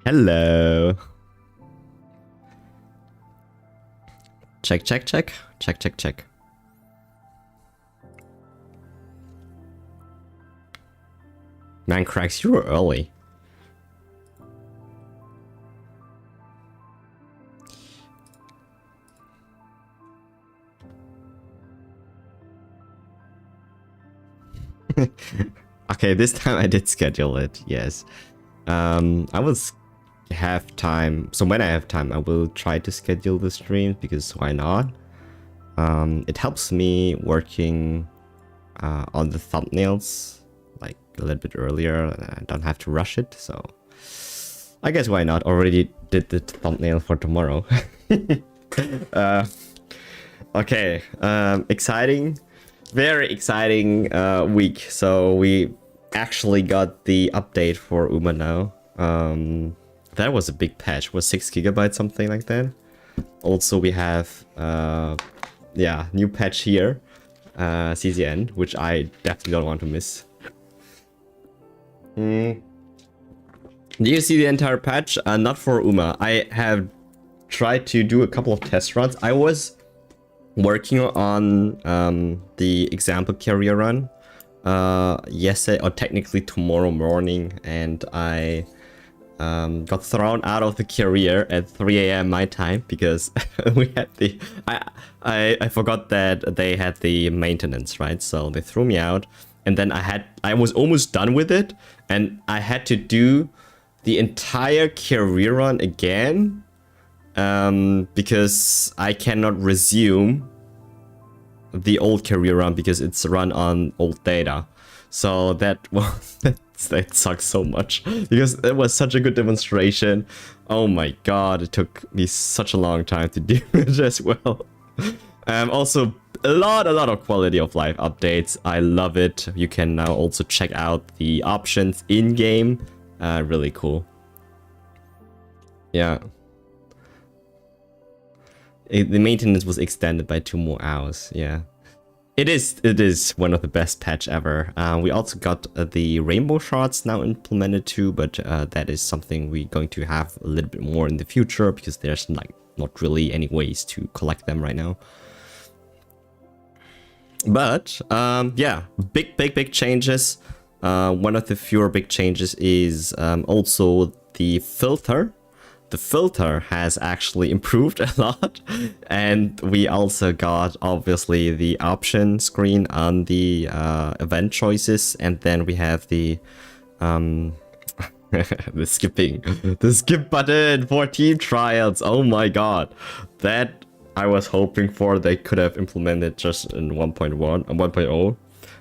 Hello. Check, check, check. Check, check, check. Man, Cracks, you were early. Okay, this time I did schedule it, yes. I will have time. So when I have time, I will try to schedule the streams because why not? It helps me working on the thumbnails like a little bit earlier. I don't have to rush it, so I guess why not? Already did the thumbnail for tomorrow. Okay, exciting, very exciting week. So we actually got the update for UMA now. That was a big patch, was 6 GB, something like that. Also we have yeah, new patch here, CCN, which I definitely don't want to miss. Do you see the entire patch? Not for UMA. I have tried to do a couple of test runs. I was working on the example carrier run yesterday, or technically tomorrow morning, and I got thrown out of the carrier at 3 AM my time because we had the I forgot that they had the maintenance, right? So they threw me out, and then I was almost done with it, and I had to do the entire carrier run again because I cannot resume the old carrier run because it's run on old data. So that that sucks so much because it was such a good demonstration. Oh my god, it took me such a long time to do it as well. Also a lot of quality of life updates. I love it. You can now also check out the options in game. Really cool. Yeah. The maintenance was extended by 2 more hours. Yeah. It is one of the best patch ever. We also got the rainbow shards now implemented too, but that is something we're going to have a little bit more in the future because there's like not really any ways to collect them right now. But yeah, big changes. One of the fewer big changes is also the filter. The filter has actually improved a lot, and we also got obviously the option screen on the event choices, and then we have the the skip button for team trials. Oh my god, that I was hoping for they could have implemented just in 1.1 and 1.0,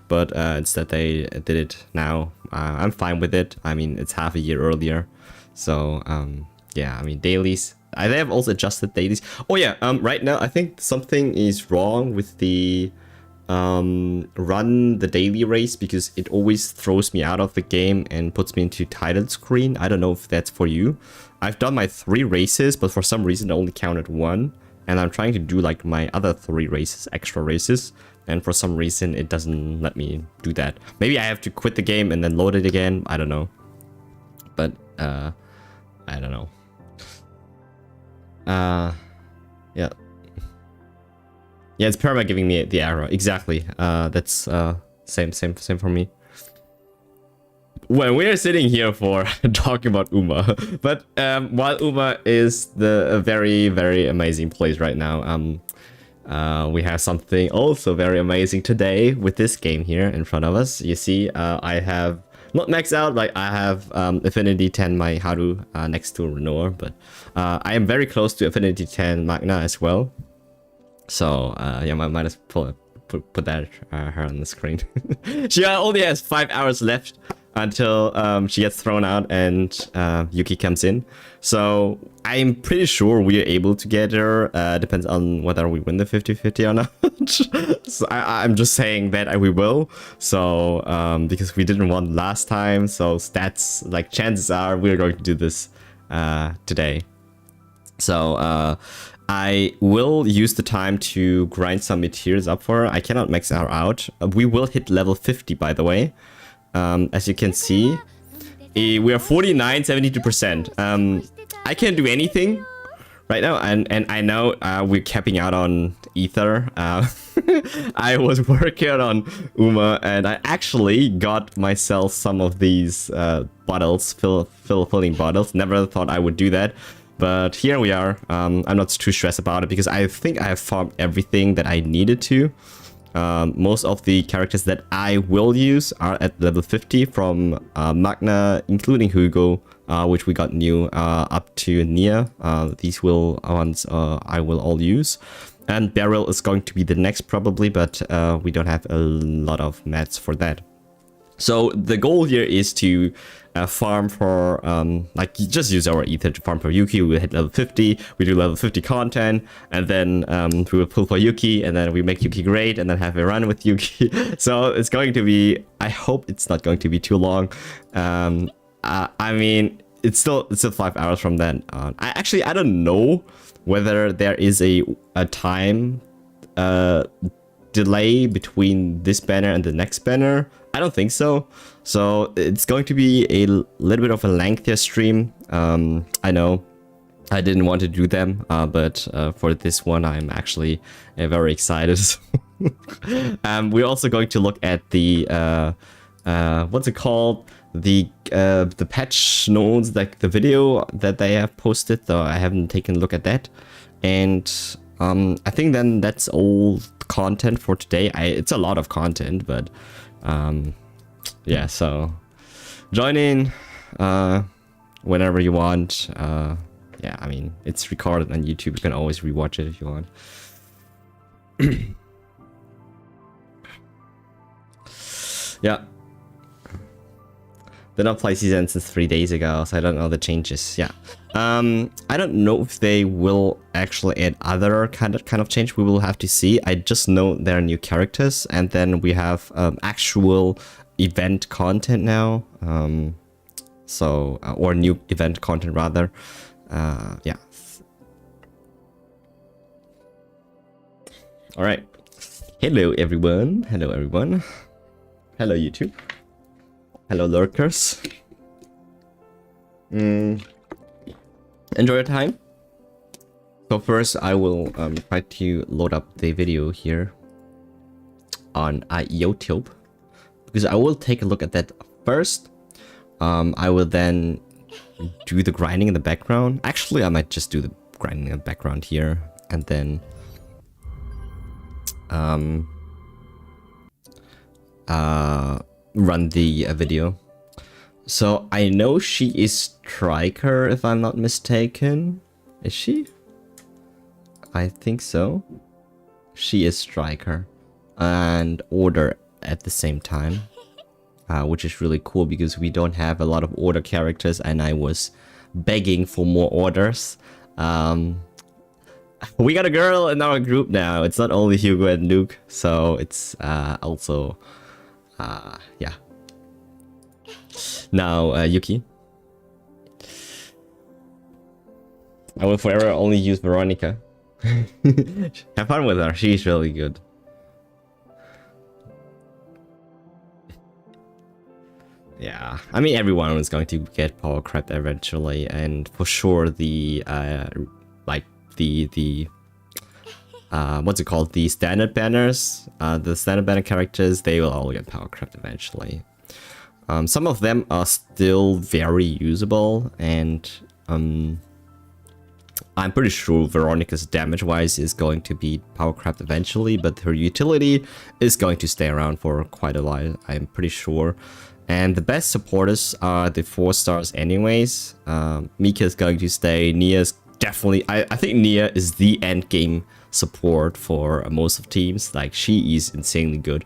but instead they did it now. I'm fine with it. I mean, it's half a year earlier, so yeah, I mean, dailies. They have also adjusted dailies. Oh yeah, right now I think something is wrong with the run the daily race because it always throws me out of the game and puts me into title screen. I don't know if that's for you. I've done my 3 races, but for some reason I only counted 1. And I'm trying to do like my other 3 races, extra races. And for some reason it doesn't let me do that. Maybe I have to quit the game and then load it again. I don't know. But I don't know. Yeah. Yeah, it's Perma giving me the error. Exactly. That's same for me. Well, we're sitting here for talking about UMA, but while UMA is a very amazing place right now, we have something also very amazing today with this game here in front of us. You see, I have not maxed out, like I have Affinity 10 my Haru next to Renoir, but I am very close to Affinity 10 Magna as well. So yeah, I might as well put that her on the screen. She only has 5 hours left until she gets thrown out and Yuki comes in. So I'm pretty sure we are able to get her. Depends on whether we win the 50-50 or not. So I'm just saying that we will. So because we didn't win last time, so stats, like chances are we're going to do this today. So I will use the time to grind some materials up for her. I cannot max her out. We will hit level 50, by the way. As you can see, We are 49, 72%. I can't do anything right now, and I know we're capping out on Ether. I was working on Uma, and I actually got myself some of these bottles, filling bottles. Never thought I would do that, but here we are. I'm not too stressed about it because I think I have farmed everything that I needed to. Most of the characters that I will use are at level 50 from Magna, including Hugo, which we got new, up to Nia. These ones I will all use. And Beryl is going to be the next probably, but we don't have a lot of mats for that. So the goal here is to farm for, like, just use our ether to farm for Yuki. We hit level 50, we do level 50 content, and then we will pull for Yuki, and then we make Yuki great, and then have a run with Yuki. So it's going to be, I hope it's not going to be too long. I mean, it's still 5 hours from then on. I don't know whether there is a time delay between this banner and the next banner. I don't think so. So it's going to be a little bit of a lengthier stream. I know I didn't want to do them, but for this one I'm actually very excited. We're also going to look at the what's it called? The patch notes, like the video that they have posted, though I haven't taken a look at that. And I think then that's all content for today. It's a lot of content, but yeah, so join in whenever you want. Yeah, I mean, it's recorded on YouTube. You can always rewatch it if you want. Yeah. They don't play season since 3 days ago, so I don't know the changes. Yeah. I don't know if they will actually add other kind of change. We will have to see. I just know there are new characters, and then we have actual event content now. Or new event content rather. Yeah. All right. Hello everyone. Hello everyone. Hello YouTube. Hello lurkers. Enjoy your time. So first I will try to load up the video here on YouTube, because I will take a look at that first. I will then do the grinding in the background. Actually, I might just do the grinding in the background here, and then run the video. So I know she is striker, if I'm not mistaken. Is she? I think so. She is striker and order at the same time, which is really cool because we don't have a lot of order characters, and I was begging for more orders. We got a girl in our group now. It's not only Hugo and Luke, so it's also yeah. Now Yuki. I will forever only use Veronica. Have fun with her, she's really good. Yeah, I mean everyone is going to get power crept eventually, and for sure the like the what's it called, the standard banners, the standard banner characters, they will all get power crept eventually. Some of them are still very usable, and I'm pretty sure Veronica's damage-wise is going to be power crept eventually, but her utility is going to stay around for quite a while, I'm pretty sure. And the best supporters are the 4 stars anyways. Mika is going to stay, Nia's definitely, I think Nia is the end game support for most of teams. Like, she is insanely good.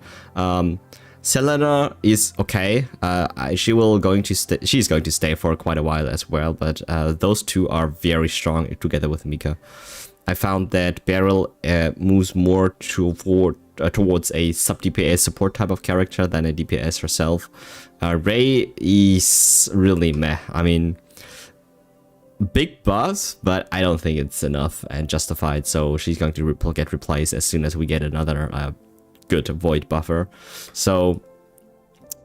Selena is okay. She's going to stay for quite a while as well, but those two are very strong together with Mika. I found that Beryl moves more towards a sub DPS support type of character than a DPS herself. Ray is really meh. I mean, big buff, but I don't think it's enough and justified, so she's going to get replaced as soon as we get another good void buffer. So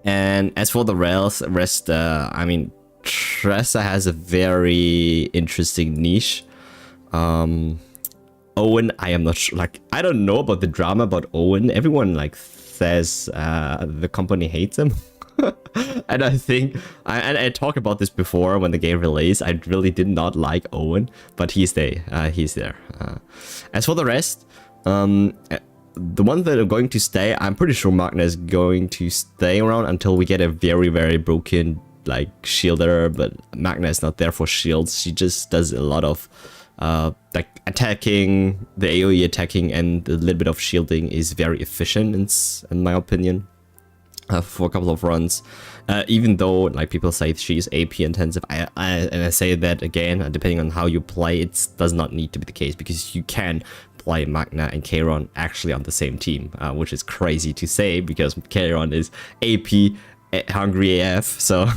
And as for the rest, I mean, Tressa has a very interesting niche. Owen, I am not sure. Like, I don't know about the drama about Owen. Everyone like says the company hates him. And I think, I talked about this before when the game released. I really did not like Owen, but he's there. As for the rest, the ones that are going to stay, I'm pretty sure Magna is going to stay around until we get a very, very broken like shielder. But Magna is not there for shields. She just does a lot of like attacking, the AoE attacking, and a little bit of shielding is very efficient in my opinion. For a couple of runs, even though like people say she's AP intensive, and I say that again, depending on how you play, it does not need to be the case, because you can play Magna and Kayron actually on the same team, which is crazy to say because Kayron is AP hungry AF, so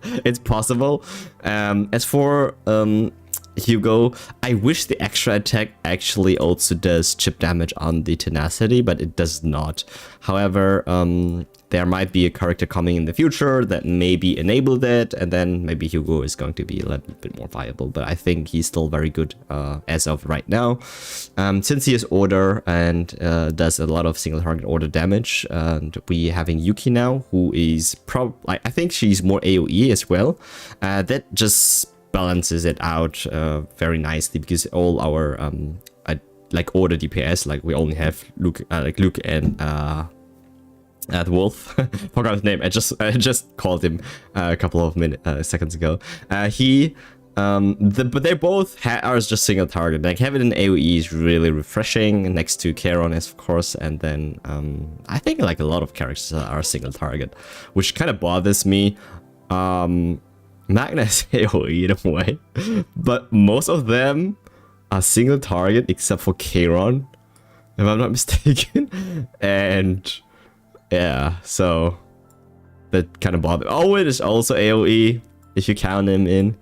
it's possible. As for Hugo, I wish the extra attack actually also does chip damage on the tenacity, but it does not. However, there might be a character coming in the future that maybe enabled it, and then maybe Hugo is going to be a little bit more viable. But I think he's still very good as of right now. Since he is order and does a lot of single target order damage, and we having YUKI now, who is I think she's more AoE as well. That just balances it out very nicely, because all our like order DPS, like we only have Luke and the Wolf. Forgot his name. I just called him a couple of seconds ago. But they both are just single target. Like having an AoE is really refreshing next to Kayron, of course, and then I think like a lot of characters are single target, which kind of bothers me. Magna is AoE in a way, but most of them are single target except for Kayron, if I'm not mistaken. And yeah, so that kind of bothers me. Owen is also AoE if you count him in.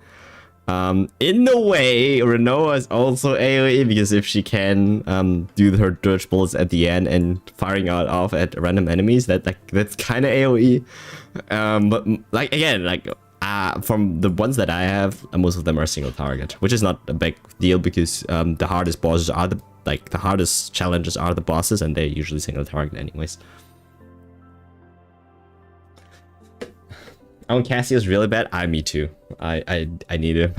In a way, Renoa is also AoE, because if she can do her dirge bullets at the end and firing off at random enemies, that's kind of AoE. But like again, like from the ones that I have, most of them are single target, which is not a big deal, because the hardest bosses are the hardest challenges are the bosses, and they're usually single target anyways. Oh, Cassio is really bad. Me too. I need him.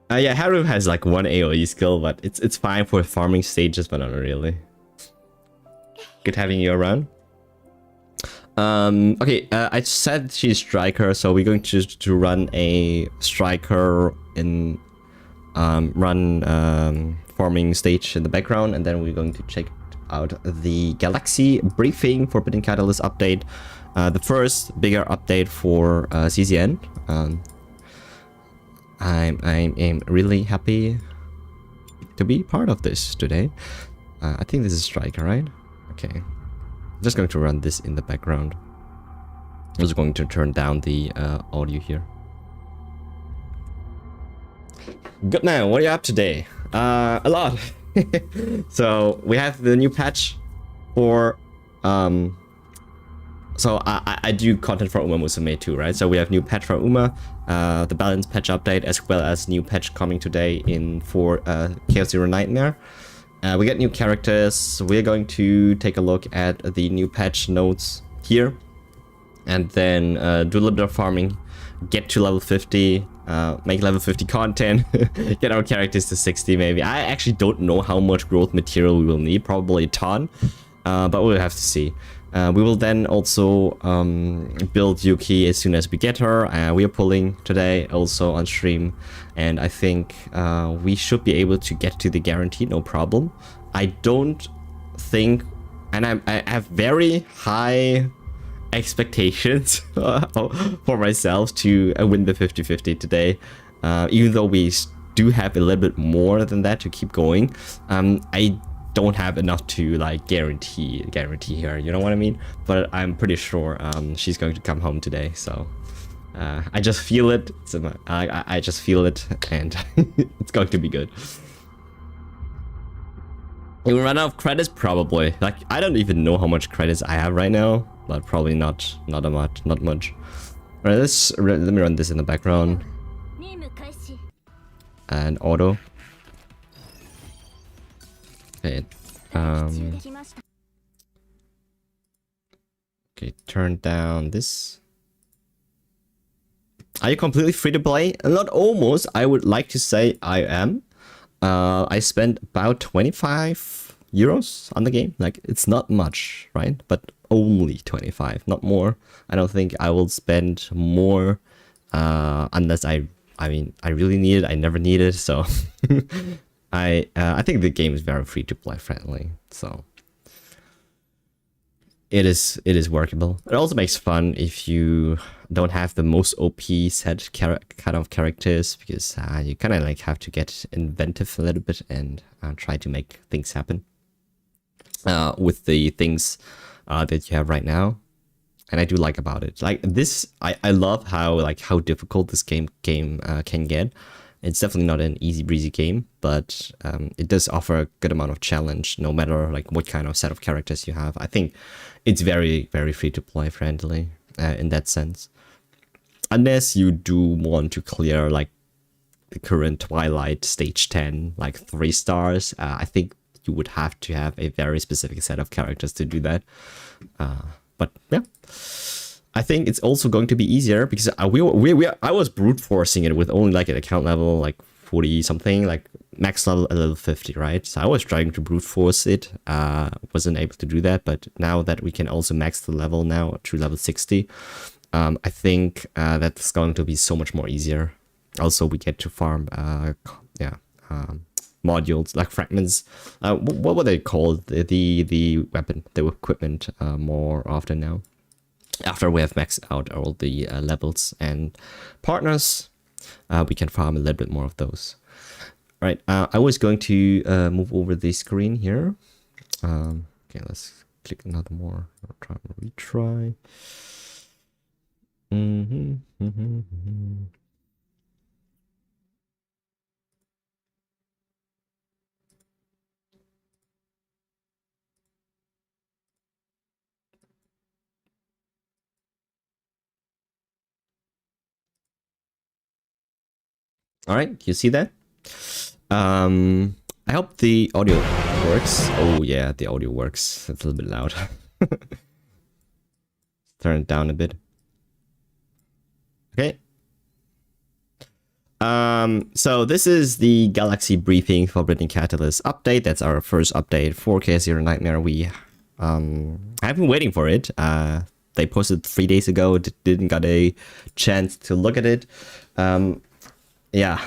Yeah, Haru has like one AoE skill, but it's fine for farming stages, but not really. Good having you around. Okay, I said she's striker, so we're going to run a striker in farming stage in the background, and then we're going to check out the Galaxy briefing Forbidden Catalyst update, the first bigger update for CCN. I'm really happy to be part of this today. I think this is striker, right? Okay, I'm just going to run this in the background. I'm just going to turn down the audio here. Good man, what are you up today? A lot. So we have the new patch for so I do content for Uma Musume too, right? So we have new patch for Uma, the balance patch update, as well as new patch coming today for Chaos Zero Nightmare. We get new characters. We're going to take a look at the new patch notes here, and then do a little bit of farming, get to level 50, make level 50 content, get our characters to 60 maybe. I actually don't know how much growth material we will need, probably a ton, but we'll have to see. We will then also build Yuki as soon as we get her. We are pulling today also on stream, and I think we should be able to get to the guarantee, no problem. I don't think, and I have very high expectations for myself to win the 50-50 today, even though we do have a little bit more than that to keep going. I don't have enough to like guarantee her, you know what I mean? But I'm pretty sure she's going to come home today, so I just feel it. I just feel it, and it's going to be good. You will run out of credits probably. Like I don't even know how much credits I have right now, but probably not a much, not much. All right, let me run this in the background. And auto. Okay. Okay, turn down this. Are you completely free to play? Not almost. I would like to say I am. I spent about 25 euros on the game. Like, it's not much, right? But only 25, not more. I don't think I will spend more unless I mean, I really need it. I never need it, so I think the game is very free to play friendly. So it is workable. It also makes fun if you don't have the most OP set kind of characters, because you kind of like have to get inventive a little bit and try to make things happen with the things that you have right now. And I do like about it. Like this, I love how difficult this game can get. It's definitely not an easy breezy game, but it does offer a good amount of challenge, no matter like what kind of set of characters you have. I think it's very, very free to play friendly in that sense. Unless you do want to clear like the current Twilight stage 10, like 3 stars, I think you would have to have a very specific set of characters to do that. But yeah, I think it's also going to be easier because I was brute forcing it with only like an account level like 40 something, like max level 50, right? So I was trying to brute force it, wasn't able to do that. But now that we can also max the level now to level 60, I think that's going to be so much more easier. Also, we get to farm, modules like fragments. What were they called? The weapon, the equipment, more often now. After we have maxed out all the levels and partners, we can farm a little bit more of those. All right, I was going to move over the screen here. Okay, let's click another more. I'll try and retry. All right, you see that? I hope the audio works. Oh yeah, the audio works. It's a little bit loud. Turn it down a bit. Okay. So this is the Galaxy briefing for Forbidden Catalyst update. That's our first update for Chaos Zero Nightmare. I've been waiting for it. They posted 3 days ago. Didn't got a chance to look at it. Yeah.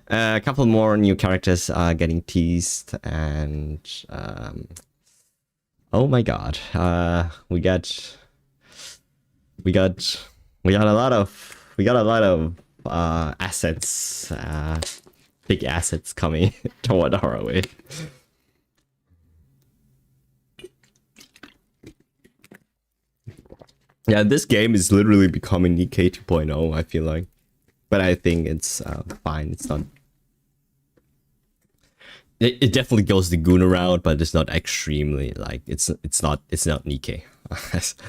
A couple more new characters are getting teased, and oh my god, we got a lot of assets, big assets coming toward our way. Yeah, this game is literally becoming Nikkei 2.0, I feel like. But I think it's fine. It's not. It definitely goes the Guna route, but it's not extremely like it's not Nikkei.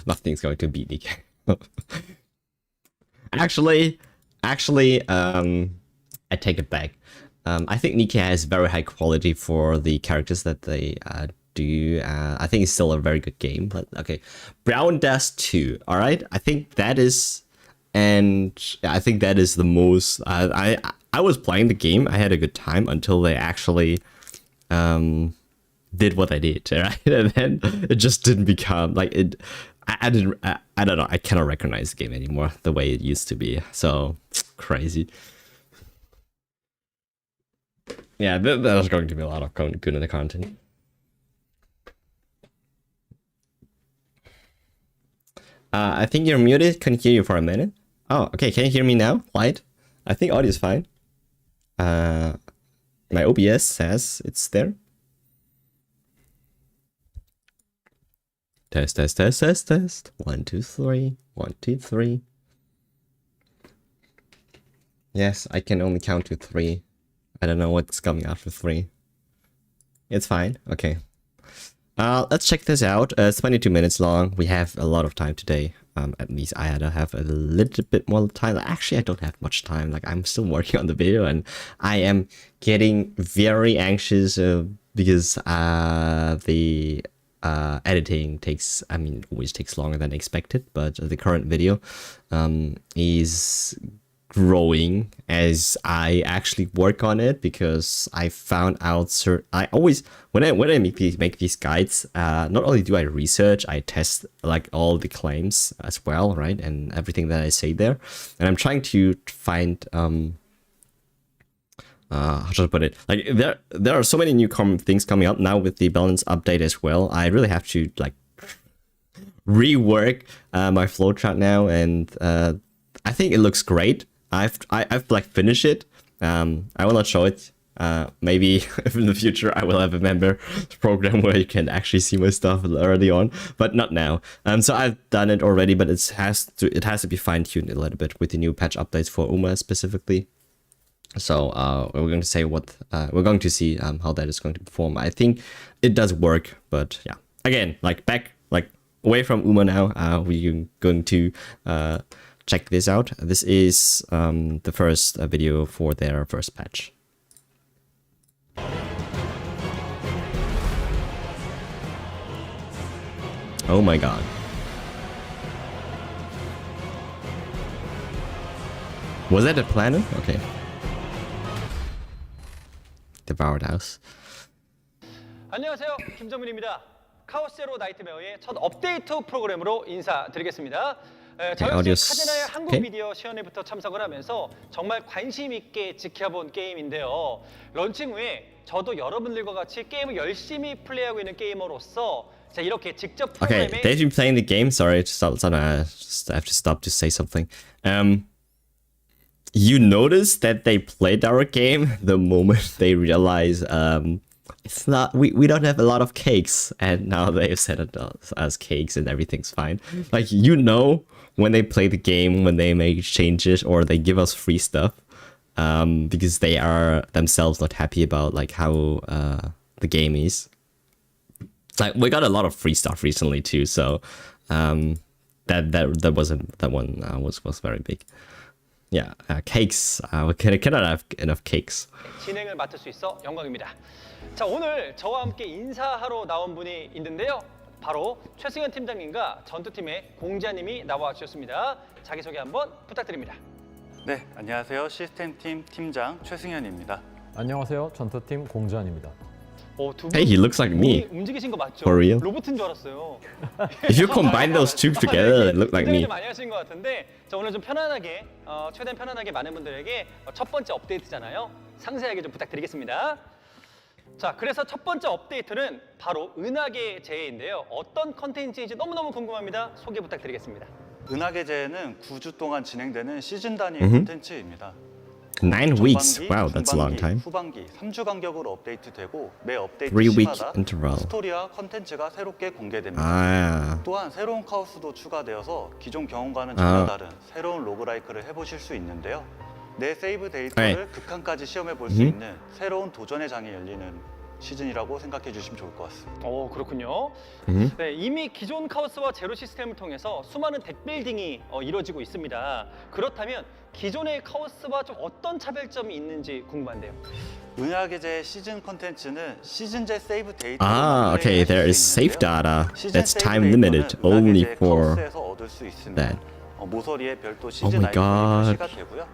Nothing's going to beat Nikkei. actually, I take it back. I think Nikkei has very high quality for the characters that they do. I think it's still a very good game. But okay, Brown Dust 2. All right, I think that is. And I think that is the most. I was playing the game. I had a good time until they actually did what they did, right? And then it just didn't become like it. I don't know. I cannot recognize the game anymore the way it used to be. So crazy. Yeah, there's going to be a lot of good in the content. I think you're muted. Couldn't hear you for a minute. Oh, okay. Can you hear me now? Light? I think audio is fine. My OBS says it's there. Test. 1, 2, 3. 1, 2, 3. Yes, I can only count to 3. I don't know what's coming after 3. It's fine. Okay. Let's check this out. It's 22 minutes long. We have a lot of time today. At least I had to have a little bit more time. Actually, I don't have much time. Like, I'm still working on the video, and I am getting very anxious because the editing takes, I mean, it always takes longer than expected. But the current video is growing as I actually work on it, because I found out I always when I make these guides, not only do I research, I test like all the claims as well, right, and everything that I say there, and I'm trying to find how should I put it, like there are so many new things coming up now with the balance update as well. I really have to like rework my flowchart now, and I think it looks great. I've like finished it. I will not show it. Maybe in the future I will have a member program where you can actually see my stuff early on, but not now. So I've done it already, but it has to be fine tuned a little bit with the new patch updates for UMA specifically. So we're going to say we're going to see how that is going to perform. I think it does work, but yeah. Again, like back like away from UMA now. We're going to check this out. This is the first video for their first patch. Oh my god. Was that a planet? Okay. Devoured House. 안녕하세요. 김정민입니다. 카오스제로 나이트메어의 첫 업데이트 프로그램으로 인사드리겠습니다. 저 역시 카제나의 한국 미디어 시연회부터 참석을 하면서 정말 관심 있게 지켜본 게임인데요. 런칭 후에 저도 여러분들과 같이 게임을 열심히 플레이하고 있는 게이머로서 자 이렇게 직접 프로그램에 Okay, they've been playing the game. Sorry, I have to stop to say something. You notice that they played our game the moment they realize it's not, we don't have a lot of cakes, and now they've set it as cakes and everything's fine. Like, you know, when they play the game, when they make changes or they give us free stuff, because they are themselves not happy about like how the game is. Like, we got a lot of free stuff recently too, so that one was very big. Yeah, cakes. We cannot have enough cakes. 진행을 맡을 수 있어 영광입니다. 자, 오늘 저와 함께 인사하러 나온 분이 있는데요. 바로 최승현 팀장님과 전투팀의 공자님이 나와 주셨습니다. 자기소개 한번 부탁드립니다. 네, 안녕하세요. 시스템팀 팀장 최승현입니다. 안녕하세요. 전투팀 공주환입니다. 두 Hey, he looks like me. 움직이신 거 맞죠? For real? 로봇인 줄 알았어요. If you combine those two together, they look like me. 좀 많이 하신 것 같은데, 자, 오늘 좀 편안하게, 최대한 편안하게 많은 분들에게 첫 번째 업데이트잖아요. 상세하게 좀 부탁드리겠습니다. 자, 그래서 첫 번째 업데이트는 바로 은하계 재해인데요. 어떤 컨텐츠인지 너무너무 궁금합니다. 소개 부탁드리겠습니다. 은하계 재해는 9주 동안 진행되는 시즌 단위 콘텐츠입니다. 9 weeks. 전반기, Wow, that's a long 중반기, time. 후반기 3주 간격으로 업데이트되고 매 업데이트 3-week 시마다 interval. 스토리와 컨텐츠가 새롭게 공개됩니다. Ah. 또한 새로운 카오스도 추가되어서 기존 경험과는 전혀 다른 새로운 로그라이크를 해보실 수 있는데요. 내 세이브 데이터를 극한까지 시험해 볼 수 있는 새로운 도전의 장이 열리는 시즌이라고 생각해 주시면 좋을 것 같습니다. 그렇군요. 네, 이미 기존 카오스와 제로 시스템을 통해서 수많은 덱빌딩이 이루어지고 있습니다. 그렇다면 기존의 카오스와 좀 어떤 차별점이 있는지 궁금한데요. 은하계제 시즌 콘텐츠는 시즌제 세이브 데이터. Okay, there is save data that's time limited only for that. 모서리에 별도 Oh 시즌 my god. 아이콘이 표시가 되고요.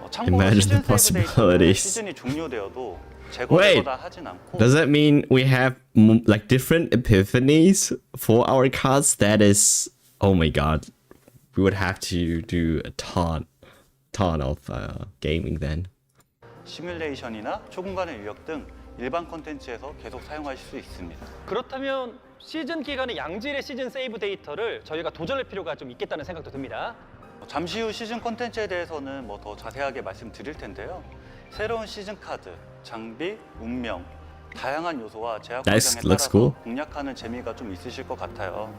참고로 Imagine 시즌 the 세이브 데이터는 possibilities. 시즌이 종료되어도 Wait, 제거되거나 하진 않고. does that mean we have like different epiphanies for our cards? That is, oh my god, we would have to do a ton of gaming then. 시뮬레이션이나 초공간의 유역 등 일반 콘텐츠에서 계속 사용하실 수 있습니다. 그렇다면 시즌 기간의 양질의 시즌 세이브 데이터를 저희가 도전할 필요가 좀 있겠다는 생각도 듭니다. 잠시 후 시즌 콘텐츠에 대해서는 더 자세하게 말씀드릴 텐데요. 새로운 시즌 카드, 장비, 운명, 다양한 요소와 제약 과정에 따라서 cool. 공략하는 재미가 좀 있으실 것 같아요.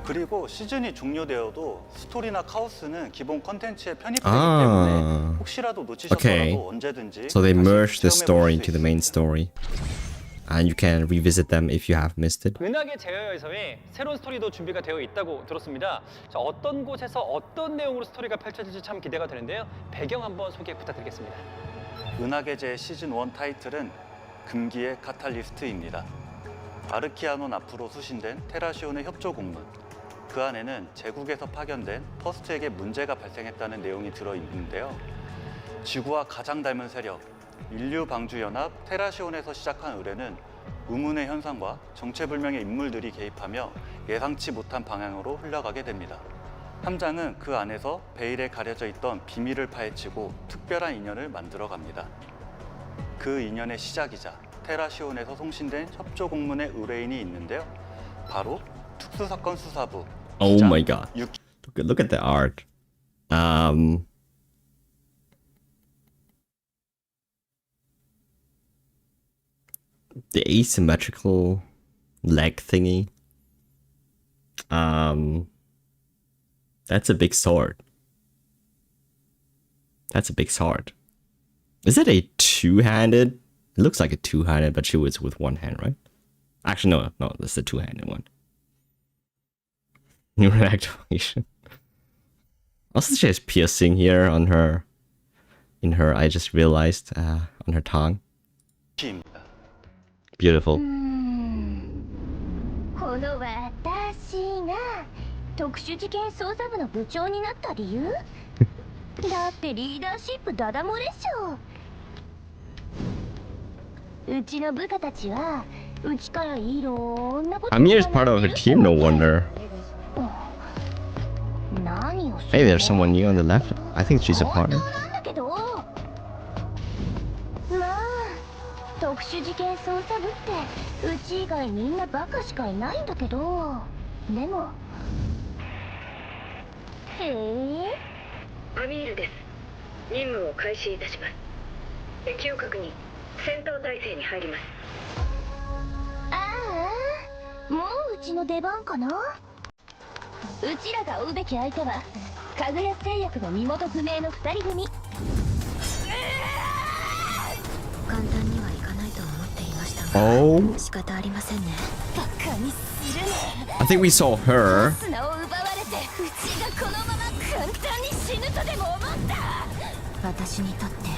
그리고 시즌이 종료되어도 스토리나 카오스는 기본 컨텐츠에 편입되기 때문에 혹시라도 놓치셨더라도 언제든지 So they 다시 merged the 체험해 story 보실 수 into the main 있습니다. story. and you can revisit them if you have missed it. 은하계 제어에서의 새로운 스토리도 준비가 되어 있다고 들었습니다. 자, 어떤 곳에서 어떤 내용으로 스토리가 펼쳐질지 참 기대가 되는데요. 배경 한번 소개 부탁드리겠습니다. 은하계제 시즌 1 타이틀은 금기의 카탈리스트입니다. 아르키아논 앞으로 수신된 테라시온의 협조 공문. 그 안에는 제국에서 파견된 퍼스트에게 문제가 발생했다는 내용이 들어있는데요. 지구와 가장 닮은 세력, 인류방주연합 테라시온에서 시작한 의뢰는 의문의 현상과 정체불명의 인물들이 개입하며 예상치 못한 방향으로 흘러가게 됩니다. 함장은 그 안에서 베일에 가려져 있던 비밀을 파헤치고 특별한 인연을 만들어갑니다. 그 인연의 시작이자 테라시온에서 송신된 협조 공문의 의뢰인이 있는데요. 바로 특수사건 수사부 Oh 기장 my god. 유키. Look at the art. The asymmetrical leg thingy. That's a big sword. That's a big sword. Is it a two-handed? It looks like a two-handed, but she was with one hand, right? Actually, no, that's the two-handed one. Neural activation. Also, she has piercing here on her, I just realized, on her tongue. 유키입니다. Beautiful. この私が特殊事件捜査部の部長になった理由だってリーダーシップダダ漏れっしょ。うちの部下たちはうちからいろんなこと Amir's part of her team, no wonder. 何をす Hey, there's someone new on the left. I think she's a 本当 partner. なんだけどまあ特殊事件捜査部ってうち以外みんなバカしかいないんだけどでもへえアミールです。任務を開始いたします。敵を確認。戦闘態勢に入ります。ああもううちの出番かな。うちらが追うべき相手はかぐや製薬の身元不明の2人組。簡単にはいかないと思っていましたが、 Oh, 仕方ありませんね。バカにするな。 I think we saw her. 砂を奪われてうちがこのまま簡単に死ぬとでも思った。私にとって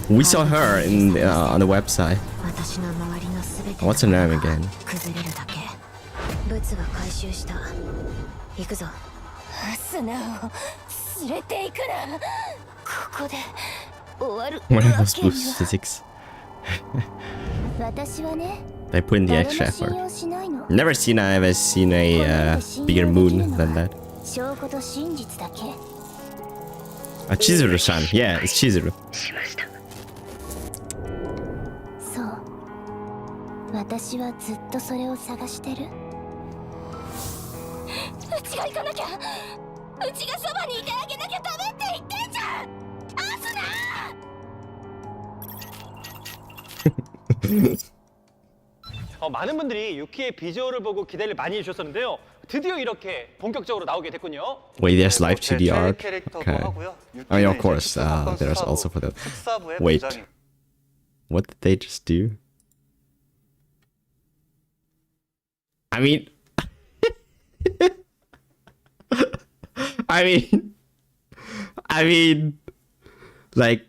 We saw her in on the website. 私の周りのすべて What's her name again? 崩れるだけ。ブツは回収した。行くぞ。砂を連れていくな。ここで終わる One of わ those けに boost は。 physics. 私はね They put in the 誰も extra 信 effort. 用しないの。 Never seen a bigger moon than that. 証拠と真実だけ。 Chizuru-san. Yeah, it's Chizuru. しました。そう私はずっとそれを探してる。うちが行かなきゃ。うちがそばにいてあげなきゃダメって言ってんじゃん。アスナ많은 분들이 유키의 비주얼을 보고 기대를 많이 해주셨었는데요. 드디어 이렇게 본격적으로 나오게 됐군요. Wait, there's live 제 2D 최애 art. 캐릭터도 Okay. 하고요. Oh, yeah, of 유키는 course. 이제 특수사건 There's 수사부 also for the. 특사부의 Wait. 부장이 What did they just do? I mean, I mean, like,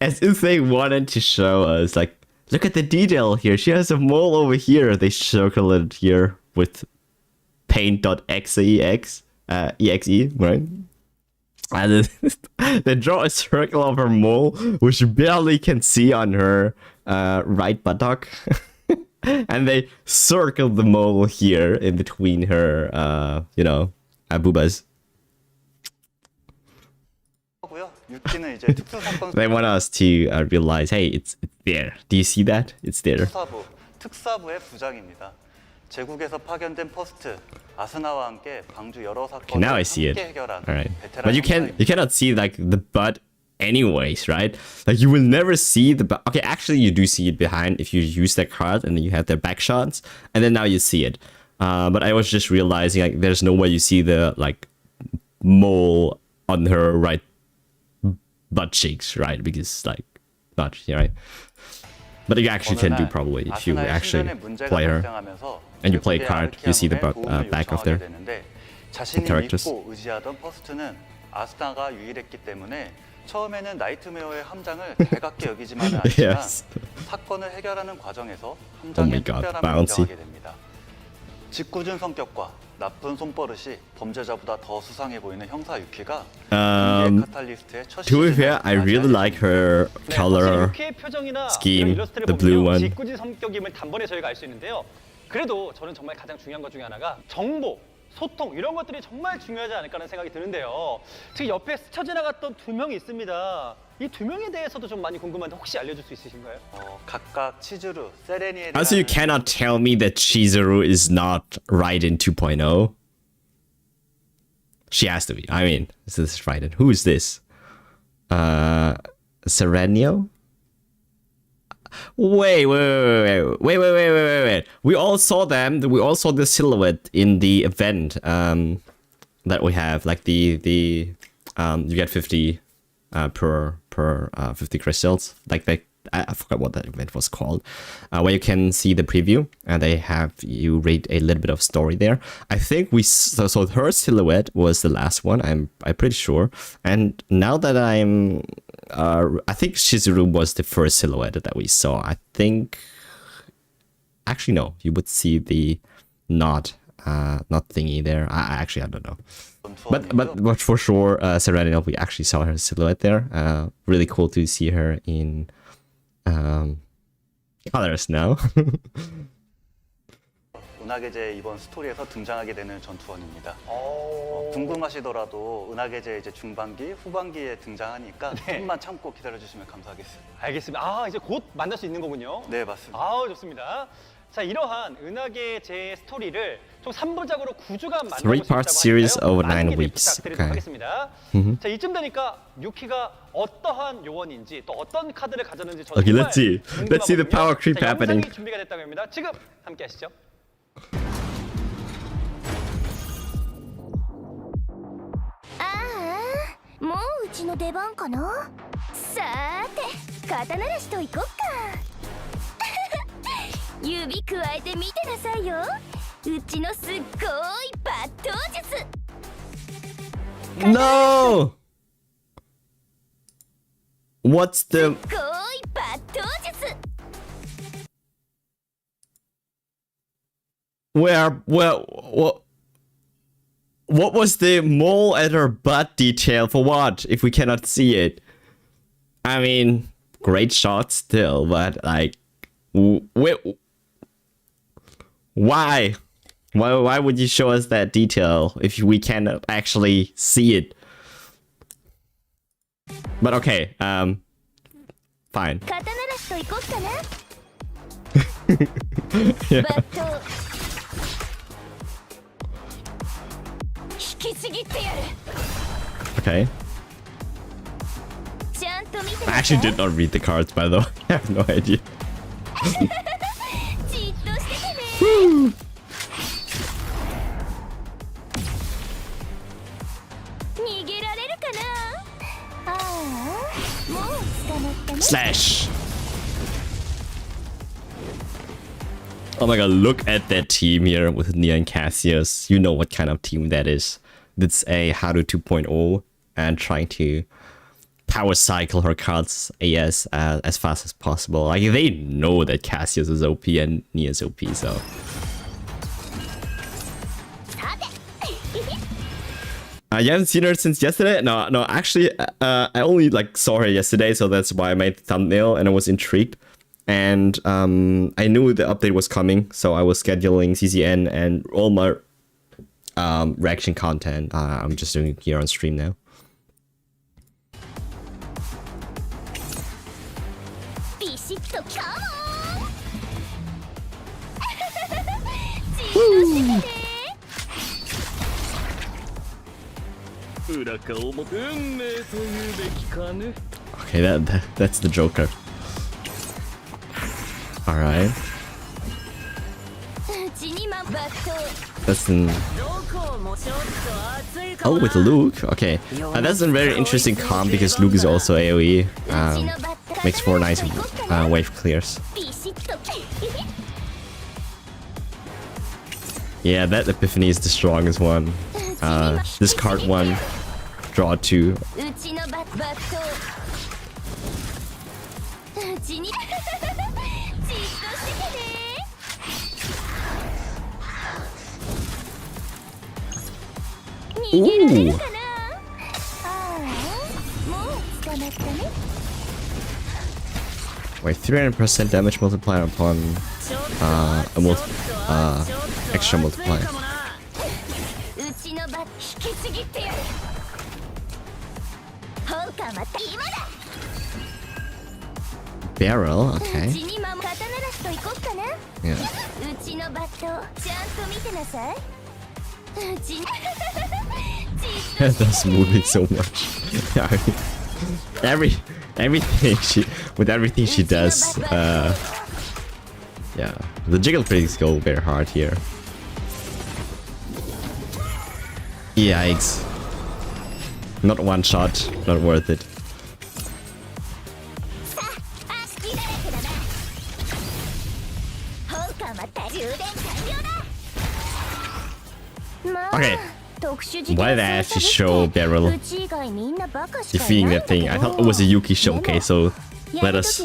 as if they wanted to show us, like, look at the detail here. She has a mole over here. They circle it here with paint.exe, right? And then they draw a circle of her mole, which you barely can see on her right buttock. And they circle the mole here in between her, boobas. 하고요. 유키는 이제 특수사건 They want us to realize, hey, it's there. Do you see that? It's there. 수사부 특사부의 부장입니다. 제국에서 파견된 퍼스트 아스나와 함께 방주 여러 Okay, 사건을 now I see it. 함께 해결한 All right, 베테랑 but you 형사입니다. cannot see like the butt, anyways, right? Like you will never see the butt. Okay, actually, you do see it behind if you use that card, and then you have their back shots, and then now you see it. But I was just realizing like there's no way you see the like mole on her right butt cheeks, right? Because like not right. But you actually can do probably if you actually play her and you play a card, you see the back of their 자신이 characters. 믿고 의지하던 퍼스트는 아스나가 유일했기 때문에 처음에는 나이트메어의 함장을 달갑게 여기지만은 않지만 Yes. 사건을 해결하는 과정에서 Oh 함장의 my God, 특별함을 bouncy. 인정하게 됩니다. 짓궂은 성격과 나쁜 손버릇이 범죄자보다 더 수상해 보이는 형사 유키가 카탈리스트의 첫 To be fair, I really like her color 유키의 표정이나 scheme, 이런 일러스트를 the blue 보면요, one. 짓궂은 성격임을 단번에 저희가 알 수 있는데요. 그래도 저는 정말 가장 중요한 것 중에 하나가 정보, 소통 이런 것들이 정말 중요하지 않을까라는 생각이 드는데요. 지금 옆에 스쳐 지나갔던 두 명이 있습니다. 이 두 명에 대해서도 좀 많이 궁금한데 혹시 알려줄 수 있으신가요? 각각 치즈루, 세레니에 Also, you cannot tell me that Chizuru is not Raiden 2.0. She has to be. I mean, this is Raiden. Who is this? Serenio? Wait. We all saw them. We all saw the silhouette in the event that we have. Like the you get 50 per 50 crystals. Like I forgot what that event was called, where you can see the preview and they have you read a little bit of story there. I think so her silhouette was the last one. I'm pretty sure. And now that I think Chizuru was the first silhouette that we saw. I think actually no, you would see the not thingy there. I don't know. But for sure, Serenity, we actually saw her silhouette there. Really cool to see her in colors now. 은하계제 이번 스토리에서 등장하게 되는 전투원입니다. 궁금하시더라도 은하계제 이제 중반기, 후반기에 등장하니까 조금만 참고 기다려주시면 감사하겠습니다. 알겠습니다. 이제 곧 만날 수 있는 거군요. 네, 맞습니다. 좋습니다. 자, 이러한 은하계제 스토리를 총 3부작으로 9주간 만들고 3-part series over 9 weeks. 부탁드리도록 하겠습니다. 자, 이쯤 되니까 유키가 어떠한 요원인지 또 어떤 카드를 가졌는지 저도 Okay, 정말 let's see the power creep 자, happening. 영상이 준비가 됐다고 합니다. 지금 함께 하시죠. 아, もううちの出番かな。さーて、肩慣らしといこっか。指くわえてみてなさいよ。うちのすっごい抜刀術。 No! What's the すっごい抜刀術。 what was the mole at her butt detail for what if we cannot see it? I mean, great shot still, but like why would you show us that detail if we cannot actually see it? But okay, fine. 肩慣らしといこっかな。 Yeah. 抜刀。引きちぎってやる。 Okay. ちゃんと見て I なさ actually い。 did not read the cards, by the way. I have no idea. じっとしててね。逃げられるかな。ああ、もう捕まったね。 Slash. Oh my god, look at that team here with Nia and Cassius. You know what kind of team that is. It's a Haru 2.0 and trying to power cycle her cards as fast as possible. Like, they know that Cassius is OP and Nia is OP, so... You haven't seen her since yesterday? No, actually, I only saw her yesterday, so that's why I made the thumbnail and I was intrigued. And I knew the update was coming, so I was scheduling CCN and all my reaction content. I'm just doing it here on stream now. Okay, that's the Joker. Alright. That's an... Oh, with Luke? Okay. That's a very interesting comp because Luke is also AoE. makes for nice wave clears. Yeah, that Epiphany is the strongest one. Discard 1, draw 2. Ooh. Wait, 300% damage multiplier upon extra multiplier. Barrel, okay. Yeah. That's moving so much. everything she does, yeah, the jiggle tricks go very hard here. Yikes! Not one shot, not worth it. Okay. Why did I actually show Barrel defeating that thing? I thought it was a Yuki showcase, so let us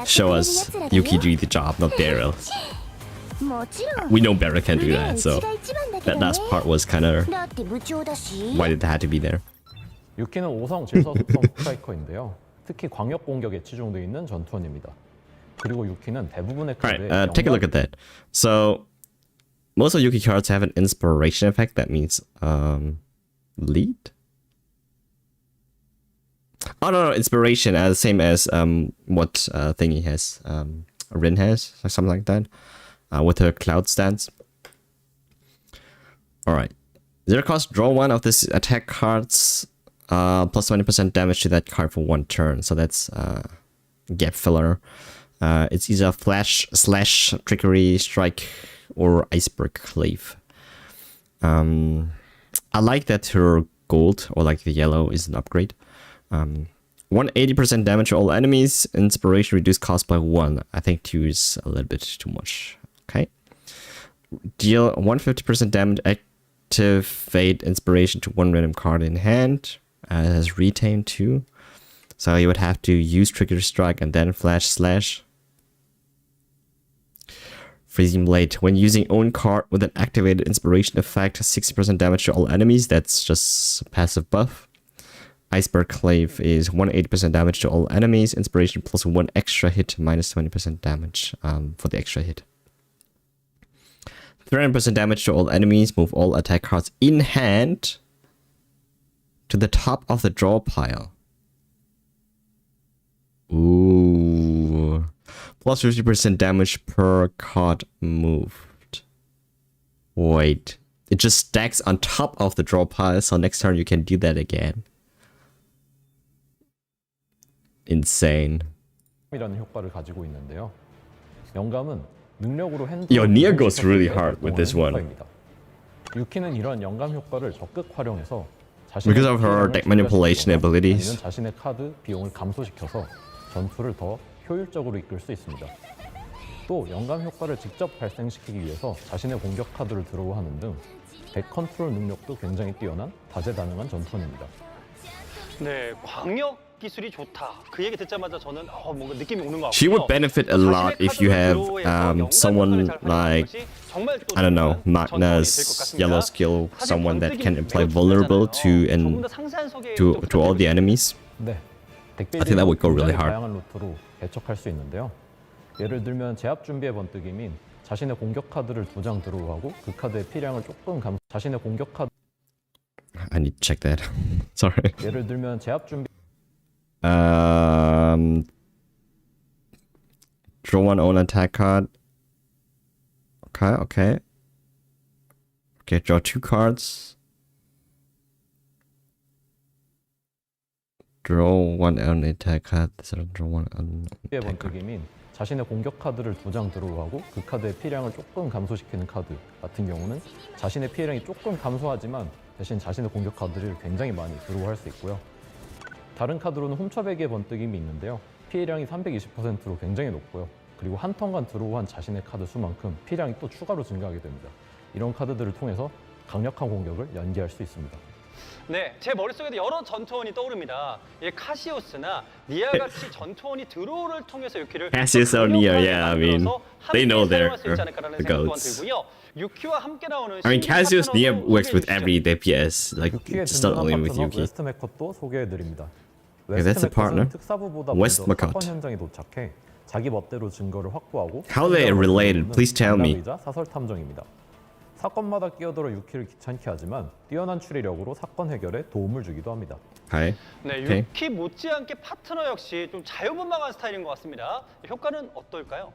show us Yuki doing the job, not Barrel. We know Barrel can do that, so that last part was kinda why did that have to be there? 유키는 5성 질서 특성 스트라이커인데요. 특히 광역 공격에 치중되어 있는 전투원입니다. 그리고 유키는 대부분의 카드에 Alright, take a look at that. So most of Yuki cards have an inspiration effect. That means lead. Oh no, inspiration as same as what thingy has. Rin has or something like that. With her cloud stance. Alright. 0 cost, draw 1 of this attack cards. Plus 20% damage to that card for 1 turn. So that's gap filler. It's either flash, slash, trickery, strike, or iceberg cleave. I like that her gold, or like the yellow, is an upgrade. 180% damage to all enemies. Inspiration reduced cost by 1. I think 2 is a little bit too much. Okay. Deal 150% damage. Activate inspiration to 1 random card in hand. It has retain 2. So you would have to use trigger strike and then flash slash. Freezing Blade. When using own card with an activated inspiration effect, 60% damage to all enemies. That's just a passive buff. Iceberg Clave is 180% damage to all enemies. Inspiration plus 1 extra hit, minus 20% damage for the extra hit. 300% damage to all enemies. Move all attack cards in hand to the top of the draw pile. Ooh. Plus 50% damage per card moved. Wait. It just stacks on top of the draw pile, so next turn you can do that again. Insane. 이라는 효과를 가지고 있는데요. 영감은 능력으로 핸드. Yo, Nia goes really hard with this one. 유키는 이런 영감 효과를 적극 활용해서 because of her deck manipulation abilities. 자신의 카드 비용을 감소시켜서 전투를 더 효율적으로 이끌 수 있습니다. 또 영감 효과를 직접 발생시키기 위해서 자신의 공격 카드를 드로우하는 등 덱 컨트롤 능력도 굉장히 뛰어난 다재다능한 전투원입니다. 네, 광역 기술이 좋다. 그 얘기 듣자마자 저는 뭔가 느낌이 오는 것 같고요. She would benefit a lot if you have someone like, I don't know, Magna's yellow skill, someone that can apply vulnerable to all the enemies. 네, I think that would go really hard. 다양한 루트로 개척할 수 있는데요. 예를 들면 제압 준비의 번뜩이 민 자신의 공격 카드를 2장 드로우하고 그 카드의 피량을 조금 자신의 공격 카드. I need to check that. Sorry. 예를 들면 제압 준비. Draw 1 own attack card. Okay. Draw 2 cards. Draw 1 own attack card. Draw 1 own attack card. 자신의 공격 카드를 2장 드로우하고 그 카드의 피량을 조금 감소시키는 카드 같은 경우는 자신의 피해량이 조금 감소하지만 대신 자신의 공격 카드를 굉장히 많이 드로우할 수 있고요. 다른 카드로는 훔쳐배기의 번뜩임이 있는데요. 피해량이 320%로 굉장히 높고요. 그리고 한 턴간 드로우한 자신의 카드 수만큼 피해량이 또 추가로 증가하게 됩니다. 이런 카드들을 통해서 강력한 공격을 연기할 수 있습니다. 네, 제 머릿속에도 여러 전투원이 떠오릅니다. 카시오스나 니아같이 전투원이 드로우를 통해서 유키를 Cassius or Nia, yeah, I mean, they know they're the the goats. 유키와 함께 나오는 I mean, Cassius Nia 파트너도 works with 소개해 every DPS, like 유키의 it's not 든든한 only with 파트너 Yuki. 웨스트 맥컷도 소개해드립니다. Okay, that's the partner. 웨스트 맥컷은 특사부보다 West 먼저 Macott. 사건 현장에 도착해 자기 멋대로 증거를 확보하고 How they related? Please tell me. 장담이자 사설 탐정입니다. 사건마다 끼어들어 유키를 귀찮게 하지만 뛰어난 추리력으로 사건 해결에 도움을 주기도 합니다. Hi. 네, 오케이. 유키 못지않게 파트너 역시 좀 자유분방한 스타일인 것 같습니다. 효과는 어떨까요?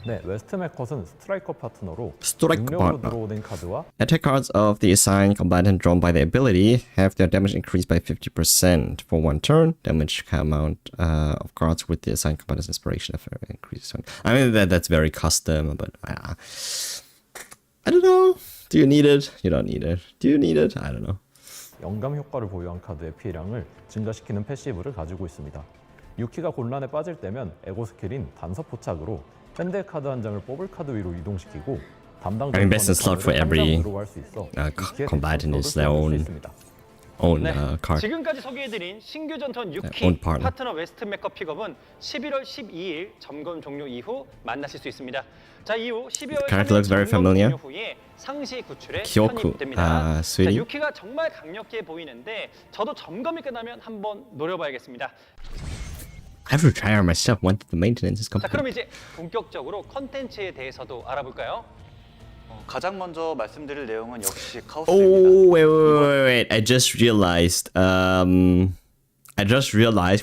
네, 웨스트 맥컷은 스트라이커 파트너로 Strike 능력으로 partner. 들어오는 카드와 Attack cards of the assigned combatant drawn by the ability have their damage increased by 50% for one turn. Damage amount of cards with the assigned combatant's inspiration increases. I mean that's very custom, but I don't know. Do you need it? You don't need it. Do you need it? I don't know. 영감 효과를 보유한 카드의 피해량을 증가시키는 패시브를 가지고 있습니다. 유키가 곤란에 빠질 때면 에고 스킬인 단서 포착으로 밴드 카드 한 장을 뽑을 카드 위로 이동시키고 담당 I mean, best in slot for every 들어갈 수 있어 combatant is their own 네, card. 지금까지 소개해드린 신규 전투원 own 유키 partner. 파트너 웨스트 맥커 픽업은 11월 12일 점검 종료 이후 만나실 수 있습니다. 자, 이후 12월 Character looks very 3일 점검 familiar. 종료 후에 상시 구출에 Kyoku, 편입됩니다. 자, sweetie. 유키가 정말 강력해 보이는데 저도 점검이 끝나면 한번 노려봐야겠습니다. I have to try her myself once the maintenance is 자, complete. 그럼 이제 본격적으로 컨텐츠에 대해서도 알아볼까요? 가장 먼저 말씀드릴 내용은 역시 카오스입니다. Oh wait! I just realized.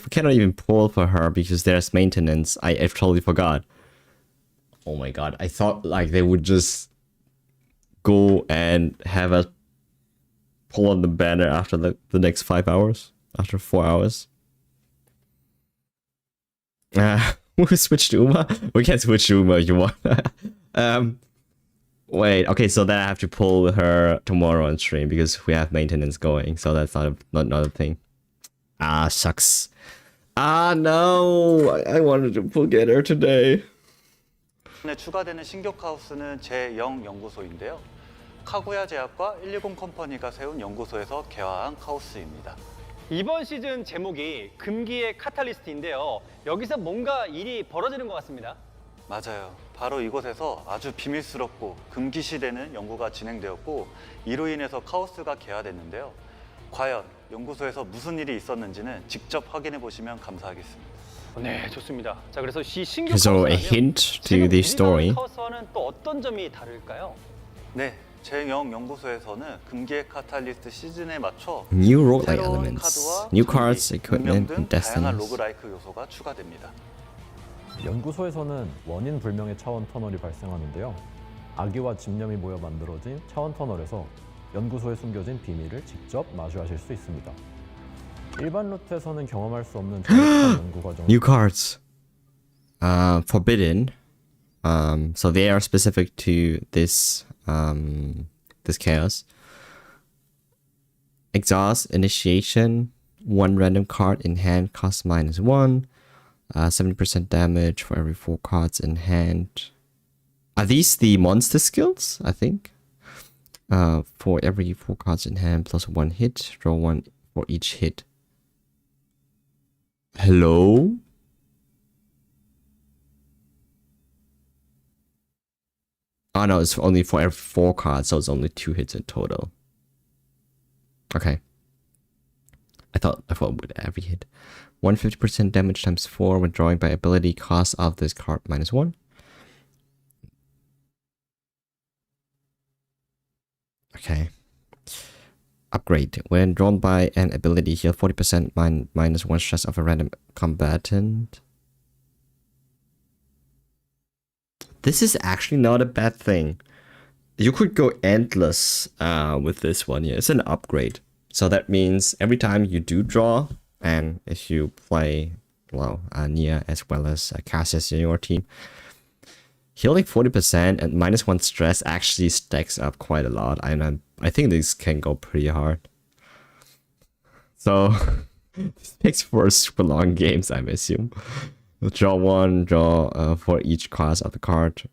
We cannot even pull for her because there's maintenance. I totally forgot. Oh my god! I thought like they would just go and have us pull on the banner after the next 5 hours, after 4 hours. We'll switch to Uma. We can switch to Uma if you want. Wait. Okay, so then I have to pull her tomorrow on stream because we have maintenance going. So that's not a thing. Ah, sucks. Ah, no. I wanted to pull get her today. 이번에 추가되는 신규 카오스는 제0 연구소인데요. 카구야 제약과 120 컴퍼니가 세운 연구소에서 개화한 카오스입니다. 이번 시즌 제목이 금기의 카탈리스트인데요. 여기서 뭔가 일이 벌어지는 것 같습니다. 맞아요. 바로 이곳에서 아주 비밀스럽고 금기시되는 연구가 진행되었고 이로 인해서 카오스가 개화됐는데요. 과연 연구소에서 무슨 일이 있었는지는 직접 확인해 보시면 감사하겠습니다. 네, 좋습니다. 자, 그래서 이 신규 So a 카오스라면 hint to 지금 this story. 우리나라 카오스와는 또 어떤 점이 다를까요? 네, 제0 연구소에서는 금기의 카탈리스트 시즌에 맞춰 New roguelike 새로운 elements, 카드와 new 장비, cards, 능력 equipment, 등 and 다양한 destinies. 로그라이크 요소가 추가됩니다. 연구소에서는 원인 불명의 차원 터널이 발생하는데요. 악의와 집념이 모여 만들어진 차원 터널에서 연구소에 숨겨진 비밀을 직접 마주하실 수 있습니다. 일반 루트에서는 경험할 수 없는 자력한 연구 과정을 New cards. Forbidden. So they are specific to this this chaos. Exhaust, initiation, one random card in hand costs -1. 70% damage for every 4 cards in hand. Are these the monster skills? I think. For every 4 cards in hand plus 1 hit, draw 1 for each hit. Hello? Oh no, it's only for every 4 cards, so it's only 2 hits in total. Okay. I thought with every hit. 150% damage times 4 when drawing by ability, cost of this card -1. Okay. Upgrade. When drawn by an ability, heal 40% -1 stress of a random combatant. This is actually not a bad thing. You could go endless with this one. Yeah, it's an upgrade. So that means every time you do draw, and if you play, well, Nia as well as Cassius in your team, healing 40% and -1 stress actually stacks up quite a lot. And I think this can go pretty hard. So this makes for super long games, I assume. Draw one, draw for each class of the card.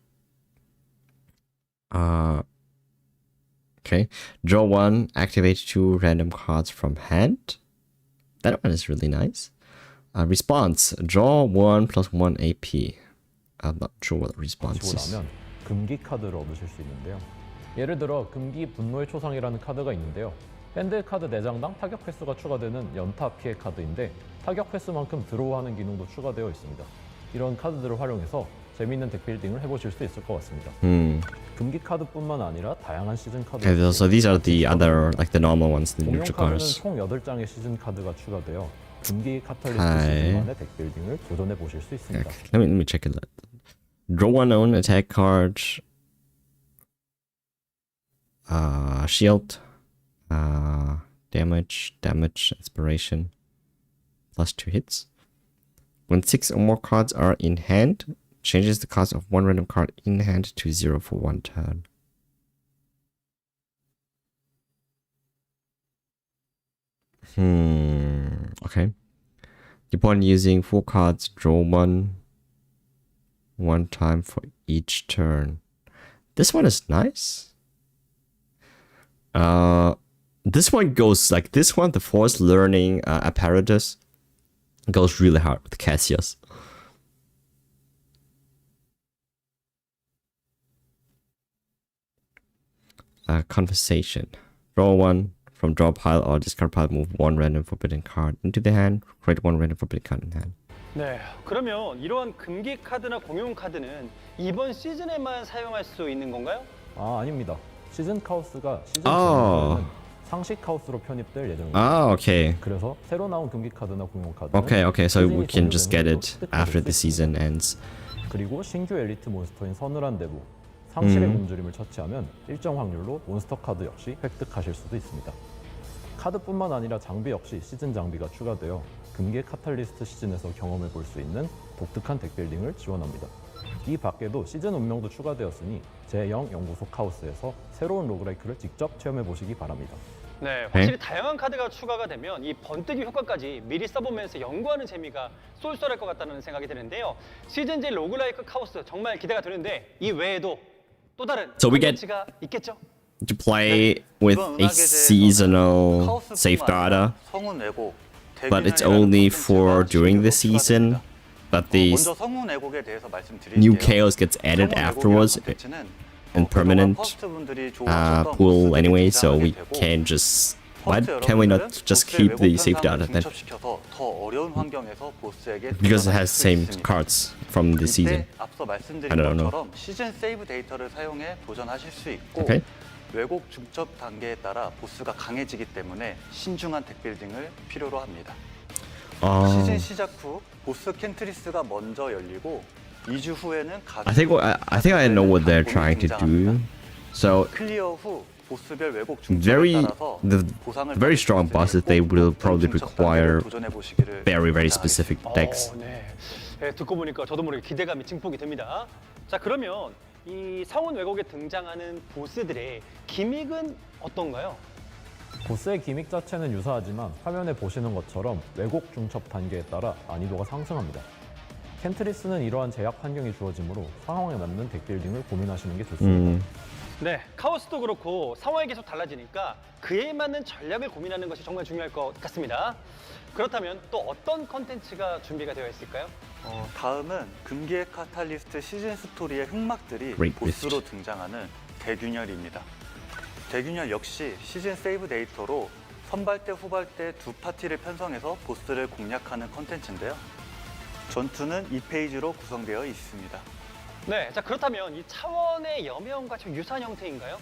Okay. Draw one, activate 2 random cards from hand. That one is really nice. Response, draw 1 plus 1 AP. I'm not sure what the response 치고 is. 나면 금기 카드를 얻으실 수 있는데요. 예를 들어 금기 분노의 초상이라는 카드가 있는데요. 핸드 카드 4장당 타격 횟수가 추가되는 연타 피해 카드인데 타격 횟수만큼 드로우하는 기능도 추가되어 있습니다. 이런 카드들을 활용해서 재미있는 덱빌딩을 해보실 수 있을 것 같습니다. 금기 카드뿐만 아니라 다양한 시즌 카드. Okay, so these are the other, like the normal ones, the 공룡 neutral 카드는 cards. 총 8장의 시즌 카드가 추가되어 금기 카탈리스트 시즌만의 덱빌딩을 도전해 보실 수 있습니다. Okay, let me check it out. Draw one own attack card. Shield. Damage, inspiration. Plus 2 hits. When 6 or more cards are in hand, changes the cost of one random card in hand to 0 for 1 turn. Okay. Upon using 4 cards, draw one time for each turn. This one is nice. This one goes like this one, the forced learning apparatus goes really hard with Cassius. Conversation. Draw one from draw pile or discard pile, move 1 random forbidden card into the hand, create 1 random forbidden card in hand. 네, 그러면 이러한 금기 카드나 공용 카드는 이번 시즌에만 사용할 수 있는 건가요? 아닙니다. 시즌 카오스가 시즌 아. 전에는 상식 카오스로 편입될 예정입니다. Okay. 그래서 새로 나온 금기 카드나 공용 카드. Okay, so we can just get it after the season ends. 그리고 신규 엘리트 몬스터인 서늘한 대부, 상실의 굶주림을 처치하면 일정 확률로 몬스터 카드 역시 획득하실 수도 있습니다. 카드뿐만 아니라 장비 역시 시즌 장비가 추가되어 금기 카탈리스트 시즌에서 경험해 볼 수 있는 독특한 덱빌딩을 지원합니다. 이 밖에도 시즌 운명도 추가되었으니 제0 연구소 카오스에서 새로운 로그라이크를 직접 체험해 보시기 바랍니다. 네, 확실히 다양한 카드가 추가가 되면 이 번뜨기 효과까지 미리 써보면서 연구하는 재미가 쏠쏠할 것 같다는 생각이 드는데요. 시즌 J 로그라이크 카오스 정말 기대가 되는데 이 외에도 또 다른 콘텐츠가 있겠죠? To play with a seasonal save data, but it's only for during the season. But these new chaos gets added afterwards in permanent pool anyway, so we can just why can we not just keep the save data then? Because it has same cards from the season. I don't know. Okay. 왜곡 중첩 단계에 따라 보스가 강해지기 때문에 신중한 덱빌딩을 필요로 합니다. 시즌 시작 후 보스 켄트리스가 먼저 열리고 2주 후에는 I think I know what they're trying to do. So 클리어 후 보스별 왜곡 중첩에 따라서 보상을 very strong bosses, they will probably require 도전해 보시기를 very specific decks. 네. 네, 듣고 보니까 저도 모르게 기대감이 증폭이 됩니다. 자, 그러면 이 성운 왜곡에 등장하는 보스들의 기믹은 어떤가요? 보스의 기믹 자체는 유사하지만 화면에 보시는 것처럼 왜곡 중첩 단계에 따라 난이도가 상승합니다. 켄트리스는 이러한 제약 환경이 주어지므로 상황에 맞는 덱빌딩을 고민하시는 게 좋습니다. 네, 카오스도 그렇고 상황이 계속 달라지니까 그에 맞는 전략을 고민하는 것이 정말 중요할 것 같습니다. 그렇다면 또 어떤 컨텐츠가 준비가 되어 있을까요? 다음은 금기의 카탈리스트 시즌 스토리의 흑막들이 보스로 등장하는 대균열입니다. 대균열 역시 시즌 세이브 데이터로 선발대 후발대 두 파티를 편성해서 보스를 공략하는 컨텐츠인데요. 전투는 2페이지로 구성되어 있습니다. 네, 자 그렇다면 이 차원의 여명과 좀 유사한 형태인가요?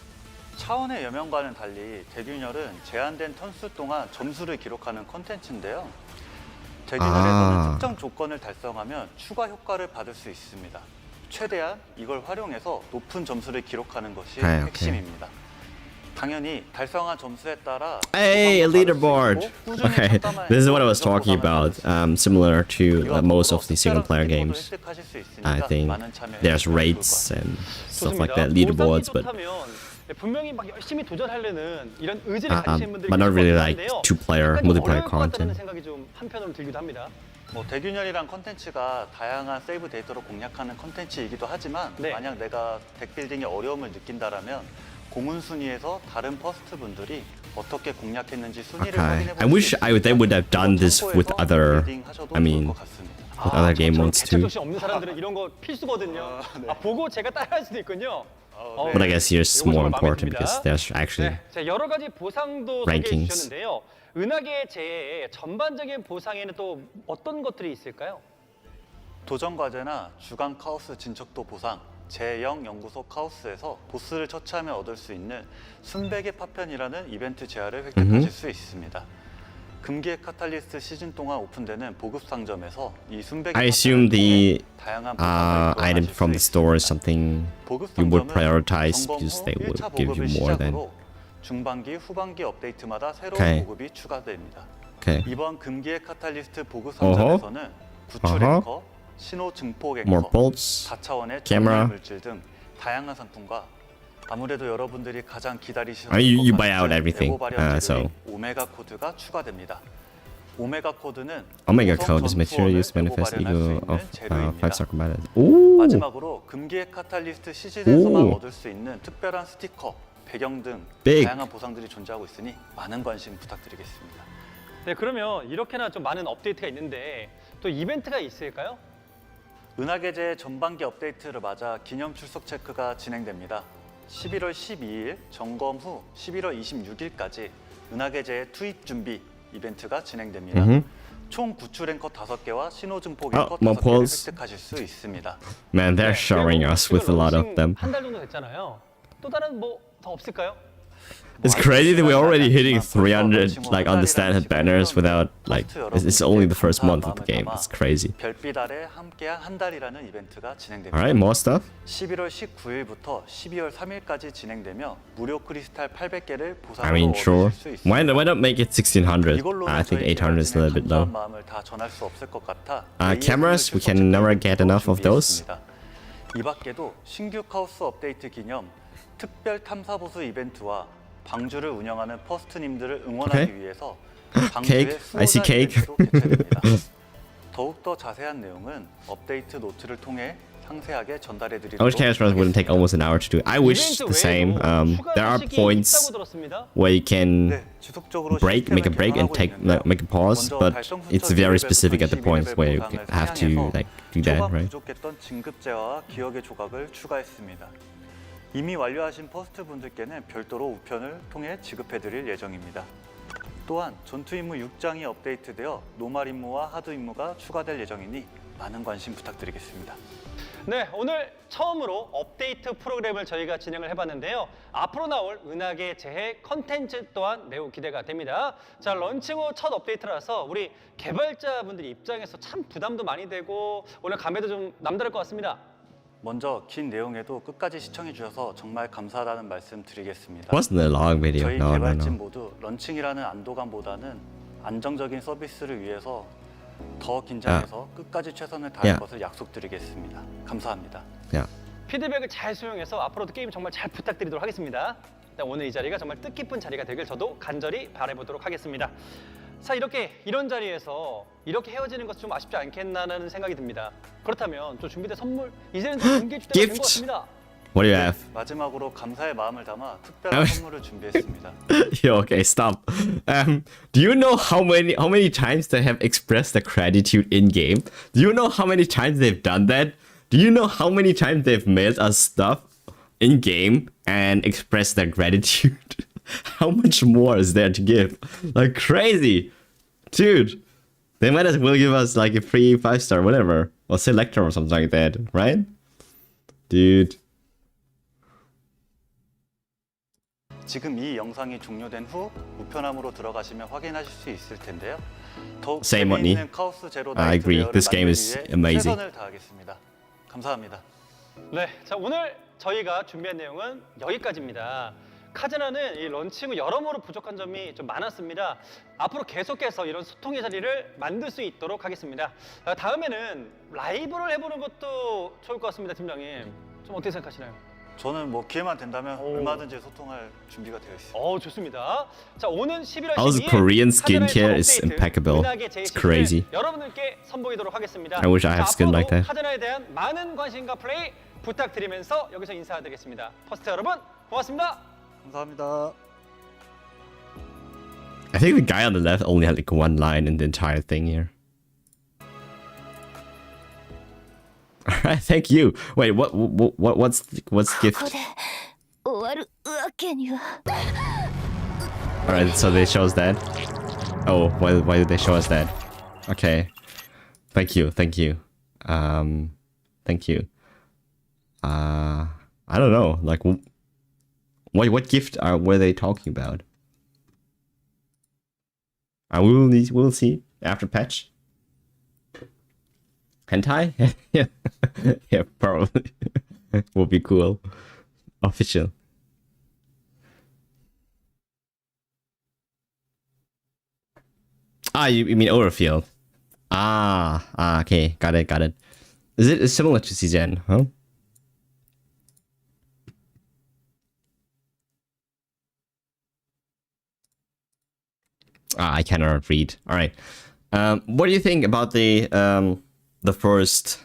차원의 여명과는 달리 대균열은 제한된 턴수 동안 점수를 기록하는 컨텐츠인데요. 대균열에서는 특정 조건을 달성하면 추가 효과를 받을 수 있습니다. 최대한 이걸 활용해서 높은 점수를 기록하는 것이 핵심입니다. 당연히 달성한 점수에 따라 Hey, a leaderboard. Okay, this is what I was talking about. Similar to most of the single-player games. I think there's rates and stuff like that, leaderboards, but 분명히 막 열심히 도전하려는 이런 의지를 가지신 분들이 but not really like 있는데요. two-player multiplayer 어려울 것 같다는 content. 생각이 좀 한편으로 들기도 합니다. 뭐 대균열이란 컨텐츠가 다양한 세이브 데이터로 공략하는 컨텐츠이기도 하지만 네. 만약 내가 덱빌딩에 어려움을 느낀다라면 고문 순위에서 다른 퍼스트 분들이 어떻게 공략했는지 순위를 Okay. 확인해 I wish they would have done this with other, I mean, with other game modes 개척 too. 정신 없는 사람들은 이런 거 필수거든요. 보고 제가 따라할 수도 있군요. But I guess here's 이거 more 정말 마음에 important 듭니다. because there's actually 네, 자, 여러 가지 보상도 소개해 rankings. 주셨는데요. 은하계 제의 전반적인 보상에는 또 어떤 것들이 있을까요? 도전 과제나 주간 카오스 진척도 보상, 제0 연구소 카오스에서 보스를 처치하면 얻을 수 있는 순백의 파편이라는 이벤트 제화를 획득하실 수 있습니다. 금기의 카탈리스트 시즌 동안 오픈되는 보급 상점에서 이 순백의 I assume the 다양한 보상을 item 교환하실 from the 수 store is 있습니다. something 보급 you would 상점은 prioritize 점검 because 후 they would 1차 give you 보급을 more than. 시작으로 중반기, 후반기 업데이트마다 새로운 Okay. 보급이 추가됩니다. Okay. 이번 금기의 카탈리스트 보급 상점에서는 구출 앵커, 신호 증폭 More 앵커, bolts. 4차원의 camera. 정밀 물질 등 다양한 상품과 아무래도 여러분들이 가장 기다리시는 You 것 buy out 같은 everything, 에고 발현 so. 재료인 오메가 코드가 추가됩니다. 오메가 코드는 Omega 고성 code is material used to 전투원을 manifest 에고 발현할 수 ego 있는 of 재료입니다. 5 star combatants. Ooh. 마지막으로 금기의 카탈리스트 시즌에서만 오. 얻을 수 있는 특별한 스티커, 배경 등 Big. 다양한 보상들이 존재하고 있으니 많은 관심 부탁드리겠습니다. 네, 그러면 이렇게나 좀 많은 업데이트가 있는데 또 이벤트가 있을까요? 은하계제 전반기 업데이트를 맞아 기념 출석 체크가 진행됩니다. 11월 12일 점검 후 11월 26일까지 은하계제의 투입 준비 이벤트가 진행됩니다. 총 구출 앵커 5개와 신호 증폭 앵커 more 5개를 polls. 획득하실 수 있습니다. Man, they're 네, showering 그리고 us with a lot of them. 한 달 정도 됐잖아요. 또 다른 뭐 더 없을까요? It's crazy that we're already hitting 300 like on the standard banners without like it's only the first month of the game. It's crazy. 별빛 아래 함께한 한 달이라는 이벤트가 진행됩니다. All right, more stuff. 11월 19일부터 12월 3일까지 진행되며 무료 크리스탈 800개를 I 보상으로 mean, sure. 얻으실 수 있습니다. Why not make it 1600? 이걸로는 I think 저희 800 is a little bit low. 감사한 마음을 다 전할 수 없을 것 같아 Cameras, we can never get enough of those. 이 밖에도 신규 카오스 업데이트 기념 특별 탐사 보수 이벤트와 방주를 운영하는 퍼스트님들을 응원하기 Okay. 위해서 Cake. 방주의 I see 수호자 cake. 이벤트도 개최됩니다. 더욱 더 자세한 내용은 업데이트 노트를 통해 상세하게 전달해 I 드리도록 wish Chaos Runs wouldn't take almost an hour to do. I wish 이벤트 the same. 외에도 추가 There are 소식이 points 있다고 들었습니다. where you can 네, 지속적으로 break, make a break, and 시스템을 make a pause, 먼저 but 달성 it's 순서 very 레벨부터 specific at the 22 points where you 보상을 have to 상향해서 like do that, 초반 right? 부족했던 진급제와 기억의 조각을 추가했습니다. 이미 완료하신 퍼스트 분들께는 별도로 우편을 통해 지급해드릴 예정입니다. 또한 전투 임무 6장이 업데이트되어 노말 임무와 하드 임무가 추가될 예정이니 많은 관심 부탁드리겠습니다. 네, 오늘 처음으로 업데이트 프로그램을 저희가 진행을 해봤는데요. 앞으로 나올 은하계 재해 컨텐츠 또한 매우 기대가 됩니다. 자, 런칭 후 첫 업데이트라서 우리 개발자분들 입장에서 참 부담도 많이 되고 오늘 감회도 좀 남다를 것 같습니다. 먼저 긴 내용에도 끝까지 시청해 주셔서 정말 감사하다는 말씀 드리겠습니다. Wasn't a long video. 저희 No, no, 개발진 no. 모두 런칭이라는 안도감보다는 안정적인 서비스를 위해서 더 긴장해서 끝까지 최선을 다할 것을 약속드리겠습니다. 감사합니다. Yeah. 피드백을 잘 수용해서 앞으로도 게임 정말 잘 부탁드리도록 하겠습니다. 오늘 이 자리가 정말 뜻깊은 자리가 되길 저도 간절히 바라보도록 하겠습니다. 자, 이런 자리에서 이렇게 헤어지는 것은 좀 아쉽지 않겠나는 생각이 듭니다. 그렇다면 또 준비된 선물 이제는 좀 공개해 줄 때가 된 것 같습니다. What do you have? 마지막으로 감사의 마음을 담아 특별한 선물을 준비했습니다. Yo, okay, stop. Do you know how many times they have expressed their gratitude in game? Do you know how many times they've done that? Do you know how many times they've mailed us stuff in game and expressed their gratitude? How much more is there to give? Like crazy, dude. They might as well give us like a free 5-star, whatever, or selector or something like that, right? Dude. 지금 이 영상이 종료된 후 우편함으로 들어가시면 확인하실 수 있을 텐데요. 더욱 Same what, 재미있는 카오스 제로 I agree. 나이트 This game 베어를 is 만들기 위해 amazing. 최선을 다하겠습니다. 감사합니다. 네, 자, 오늘 저희가 준비한 내용은 여기까지입니다. 카즈나는 이 런칭 후 여러모로 부족한 점이 좀 많았습니다. 앞으로 계속해서 이런 소통의 자리를 만들 수 있도록 하겠습니다. 다음에는 라이브를 해보는 것도 좋을 것 같습니다, 팀장님. 좀 어떻게 생각하시나요? 저는 뭐 기회만 된다면 얼마든지 소통할 준비가 되어 있습니다. 좋습니다. 자, 오는 11월 How's 12일 Korean skincare is impeccable. It's crazy. 여러분들께 선보이도록 하겠습니다. I wish I have skin like that. 카데나에 대한 많은 관심과 플레이 부탁드리면서 여기서 인사드리겠습니다. 퍼스트 여러분, 고맙습니다. 감사합니다. I think the guy on the left only had like one line in the entire thing here. Alright, thank you. Wait, what's gift? 終わるわけには Alright, so they show us that. Oh, why did they show us that? Okay. Thank you. Thank you. I don't know. Like, what gift were they talking about? We'll see after patch. Hentai? Yeah. Yeah, probably. Will be cool. Official. Ah, you mean Overfield? Okay, got it. Is it similar to CGen, huh? I cannot read. All right. What do you think about the first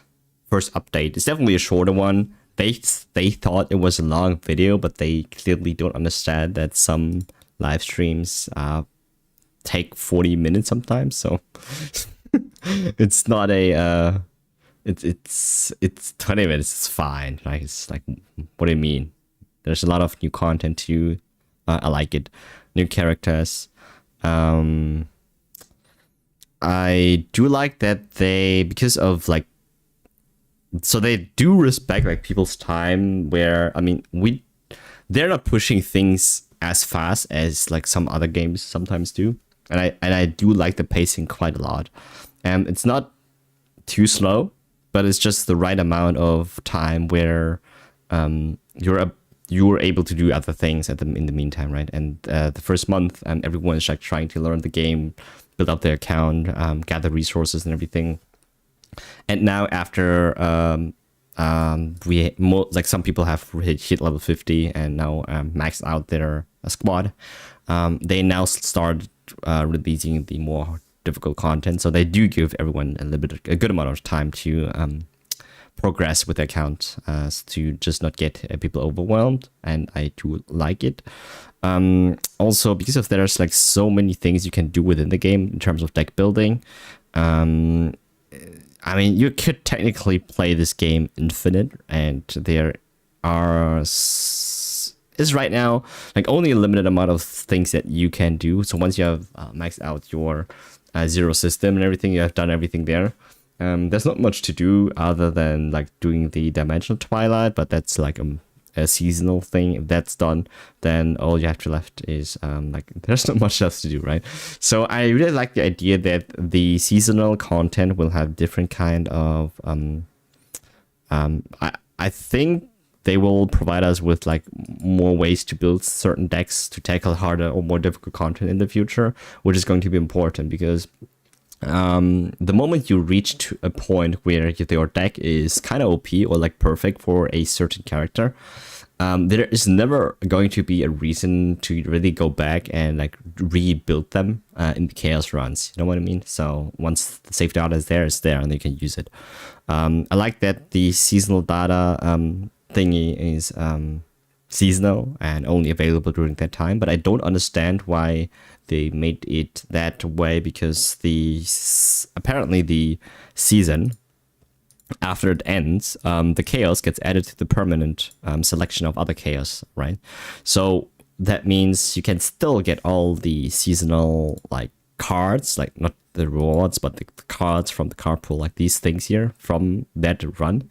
update? It's definitely a shorter one. They thought it was a long video, but they clearly don't understand that some live streams take 40 minutes sometimes. So it's not a it's 20 minutes. It's fine. Like, it's like, what do you mean? There's a lot of new content too. I like it. New characters. I do like that they, because of like, so they do respect like people's time, where, I mean, they're not pushing things as fast as like some other games sometimes do. And I do like the pacing quite a lot. And it's not too slow, but it's just the right amount of time where you're able to do other things in the meantime, right? And the first month, everyone is like trying to learn the game, build up their account, gather resources and everything. And now after like some people have hit level 50 and now maxed out their squad, they now start releasing the more difficult content. So they do give everyone a good amount of time to progress with the account, to just not get people overwhelmed, and I do like it. Also, because of there's like so many things you can do within the game in terms of deck building. I mean, you could technically play this game infinite, and there is right now like only a limited amount of things that you can do. So once you have maxed out your zero system and everything, you have done everything there. There's not much to do other than like doing the dimensional twilight, but that's like a seasonal thing. If that's done, then all you have to left is like there's not much else to do, right? So I really like the idea that the seasonal content will have different kind of I think they will provide us with like more ways to build certain decks to tackle harder or more difficult content in the future, which is going to be important, because the moment you reach to a point where your deck is kind of OP or like perfect for a certain character, there is never going to be a reason to really go back and like rebuild them in the chaos runs. You know what I mean? So once the safe data is there, it's there and you can use it. I like that the seasonal data thingy is seasonal and only available during that time, but I don't understand why they made it that way, because apparently the season, after it ends, the chaos gets added to the permanent selection of other chaos, right? So that means you can still get all the seasonal like cards, like not the rewards, but the cards from the card pool, like these things here from that run,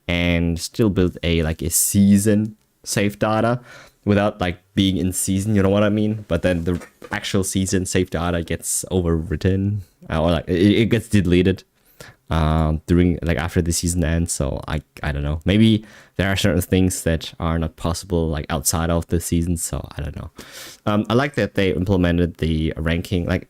and still build a season save data without like being in season, you know what I mean? But then the actual season save data gets overwritten, or like it gets deleted during like after the season ends. So I don't know, maybe there are certain things that are not possible like outside of the season, so I don't know. I like that they implemented the ranking. Like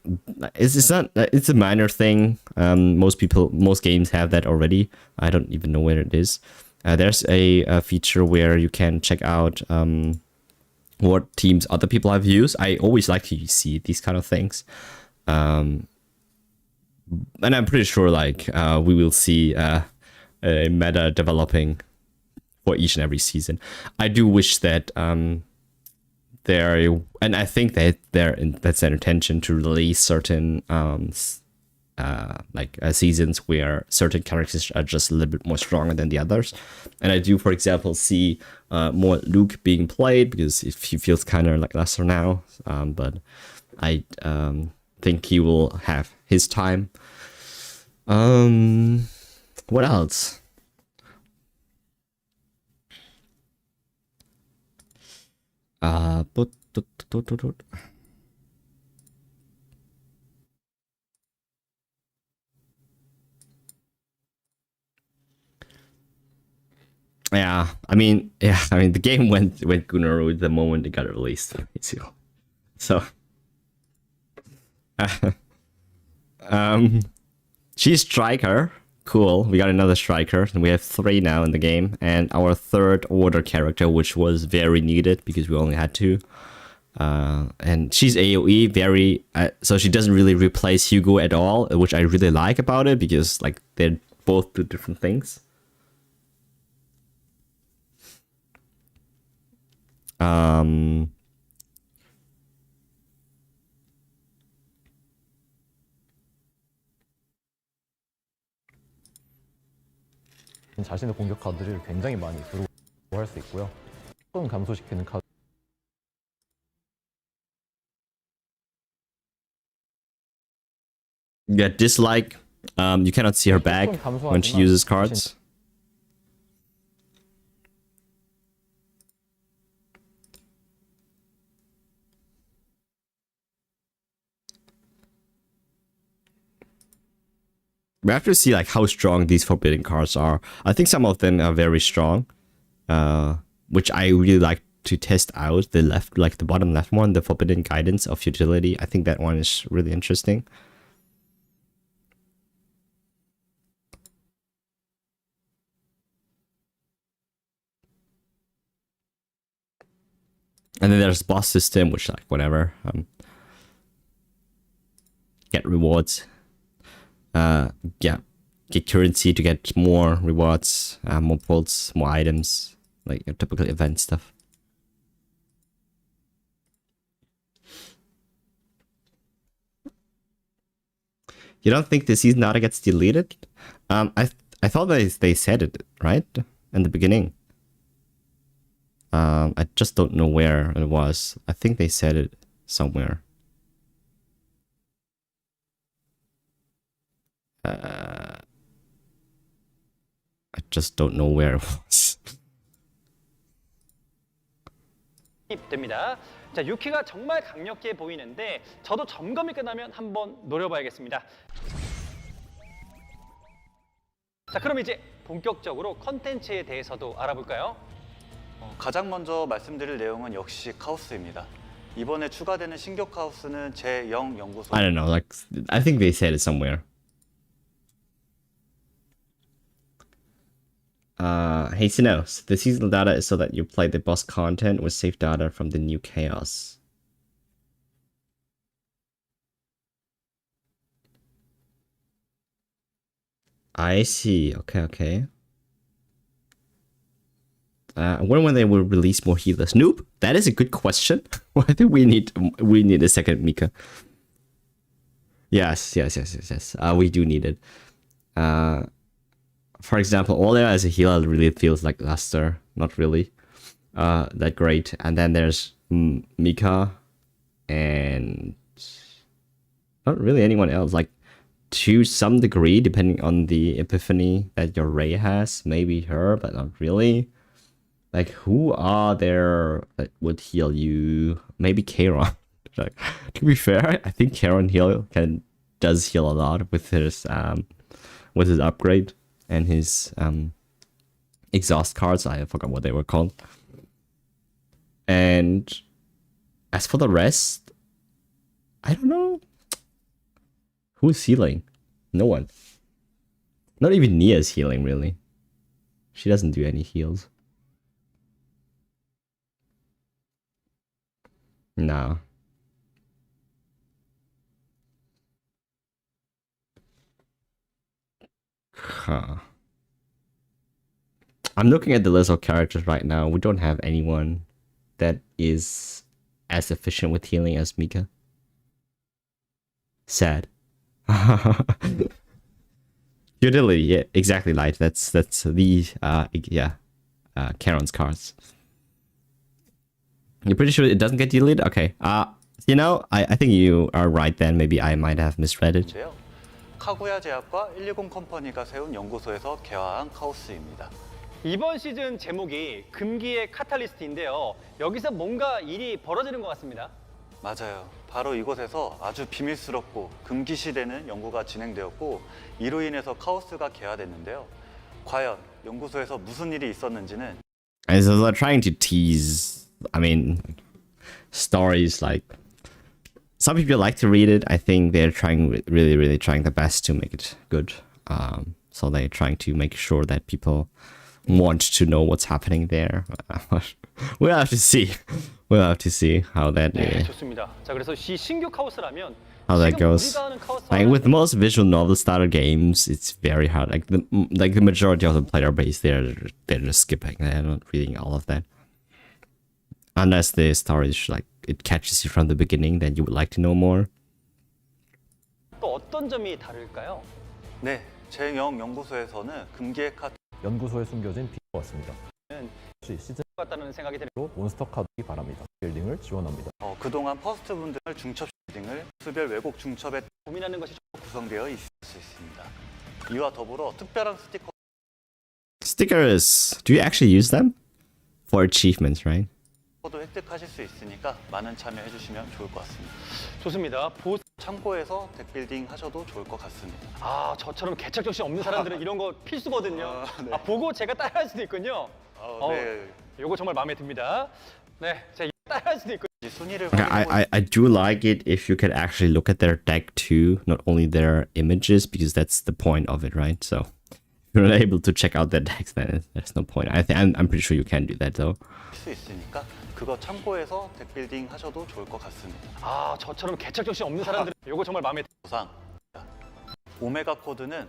it's a minor thing. Most games have that already. I don't even know where it is. There's a feature where you can check out what teams other people have used. I always like to see these kind of things. And I'm pretty sure like we will see a meta developing for each and every season. I do wish that and I think that that's their intention to release certain seasons where certain characters are just a little bit more stronger than the others. And I do, for example, see more Luke being played because he feels kind of like lesser now. But I think he will have his time. What else? Yeah, I mean, the game went Gunnaru the moment it got released. So, she's striker. Cool. We got another striker, and we have 3 now in the game, and our 3rd order character, which was very needed because we only had 2. And she's AoE very, so she doesn't really replace Hugo at all, which I really like about it because like they're both do different things. 자신의 공격 카드를 굉장히 많이 들어올 수 있고요. 조금 감소시키는 카드. Yeah, dislike. You cannot see her back when she uses cards. We have to see like how strong these forbidden cards are. I think some of them are very strong, which I really like to test out. The left, like the bottom left one, the forbidden guidance of futility. I think that one is really interesting. And then there's boss system, which like whatever. Get rewards. Yeah, get currency to get more rewards, more pulls, more items, like your typical event stuff. You don't think the season data gets deleted? I thought they said it right in the beginning. I just don't know where it was. I think they said it somewhere. I just don't know where it was. 됩니다. 자, 유키가 정말 강력해 보이는데 저도 점검이 끝나면 한번 노려봐야겠습니다. 자, 그럼 이제 본격적으로 컨텐츠에 대해서도 알아볼까요? 가장 먼저 말씀드릴 내용은 역시 카오스입니다. 이번에 추가되는 신규 카오스는 제0 연구소. I don't know. Like I think they said it somewhere. Hey Sinos, the seasonal data is so that you play the boss content with save data from the new chaos. I see. Okay. When they will release more healers? Nope. That is a good question. I think we need a second Mika. Yes. We do need it. For example, Olia as a healer really feels like Luster. Not really that great. And then there's Mika and not really anyone else. Like to some degree, depending on the epiphany that your Ray has. Maybe her, but not really. Like who are there that would heal you? Maybe Kairon. Like, to be fair, I think Kairon does heal a lot with his upgrade. And his exhaust cards, I forgot what they were called. And as for the rest, I don't know. Who's healing? No one. Not even Nia's healing, really. She doesn't do any heals. No. Huh. I'm looking at the list of characters right now. We don't have anyone that is as efficient with healing as Mika. Sad. Utility, yeah, exactly. Like that's the Karen's cards. You're pretty sure it doesn't get deleted? Okay. You know, I think you are right then. Maybe I might have misread it. 카구야 제약과 120 컴퍼니가 세운 연구소에서 개화한 카오스입니다. 이번 시즌 제목이 금기의 카탈리스트인데요. 여기서 뭔가 일이 벌어지는 것 같습니다. 맞아요. 바로 이곳에서 아주 비밀스럽고 금기시되는 연구가 진행되었고 이로 인해서 카오스가 개화됐는데요. 과연 연구소에서 무슨 일이 있었는지는 And so they're trying to tease, I mean, stories like some people like to read it. I think they're trying really trying their best to make it good. So they're trying to make sure that people want to know what's happening there. We'll have to see. We'll have to see how that 좋습니다. 자, 그래서 이 신규 카오스라면 how that goes. Like with most visual novel style games, it's very hard. Like the majority of the player base, they're just skipping. They're not reading all of that. Unless the story is like it catches you from the beginning, then you would like to know more. 또 어떤 점이 다를까요? 네, 제영 연구소에서는 금기의 카드 연구소에 숨겨진 비가 왔습니다. 시즌 같다는 생각이 드네요. 몬스터 카드이 바랍니다. 빌딩을 지원합니다. 그동안 퍼스트 분들을 중첩 빌딩을 수별 왜곡 중첩에 고민하는 것이 구성되어 있을 수 있습니다. 이와 더불어 특별한 스티커 Stickers. Do you actually use them for achievements, right? 도 획득하실 수 있으니까 많은 참여해 주시면 좋을 것 같습니다. 좋습니다. 참고해서 덱 빌딩 하셔도 좋을 것 같습니다. 아, 저처럼 개척 정신 없는 사람들은 이런 거 필수거든요. 네. 보고 제가 따라할 수도 있군요. 네. 요거 정말 마음에 듭니다. 네, 제가 따라할 수도 있고. 순위를 I do like it if you can actually look at their deck too, not only their images, because that's the point of it, right? So if you're not able to check out their decks, then there's no point. I'm pretty sure you can do that though. 수 있으니까 그거 참고해서 덱 빌딩 하셔도 좋을 것 같습니다. 아, 저처럼 개척 정신 없는 사람들은 요거 정말 마음에 보상 오메가 코드는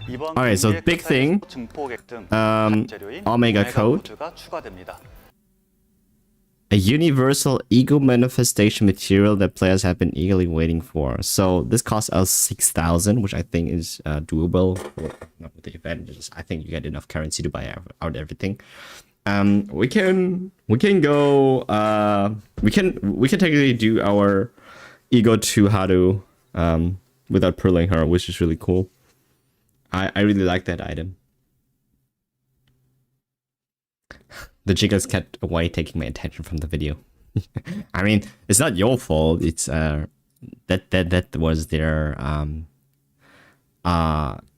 이번 Alright, so big thing. 증폭액 등 Omega 오메가 code. 코드가 추가됩니다. A universal ego manifestation material that players have been eagerly waiting for. So this costs us 6,000, which I think is doable. Not with the event. I think you get enough currency to buy out everything. We can go. We can technically do our ego to Haru without pulling her, which is really cool. I really like that item. The jiggers kept away, taking my attention from the video. I mean, it's not your fault. It's that was their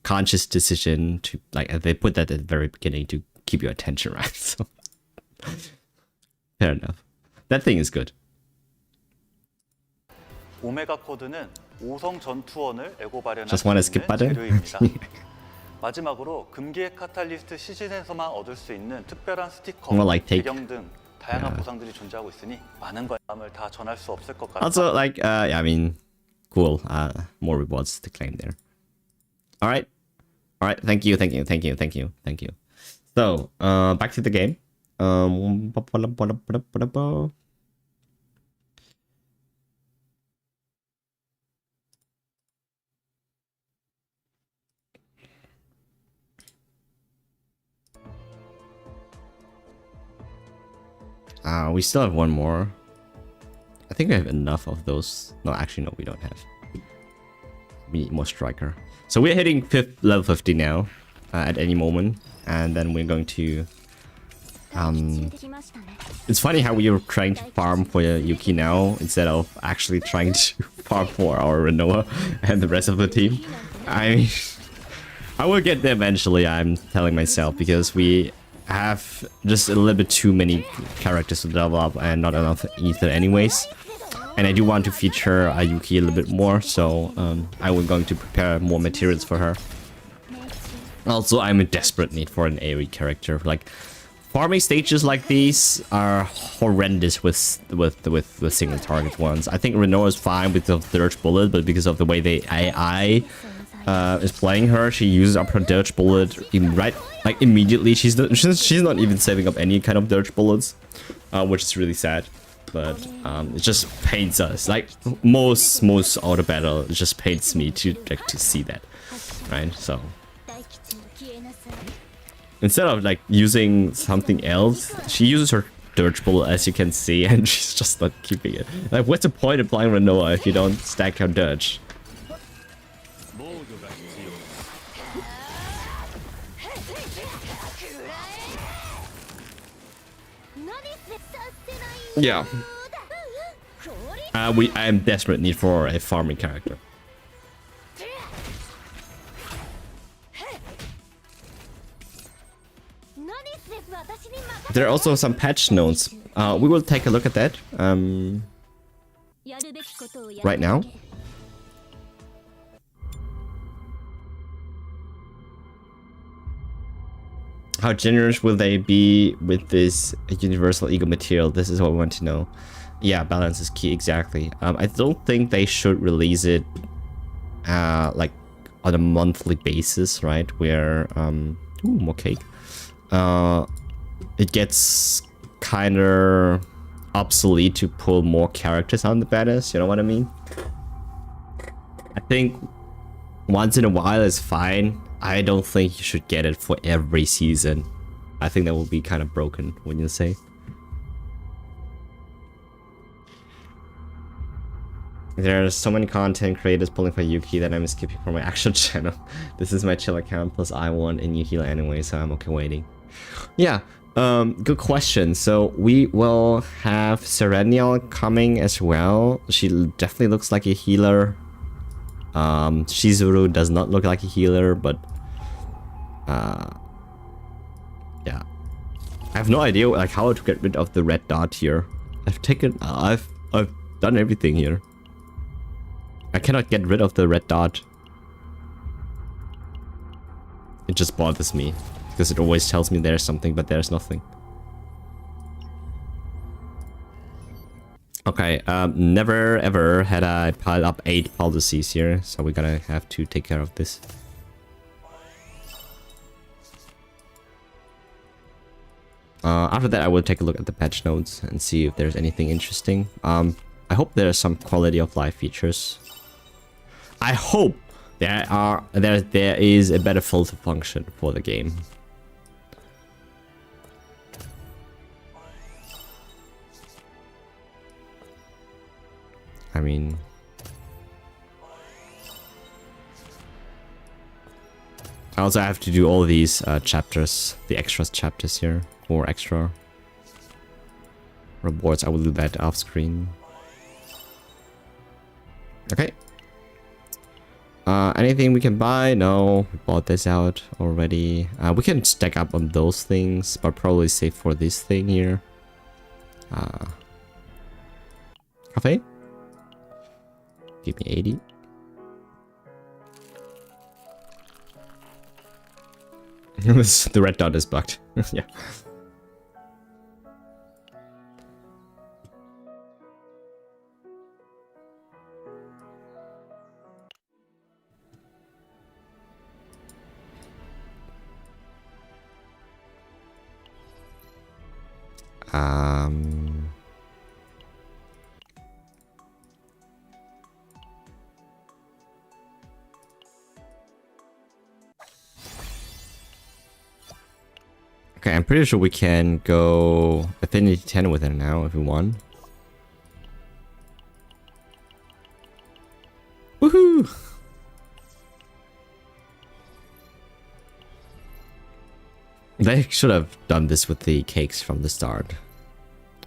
conscious decision to, like, they put that at the very beginning to keep your attention, right? So fair enough. That thing is good. 오메가 코드는 5성 전투원을 에고 발현할 Just 수 wanna 있는 skip button? 재료입니다. 마지막으로 금기의 카탈리스트 시즌에서만 얻을 수 있는 특별한 스티커, More like take. 배경 등 다양한 보상들이 존재하고 있으니 많은 것을 다 전할 수 없을 것 같아요. Also, like, yeah, I mean, cool. More rewards to claim there. All right. Thank you. So, back to the game. We still have one more. I think we have enough of those. No, actually, no, we don't have. We need more striker. So we're hitting level 50 now at any moment. And then we're going to... It's funny how we are trying to farm for Yuki now instead of actually trying to farm for our Renoa and the rest of the team. I mean, I will get there eventually, I'm telling myself, because we have just a little bit too many characters to develop and not enough ether anyways. And I do want to feature Yuki a little bit more, so I will going to prepare more materials for her. Also, I'm in desperate need for an AoE character. Like, farming stages like these are horrendous with single target ones. I think Renault is fine with the Dirge Bullet, but because of the way the AI is playing her, she uses up her Dirge Bullet immediately. She's not even saving up any kind of Dirge Bullets, which is really sad. But it just pains us. Like most auto battle, it just pains me to see that, right? So instead of like using something else, she uses her Dirge Bullet, as you can see, and she's just not keeping it. Like, what's the point of playing Renoa if you don't stack your Dirge? Yeah. I am desperate need for a farming character. There are also some patch notes. We will take a look at that right now. How generous will they be with this universal ego material? This is what we want to know. Yeah, balance is key, exactly. I don't think they should release it like on a monthly basis, right? Where ooh, more cake. It gets kind of obsolete to pull more characters on the banners, you know what I mean? I think once in a while is fine. I don't think you should get it for every season. I think that will be kind of broken, wouldn't you say? There are so many content creators pulling for Yuki that I'm skipping for my actual channel. This is my chill account, plus I want a new healer anyway, so I'm okay waiting. Yeah, good question. So we will have Serenial coming as well. She definitely looks like a healer. Shizuru does not look like a healer, but yeah, I have no idea like how to get rid of the red dot here. I've done everything here. I cannot get rid of the red dot. It just bothers me because it always tells me there's something, but there's nothing. Okay, never ever had I piled up 8 policies here, so we're gonna have to take care of this. After that, I will take a look at the patch notes and see if there's anything interesting. I hope there are some quality of life features. I hope there is a better filter function for the game. I mean, I also have to do all these chapters, the extra chapters here, for extra rewards. I will do that off screen. Okay. Anything we can buy? No, we bought this out already. We can stack up on those things, but probably save for this thing here. Cafe? Give me 80. The red dot is bugged. Yeah. Okay, I'm pretty sure we can go Affinity 10 with it now if we want. Woohoo! They should have done this with the cakes from the start.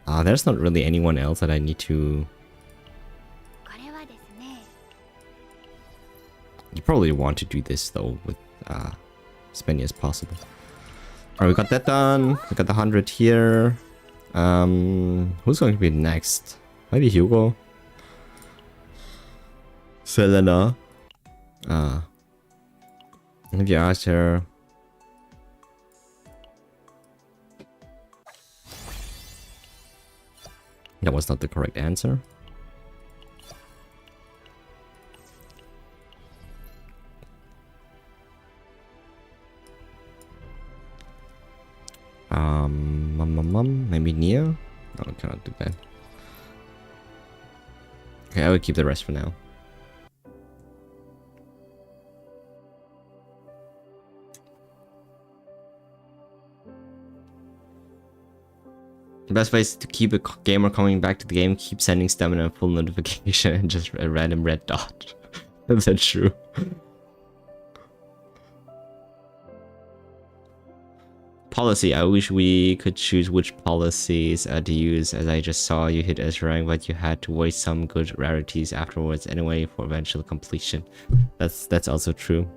There's not really anyone else that I need to... You probably want to do this though with as many as possible. Alright, we got that done. We got the 100 here. Who's going to be next? Maybe Hugo? Selena? Maybe Arthur. That was not the correct answer. Maybe Neo? No, I cannot do that. Okay, I will keep the rest for now. The best way is to keep a gamer coming back to the game, keep sending stamina full notification and just a random red dot. That's true. Policy. I wish we could choose which policies to use, as I just saw you hit S rank, but you had to waste some good rarities afterwards anyway for eventual completion. That's also true.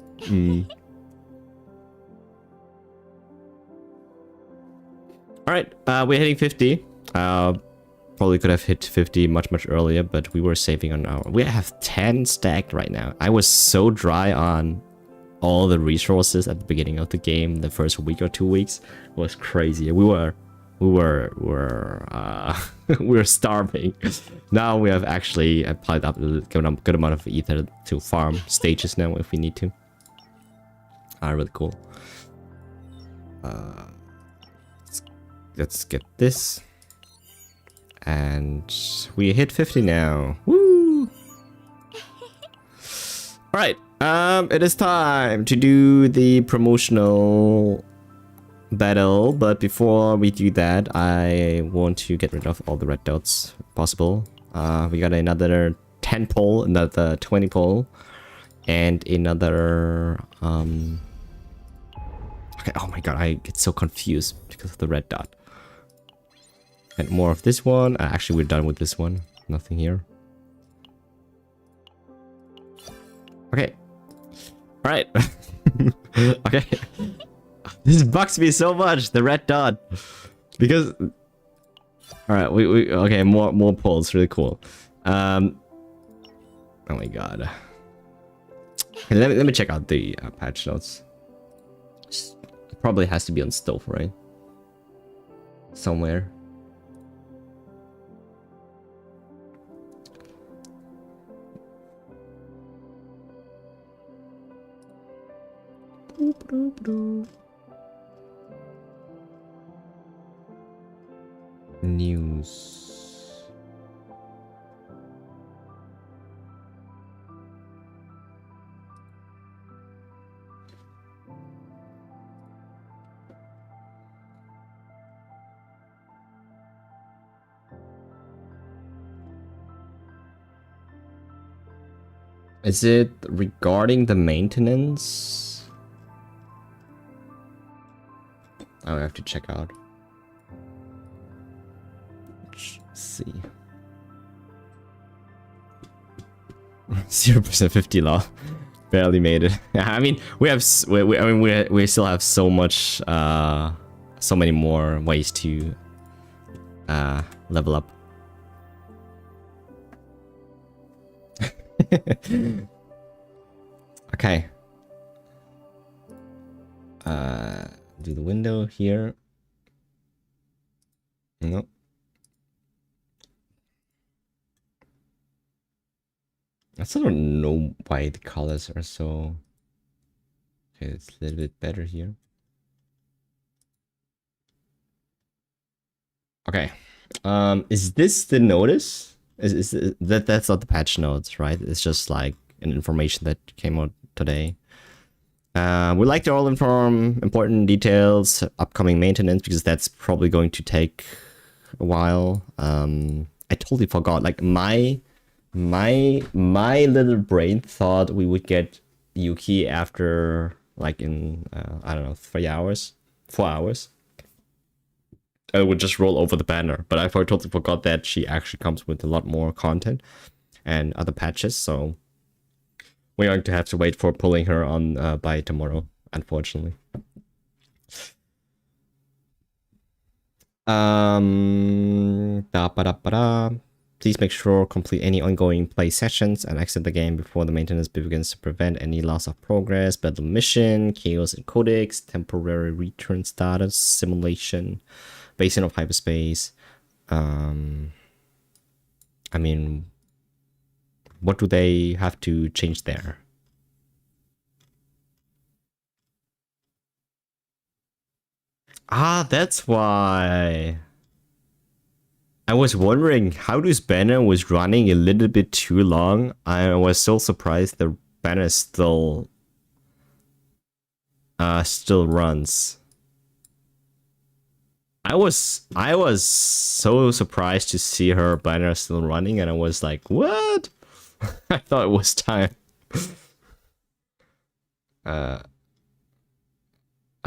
Alright, we're hitting 50. Probably could have hit 50 much earlier, but we were saving on our... We have 10 stacked right now. I was so dry on all the resources at the beginning of the game. The first week or 2 weeks was crazy. We were starving. Now we have actually applied up a good amount of ether to farm stages now if we need to. Really cool. Let's get this. And we hit 50 now. Woo! Alright, it is time to do the promotional battle, but before we do that, I want to get rid of all the red dots if possible. We got another 10 pole, another 20 pole, and another okay, oh my god, I get so confused because of the red dot. And more of this one. Actually, we're done with this one. Nothing here. Okay. Alright. Okay. This bugs me so much, the red dot. Because... Alright, we okay, more polls, really cool. Oh my god. Okay, let me check out the patch notes. It probably has to be on stove, right? Somewhere. News. Is it regarding the maintenance? I have to check out. Let's see. 0% 50 law. Barely made it. I mean, we still have so much, so many more ways to level up. Okay. Do the window here. Nope. I still don't know why the colors are so... Okay, it's a little bit better here. Okay. Is this the notice? Is that's not the patch notes, right? It's just like an information that came out today. We like to all inform important details, upcoming maintenance, because that's probably going to take a while. I totally forgot. Like my little brain thought we would get YUKI after like in I don't know, 4 hours. I would just roll over the banner, but I totally forgot that she actually comes with a lot more content and other patches. So we're going to have to wait for pulling her on by tomorrow, unfortunately. Please make sure complete any ongoing play sessions and exit the game before the maintenance begins to prevent any loss of progress, battle mission, chaos and codex, temporary return status, simulation, basin of hyperspace. I mean, what do they have to change there? Ah, that's why. I was wondering how this banner was running a little bit too long. I was so surprised the banner still runs. I was so surprised to see her banner still running, and I was like, what? I thought it was time. I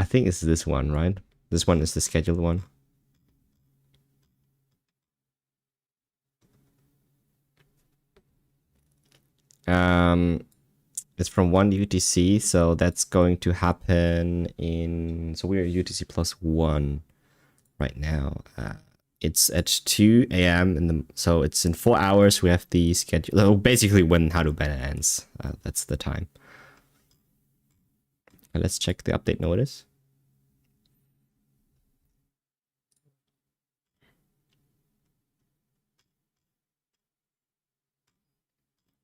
think it's this one, right? This one is the scheduled one. It's from 1 UTC, so that's going to happen in... So we're UTC +1 right now. It's at 2 a.m. So it's in 4 hours. We have the schedule. Basically, when How to Banner ends. That's the time. Let's check the update notice.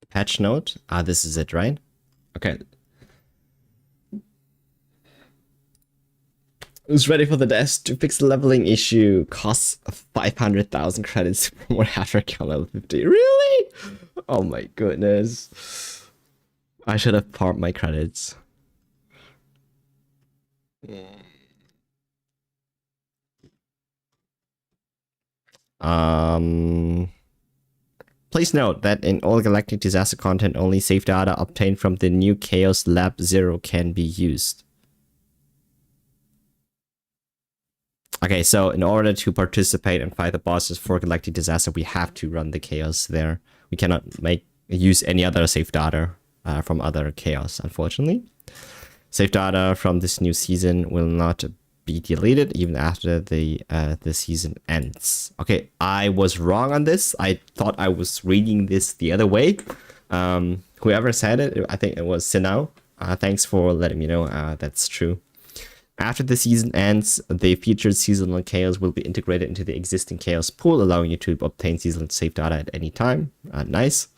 Patch note. This is it, right? Okay. Who's ready for the desk to fix the leveling issue? Costs 500,000 credits for more after level 50. Really? Oh my goodness. I should have parked my credits. Please note that in all Galactic Disaster content, only save data obtained from the new Chaos Lab 0 can be used. Okay, so in order to participate and fight the bosses for Galactic Disaster, we have to run the Chaos there. We cannot use any other save data from other Chaos, unfortunately. Save data from this new season will not be deleted even after the season ends. Okay, I was wrong on this. I thought I was reading this the other way. Whoever said it, I think it was Sinao. Thanks for letting me know that's true. After the season ends, the featured seasonal chaos will be integrated into the existing chaos pool, allowing you to obtain seasonal save data at any time. Nice.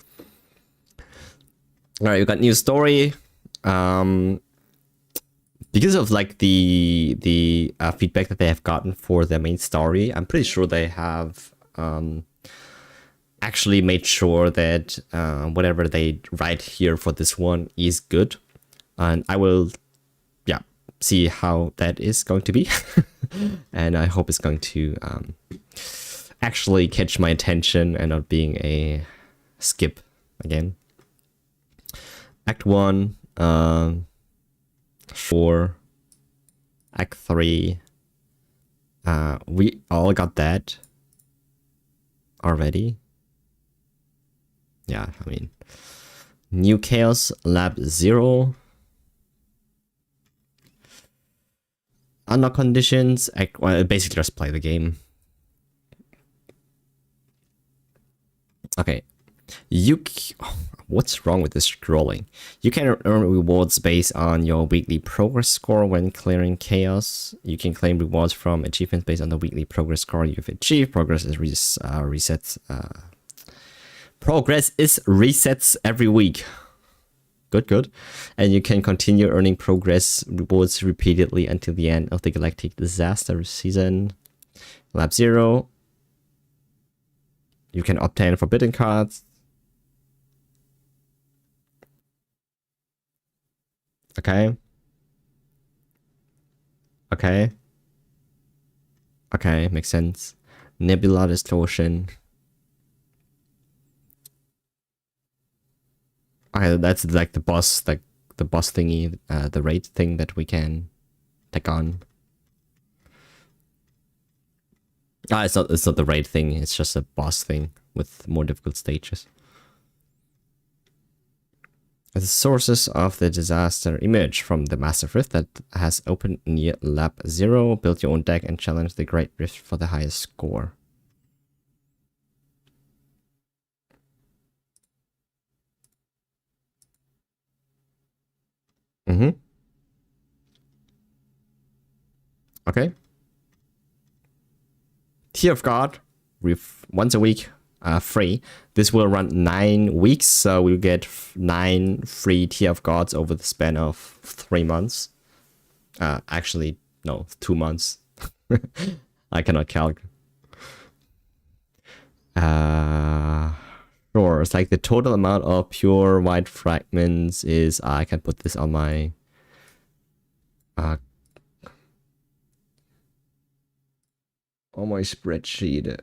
All right, we got new story. Because of like the feedback that they have gotten for their main story, I'm pretty sure they have actually made sure that whatever they write here for this one is good, and I will see how that is going to be. And I hope it's going to actually catch my attention and not being a skip again. Act 1, 4, Act 3. We all got that already. Yeah, I mean, New Chaos Lab 0. Unlock conditions. Well, basically just play the game. Okay. What's wrong with this scrolling? You can earn rewards based on your weekly progress score when clearing chaos. You can claim rewards from achievements based on the weekly progress score you've achieved. Progress is resets. Progress is resets every week. Good. And you can continue earning progress rewards repeatedly until the end of the Galactic Disaster season. Lab 0. You can obtain forbidden cards. Okay, makes sense. Nebula distortion. Okay, that's like the boss, like the boss thingy, the raid thing that we can take on. It's not the raid thing. It's just a boss thing with more difficult stages. The sources of the disaster emerge from the massive rift that has opened near Lab 0. Build your own deck and challenge the Great Rift for the highest score. Okay. Tear of God. Once a week. free. This will run 9 weeks, so we'll get 9 free Tear of Gods over the span of 3 months. Actually, no, 2 months. I cannot calculate. Sure, it's like the total amount of pure white fragments is, I can put this on my spreadsheet.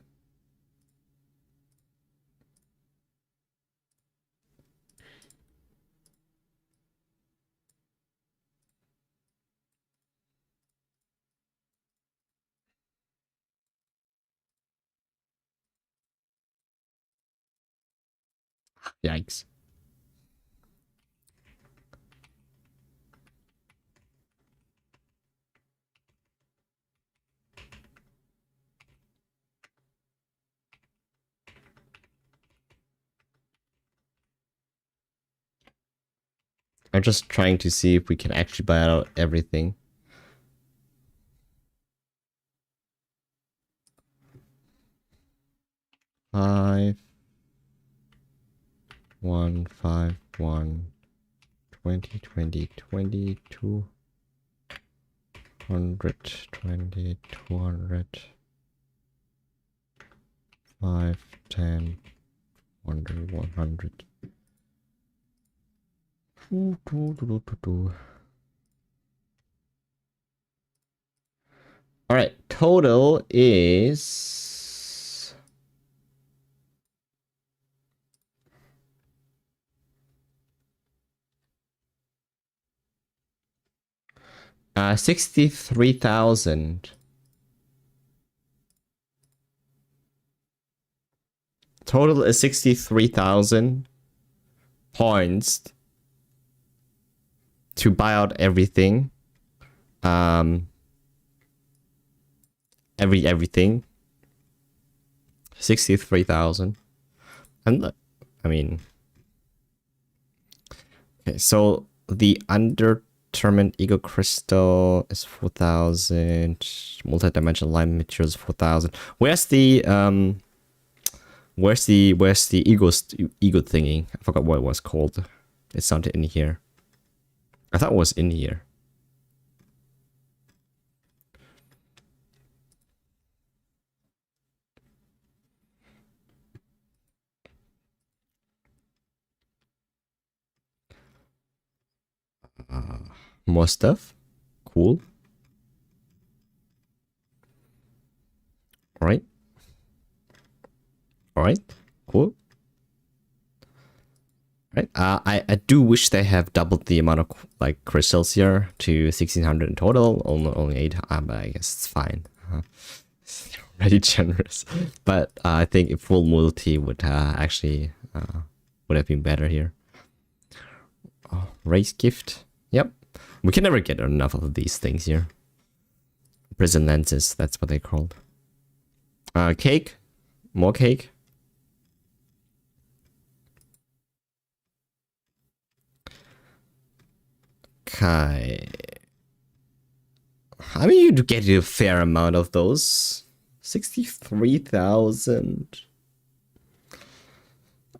Yikes. I'm just trying to see if we can actually buy out everything. Five, 1, 5, 1, 20, 20, 20, 200, 20, 200, 5, 10, 100, 100. All right, total is 63,000. Total is 63,000 points to buy out everything. Everything. 63,000. And I mean, okay, so the undetermined ego crystal is 4,000. Multidimensional alignment materials 4,000. Where's the ego thingy? I forgot what it was called. It's not in here. I thought it was in here. More stuff. Cool. All right. All right. Cool. Right. I do wish they have doubled the amount of like crystals here to 1,600 in total. Only 8, but I guess it's fine. Pretty generous. But I think if full multi would actually would have been better here. Oh, race gift. Yep. We can never get enough of these things here. Prison lenses. That's what they called. Cake. More cake. Okay. I mean, you do get a fair amount of those. 63,000.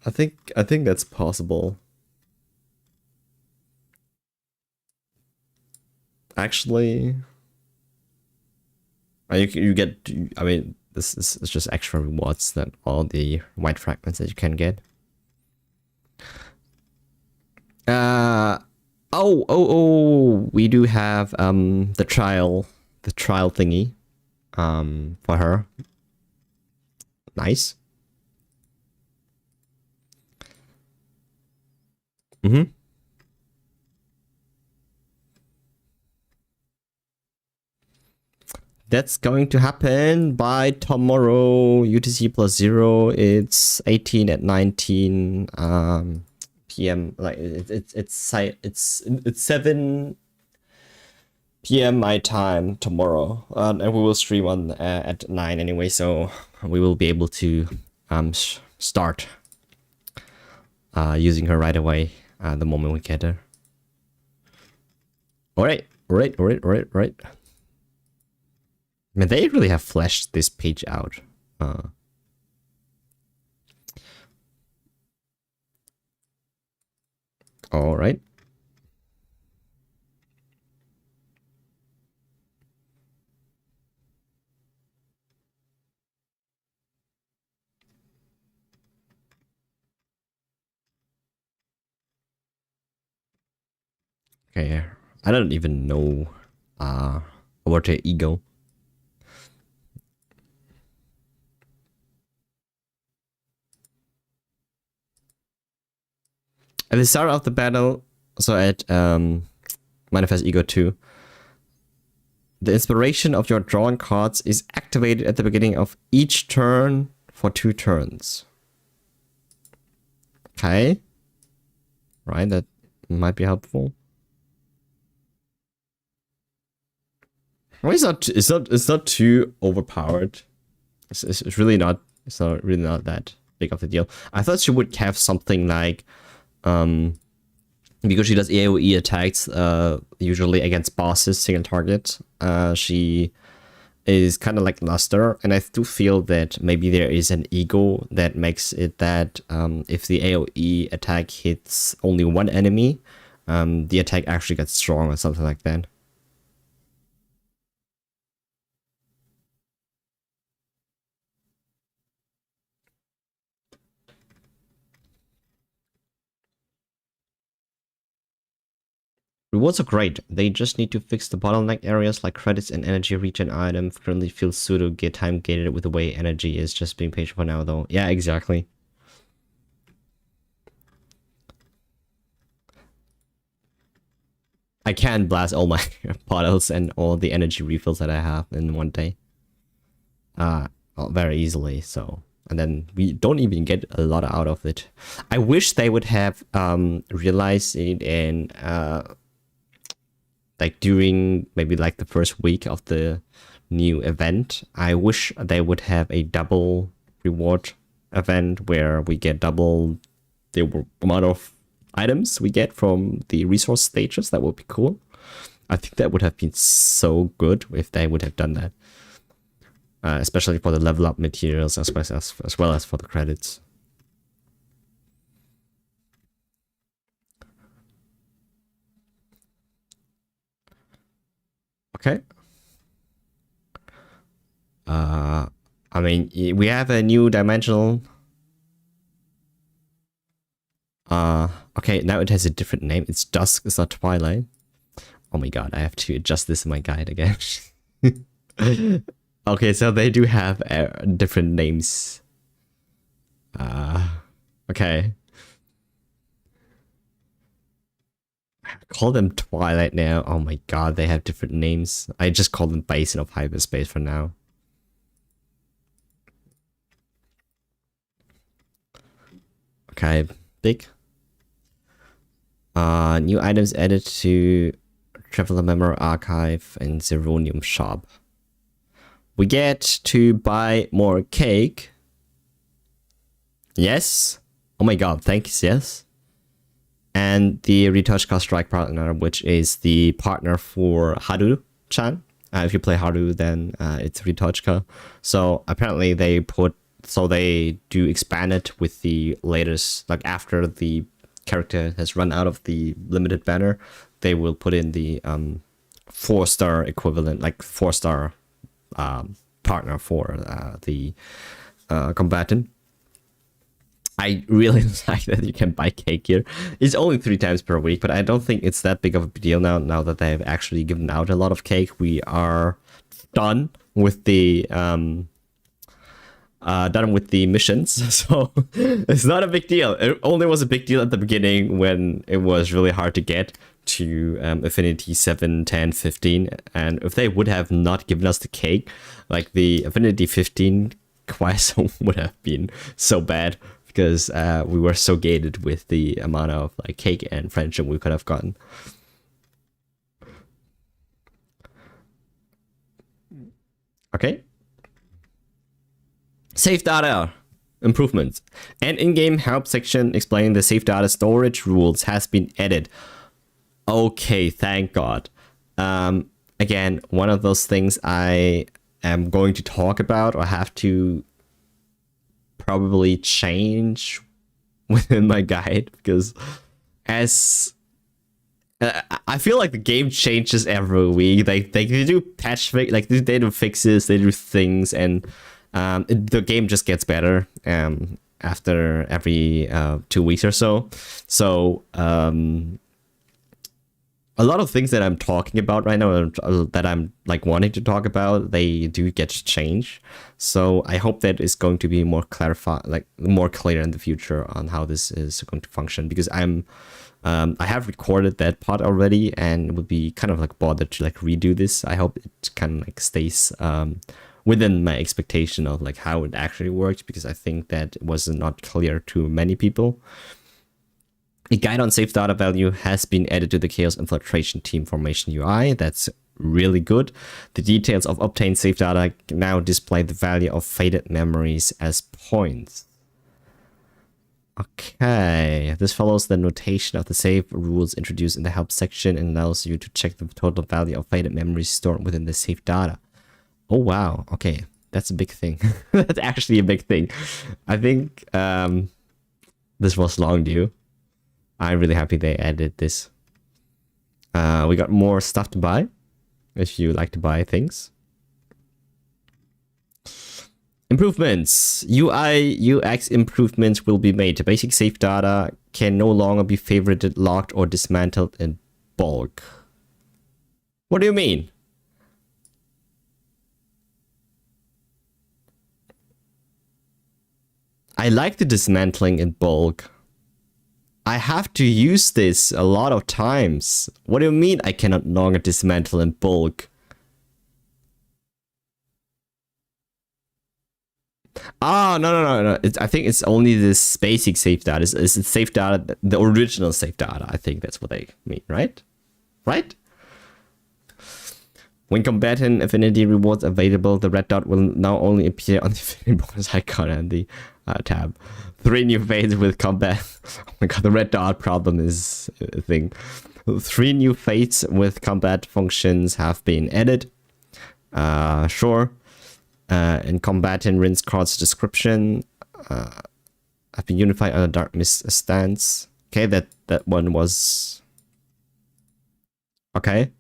I think that's possible. Actually, you get. I mean, this is just extra rewards than all the white fragments that you can get. Oh, we do have the trial thingy for her. Nice. That's going to happen by tomorrow. UTC +0. It's 18 at 19 p.m. Like it's 7 p.m. my time tomorrow, and we will stream on at 9 anyway. So we will be able to start using her right away the moment we get her. All right. I mean, they really have fleshed this page out. All right. Okay, I don't even know what the ego. At the start of the battle, so at Manifest Ego 2, the inspiration of your drawn cards is activated at the beginning of each turn for 2 turns. Okay. Right, that might be helpful. Well, it's not too overpowered. It's really not. It's not really not that big of a deal. I thought she would have something like, because she does AOE attacks, usually against bosses, single target. She is kind of like Luster, and I do feel that maybe there is an ego that makes it that if the AOE attack hits only one enemy, the attack actually gets strong or something like that. Rewards are great. They just need to fix the bottleneck areas like credits and energy regen item. Currently feels pseudo get time gated with the way energy is. Just being patient for now though. Yeah, exactly. I can blast all my bottles and all the energy refills that I have in one day. Very easily, so. And then we don't even get a lot out of it. I wish they would have realized it in like during maybe like the first week of the new event. I wish they would have a double reward event where we get double the amount of items we get from the resource stages. That would be cool. I think that would have been so good if they would have done that. Especially for the level up materials as well as for the credits. Okay. I mean, we have a new dimensional. Okay, now it has a different name. It's Dusk, it's not Twilight. Oh my god, I have to adjust this in my guide again. Okay, so they do have different names. Okay. Call them Twilight now. Oh my god, they have different names. I just call them Basin of Hyperspace for now. Okay, big. New items added to Traveler Memory Archive and Zeronium Shop. We get to buy more cake. Yes. Oh my god, thanks, yes. And the Retouchka Strike Partner, which is the partner for Haru-chan. If you play Haru, then it's Retouchka. So apparently they do expand it with the latest, like after the character has run out of the limited banner, they will put in the 4-star equivalent, like 4-star partner for the combatant. I really like that you can buy cake here. It's only 3 times per week, but I don't think it's that big of a deal now that they've actually given out a lot of cake. We are done with the missions, so it's not a big deal. It only was a big deal at the beginning when it was really hard to get to Affinity 7, 10, 15, and if they would have not given us the cake, like the Affinity 15 quest would have been so bad, because we were so gated with the amount of like cake and friendship we could have gotten. Okay. Save data improvements. An in-game help section explaining the save data storage rules has been added. Okay, thank God. Again, one of those things I am going to talk about or have to probably change within my guide, because as I feel like the game changes every week. They do like they do fixes, they do things, and the game just gets better after every 2 weeks or so. So a lot of things that I'm talking about right now, that I'm like wanting to talk about, they do get to change. So I hope that is going to be more more clear in the future on how this is going to function, because I have recorded that part already and would be kind of like bothered to like redo this. I hope it kind of like stays within my expectation of like how it actually works, because I think that it was not clear to many people. A guide on safe data value has been added to the Chaos Infiltration Team Formation UI. That's really good. The details of obtained safe data now display the value of faded memories as points. Okay, this follows the notation of the save rules introduced in the help section and allows you to check the total value of faded memories stored within the safe data. Oh wow, okay, that's a big thing. That's actually a big thing. I think this was long due. I'm really happy they added this. We got more stuff to buy, if you like to buy things. Improvements. UI, UX improvements will be made. The basic safe data can no longer be favorited, locked, or dismantled in bulk. What do you mean? I like the dismantling in bulk. I have to use this a lot of times. What do you mean I cannot longer dismantle in bulk? Oh, no. I think it's only this basic safe data. It's safe data, the original safe data. I think that's what they mean, right? Right? When combatant affinity rewards available, the red dot will now only appear on the affinity bonus icon and the tab. 3 new fates with combat. Oh my god, the red dot problem is a thing. 3 new fates with combat functions have been added. Sure. In combatant rinse card's description, have been unified on a dark mist stance. Okay, that one was okay.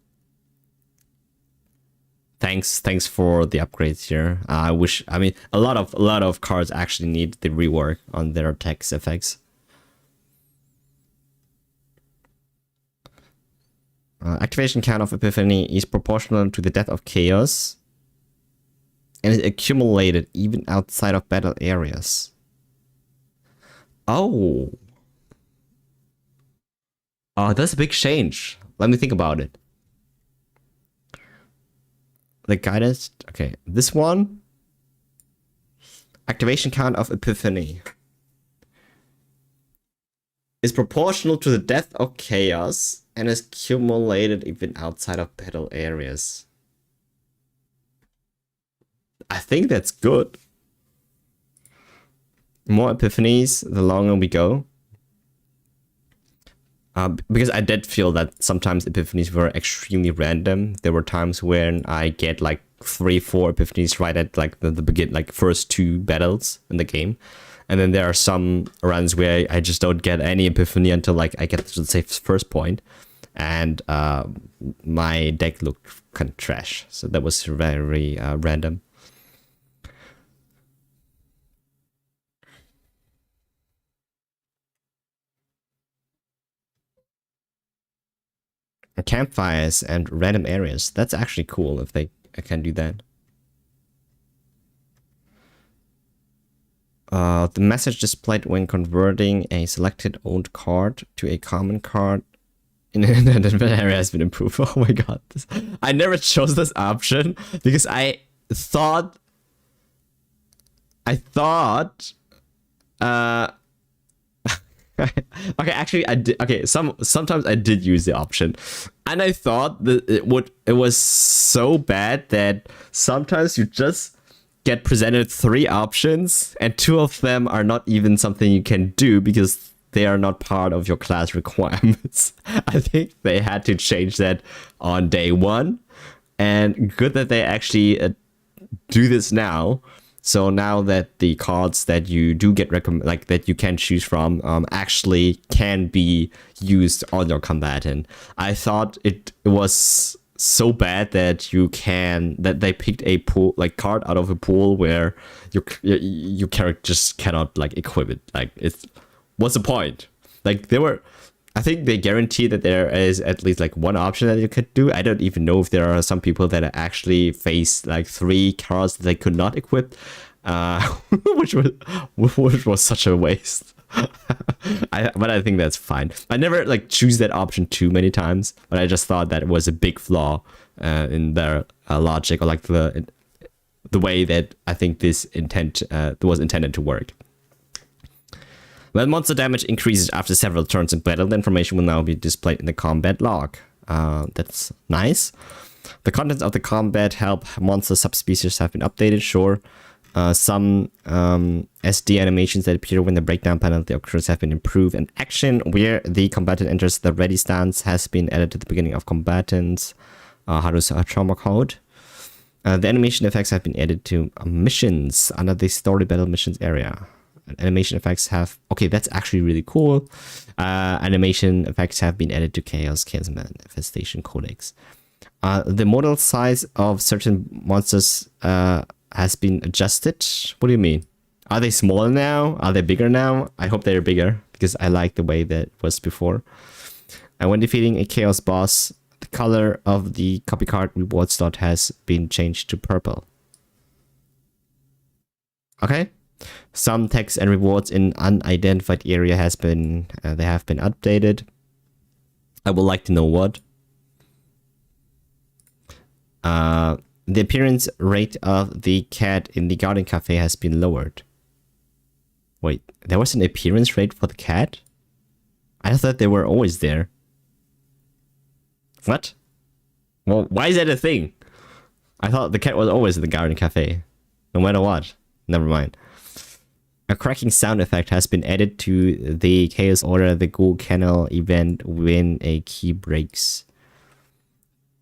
Thanks for the upgrades here. I mean, a lot of cards actually need the rework on their text effects. Activation count of Epiphany is proportional to the depth of chaos and is accumulated even outside of battle areas. Oh, that's a big change. Let me think about it. The guidance, okay, this one, activation count of Epiphany is proportional to the depth of chaos and is accumulated even outside of battle areas. I think that's good. More epiphanies, the longer we go. Because I did feel that sometimes epiphanies were extremely random. There were times when I get like 3-4 epiphanies right at like the begin, like first 2 battles in the game, and then there are some runs where I just don't get any epiphany until like I get to the first point, and my deck looked kind of trash. So that was very random. Campfires and random areas. That's actually cool if I can do that. The message displayed when converting a selected owned card to a common card in an area has been improved. Oh my god. I never chose this option because I thought okay, actually I did. Okay, sometimes I did use the option, and I thought that it was so bad that sometimes you just get presented 3 options and 2 of them are not even something you can do because they are not part of your class requirements. I think they had to change that on day 1, and good that they actually do this now. So now that the cards that you do get like that you can choose from actually can be used on your combatant. I thought it was so bad that they picked a pool like card out of a pool where your character just cannot like equip it. Like what's the point? Like I think they guarantee that there is at least like one option that you could do. I don't even know if there are some people that actually face like 3 cards that they could not equip, which was such a waste. But I think that's fine. I never like choose that option too many times, but I just thought that it was a big flaw in their logic, or like the way that I think this was intended to work. When monster damage increases after several turns in battle, the information will now be displayed in the combat log. That's nice. The contents of the combat help monster subspecies have been updated, sure. Some SD animations that appear when the breakdown penalty occurs have been improved, and action where the combatant enters the ready stance has been added to the beginning of combatants. Trauma code. The animation effects have been added to missions under the story battle missions area. Animation effects have... Okay, that's actually really cool. Animation effects have been added to Chaos Manifestation Codex. The model size of certain monsters has been adjusted. What do you mean? Are they smaller now? Are they bigger now? I hope they're bigger, because I like the way that was before. And when defeating a Chaos boss, the color of the copy card reward slot has been changed to purple. Okay. Some text and rewards in unidentified area have been updated. I would like to know what. The appearance rate of the cat in the garden cafe has been lowered. Wait, there was an appearance rate for the cat? I thought they were always there. What? Well, why is that a thing? I thought the cat was always in the garden cafe, no matter what. Never mind. A cracking sound effect has been added to the Chaos Order the Ghoul Kennel event when a key breaks.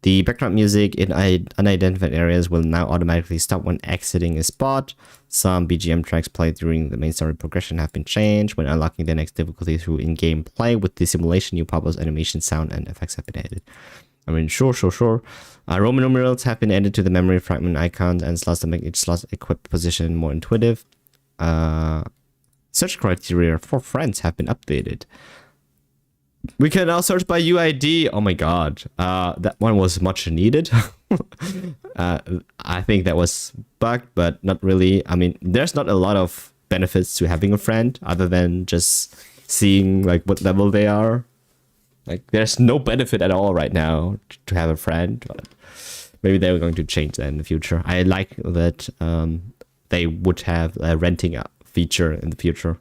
The background music in unidentified areas will now automatically stop when exiting a spot. Some BGM tracks played during the main story progression have been changed. When unlocking the next difficulty through in-game play with the simulation, new pop-ups, animation, sound, and effects have been added. I mean, sure. Roman numerals have been added to the memory fragment icons and slots to make each slot equipped position more intuitive. Search criteria for friends have been updated. We can now search by UID. Oh my god. That one was much needed. I think that was bugged, but not really. I mean, there's not a lot of benefits to having a friend other than just seeing like what level they are. Like, there's no benefit at all right now to have a friend, but maybe they're going to change that in the future. I like that they would have a renting feature in the future.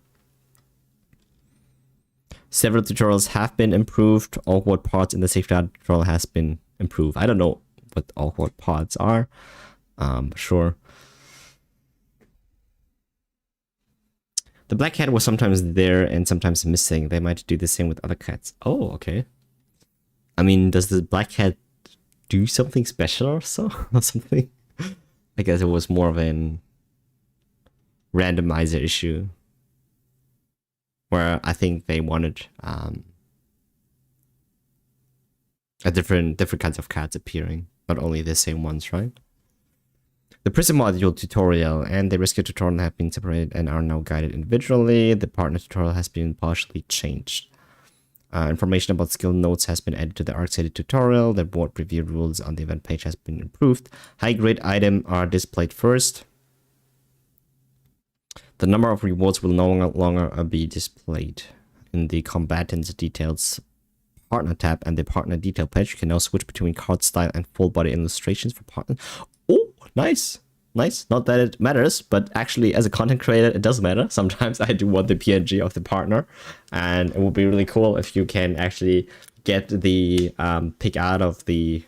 Several tutorials have been improved. Awkward parts in the safeguard tutorial has been improved. I don't know what awkward parts are. Sure. The black cat was sometimes there and sometimes missing. They might do the same with other cats. Oh, okay. I mean, does the black cat do something special or so? Or something? I guess it was more of an randomizer issue, where I think they wanted a different kinds of cats appearing, not only the same ones, right? The prison module tutorial and the rescue tutorial have been separated and are now guided individually. The partner tutorial has been partially changed. Information about skill notes has been added to the Arc City tutorial. The board review rules on the event page has been improved. High-grade items are displayed first. The number of rewards will no longer be displayed. In the combatants details partner tab and the partner detail page, you can now switch between card style and full body illustrations for partners. Oh, nice. Nice. Not that it matters, but actually as a content creator, it does matter. Sometimes I do want the PNG of the partner, and it would be really cool if you can actually get the pick out of the,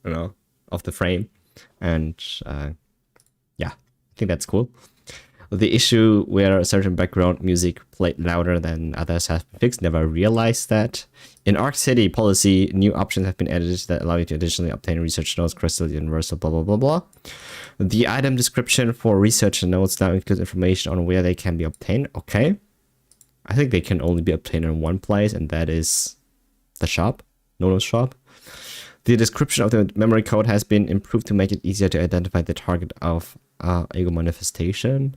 of the frame. And yeah, I think that's cool. The issue where a certain background music played louder than others has been fixed. Never realized that. In Arc City policy, new options have been added that allow you to additionally obtain research notes, crystal, universal, blah, blah, blah, blah. The item description for research notes now includes information on where they can be obtained. Okay. I think they can only be obtained in one place, and that is the shop. Nono's shop. The description of the memory code has been improved to make it easier to identify the target of ego manifestation.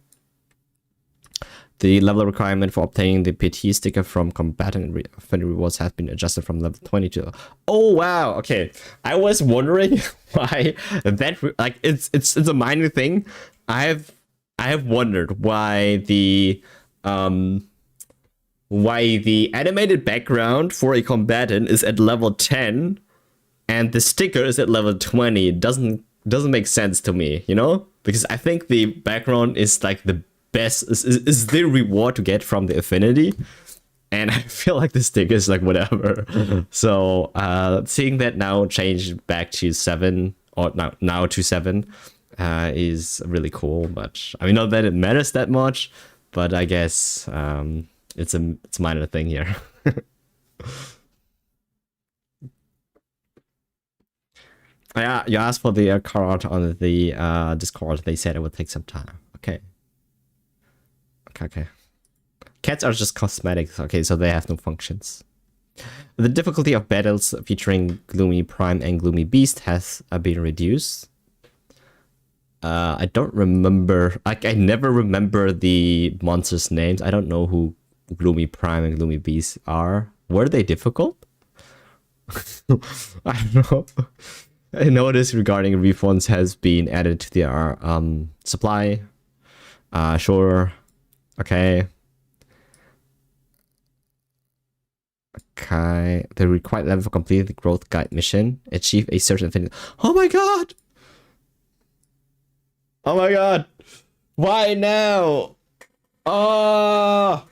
The level requirement for obtaining the PT sticker from combatant affinity rewards has been adjusted from level 20 to... Oh wow, okay. I was wondering why that, like, it's a minor thing. I have wondered why the animated background for a combatant is at level 10 and the sticker is at level 20. It doesn't make sense to me, you know? Because I think the background is like the best, is the reward to get from the affinity, and I feel like the sticker is like whatever. So seeing that now changed back to 7, or now to 7, is really cool. But I mean, not that it matters that much, but I guess it's a minor thing here. Yeah, you asked for the card on the Discord. They said it would take some time. Okay. Okay. Cats are just cosmetics. Okay, so they have no functions. The difficulty of battles featuring Gloomy Prime and Gloomy Beast has been reduced. I don't remember. I never remember the monsters' names. I don't know who Gloomy Prime and Gloomy Beast are. Were they difficult? I don't know. I noticed regarding refunds has been added to their supply. Sure. Okay. Okay. The required level for completing the growth guide mission. Achieve a certain thing. Oh my god! Oh my god! Why now? Oh!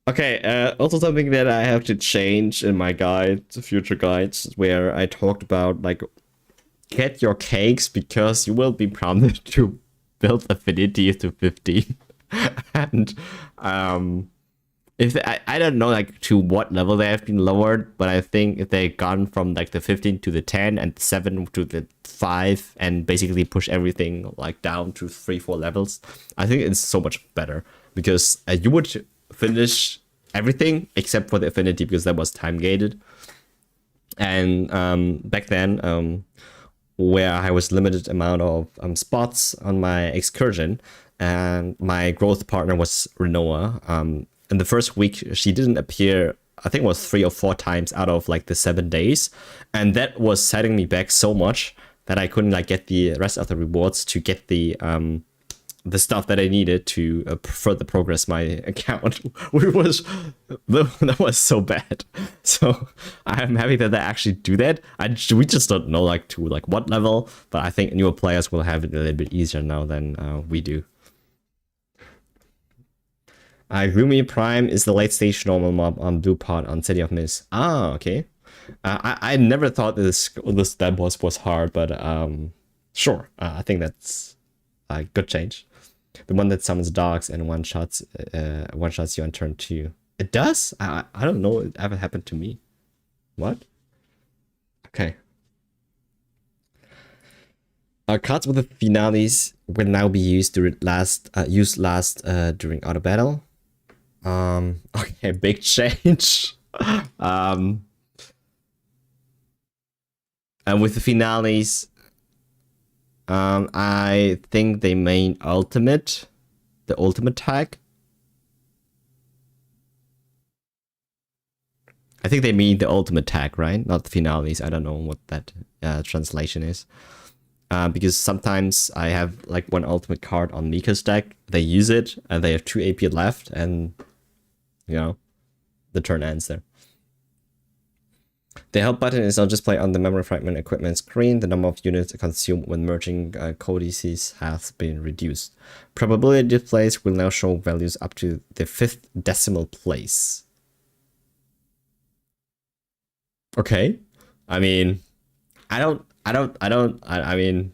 Okay, also something that I have to change in my guides, future guides, where I talked about, like, get your cakes because you will be prompted to build affinity to 15. And, if they, I don't know, like, to what level they have been lowered, but I think if they've gone from, like, the 15 to the 10 and 7 to the 5 and basically push everything, like, down to 3-4 levels, I think it's so much better because you would finish everything except for the affinity because that was time gated. And back then, where I was limited amount of spots on my excursion, and my growth partner was Renoa. In the first week, she didn't appear, I think it was 3 or 4 times out of like the 7 days, and that was setting me back so much that I couldn't like get the rest of the rewards to get the stuff that I needed to further progress my account, which that was so bad. So I'm happy that they actually do that. We just don't know like to like what level, but I think newer players will have it a little bit easier now than we do. Gloomy Prime is the late stage normal mob on Blue Pot on City of Mist. Ah, okay. I never thought that boss was hard, but sure. I think that's a good change. The one that summons dogs and one shots you on turn 2. It does? I don't know it ever happened to me. What? Okay. Cards with the finales will now be used during during auto battle. Okay, big change. And with the finales, I think they mean the ultimate tag. I think they mean the ultimate tag, right? Not the finales. I don't know what that translation is. Because sometimes I have like one ultimate card on Mika's deck. They use it and they have 2 AP left, and you know, the turn ends there. The help button is on display on the memory fragment equipment screen. The number of units consumed when merging codices has been reduced. Probability displays will now show values up to the 5th decimal place. Okay. I mean, I mean,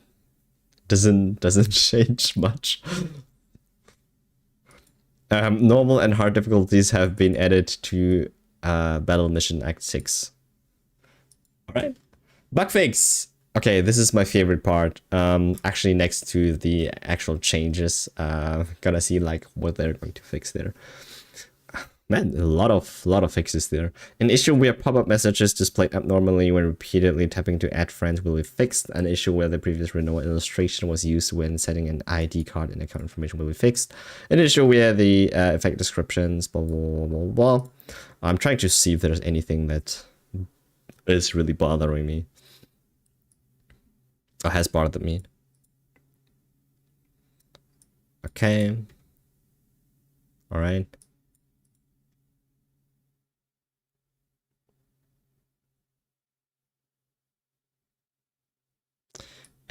doesn't change much. Normal and hard difficulties have been added to Battle Mission Act 6. Alright. Bug fix! Okay, this is my favorite part. Actually next to the actual changes. Gotta see like what they're going to fix there. Man, a lot of fixes there. An issue where pop-up messages displayed abnormally when repeatedly tapping to add friends will be fixed. An issue where the previous renewal illustration was used when setting an ID card in account information will be fixed. An issue where the effect descriptions, blah, blah, blah, blah. I'm trying to see if there's anything that is really bothering me. Or has bothered me. Okay. Alright.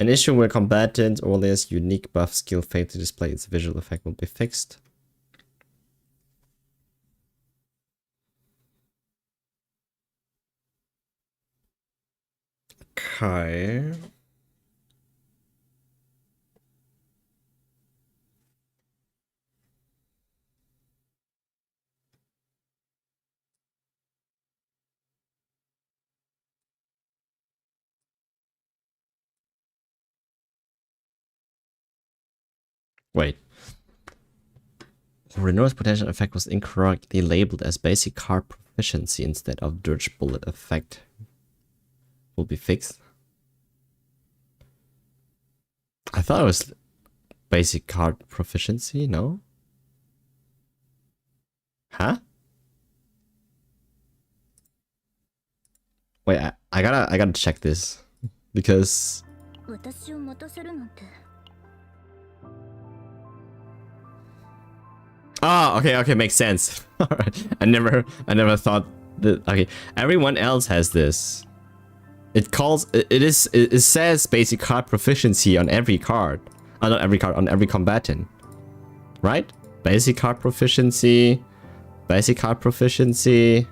An issue where combatant or there's unique buff skill failed to display its visual effect will be fixed. Okay. Wait. Renewal's potential effect was incorrectly labeled as basic card proficiency instead of dirge bullet effect. Will be fixed. I thought it was basic card proficiency, no? Huh? Wait, I gotta check this. Because oh, okay, makes sense. Alright. I never thought that. Okay, everyone else has this. It says basic card proficiency on every card. Not every card, on every combatant. Right? Basic card proficiency. Basic card proficiency.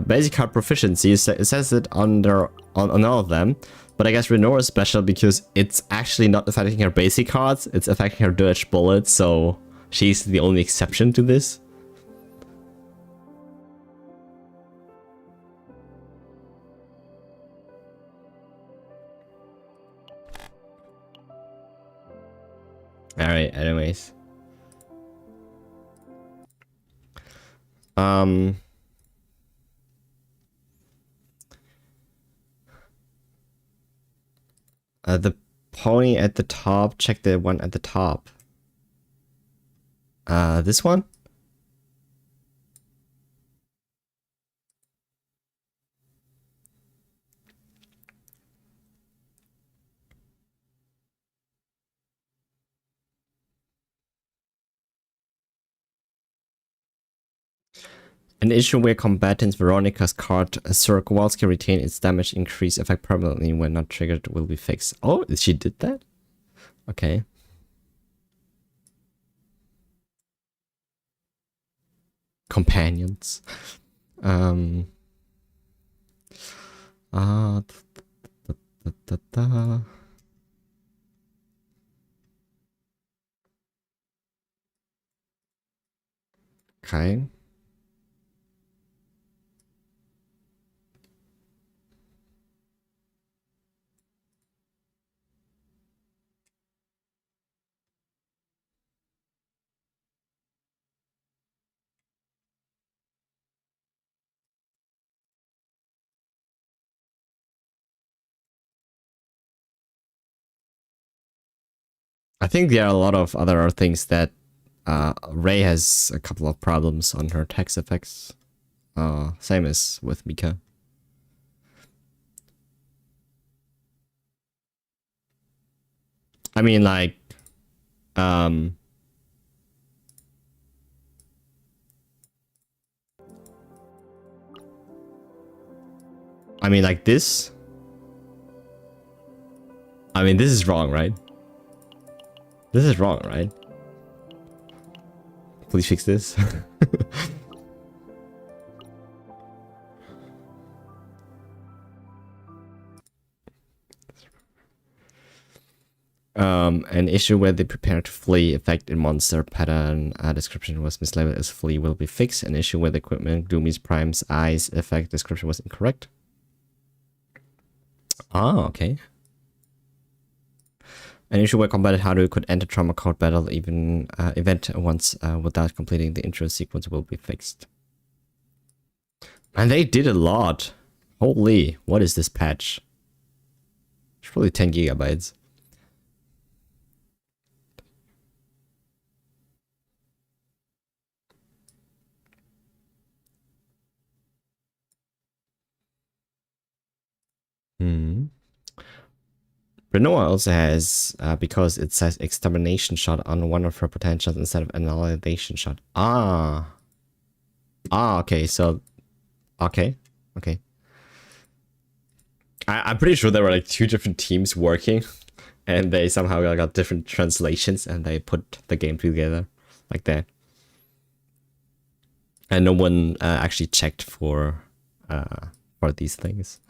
Basic card proficiency. It says it on all of them. But I guess Renora is special because it's actually not affecting her basic cards. It's affecting her dirge bullets, so she's the only exception to this. Alright, anyways. The pony at the top, check the one at the top. This one? An issue where combatants Veronica's card Sir Kowalski retain its damage increase effect permanently when not triggered will be fixed. Oh, she did that? Okay. Companions. Okay. I think there are a lot of other things that Ray has a couple of problems on her text effects. Same as with Mika. I mean, like, I mean, like this. I mean, this is wrong, right? This is wrong, right? Please fix this. An issue where the prepare to flee effect in monster pattern description was mislabeled as flee will be fixed. An issue where the equipment Doomy's Prime's eyes effect description was incorrect. Ah, okay. An issue where combatant Haru could enter trauma code battle event once without completing the intro sequence will be fixed. And they did a lot. Holy, what is this patch? It's probably 10 gigabytes. Renoa also has, because it says extermination shot on one of her potentials instead of annihilation shot. Okay, so, okay. I'm pretty sure there were like 2 different teams working, and they somehow got different translations, and they put the game together like that. And no one actually checked for these things.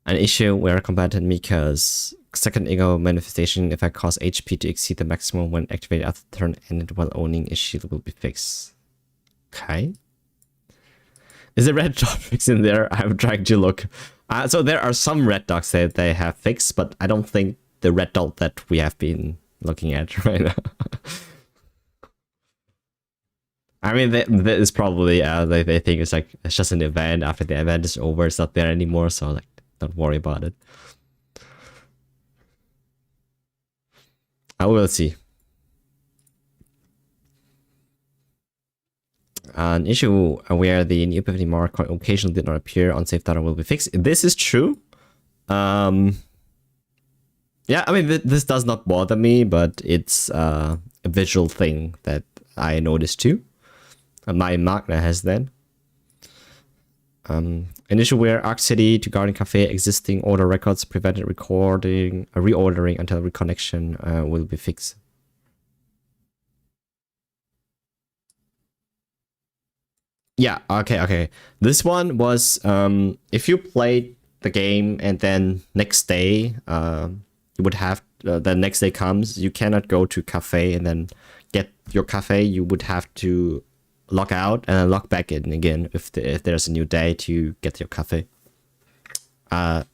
An issue where combatant Mika's second ego manifestation effect cause HP to exceed the maximum when activated after the turn ended while owning a shield will be fixed. Okay. Is a red dot fix in there? I'm trying to look. So there are some red dots that they have fixed, but I don't think the red dot that we have been looking at right now. I mean, that is probably they think it's like it's just an event. After the event is over, it's not there anymore. So like, don't worry about it. I will see. An issue where the new epiphany mark occasionally did not appear on save data will be fixed. This is true. Yeah, I mean, this does not bother me, but it's a visual thing that I noticed too. My Magna has that. An issue where Arc City to Garden Cafe existing order records prevented reordering until reconnection will be fixed. Yeah, okay. This one was if you played the game and then next day you would have the next day comes, you cannot go to cafe and then get your cafe. You would have to log out and then log back in again if there's a new day to get your cafe. That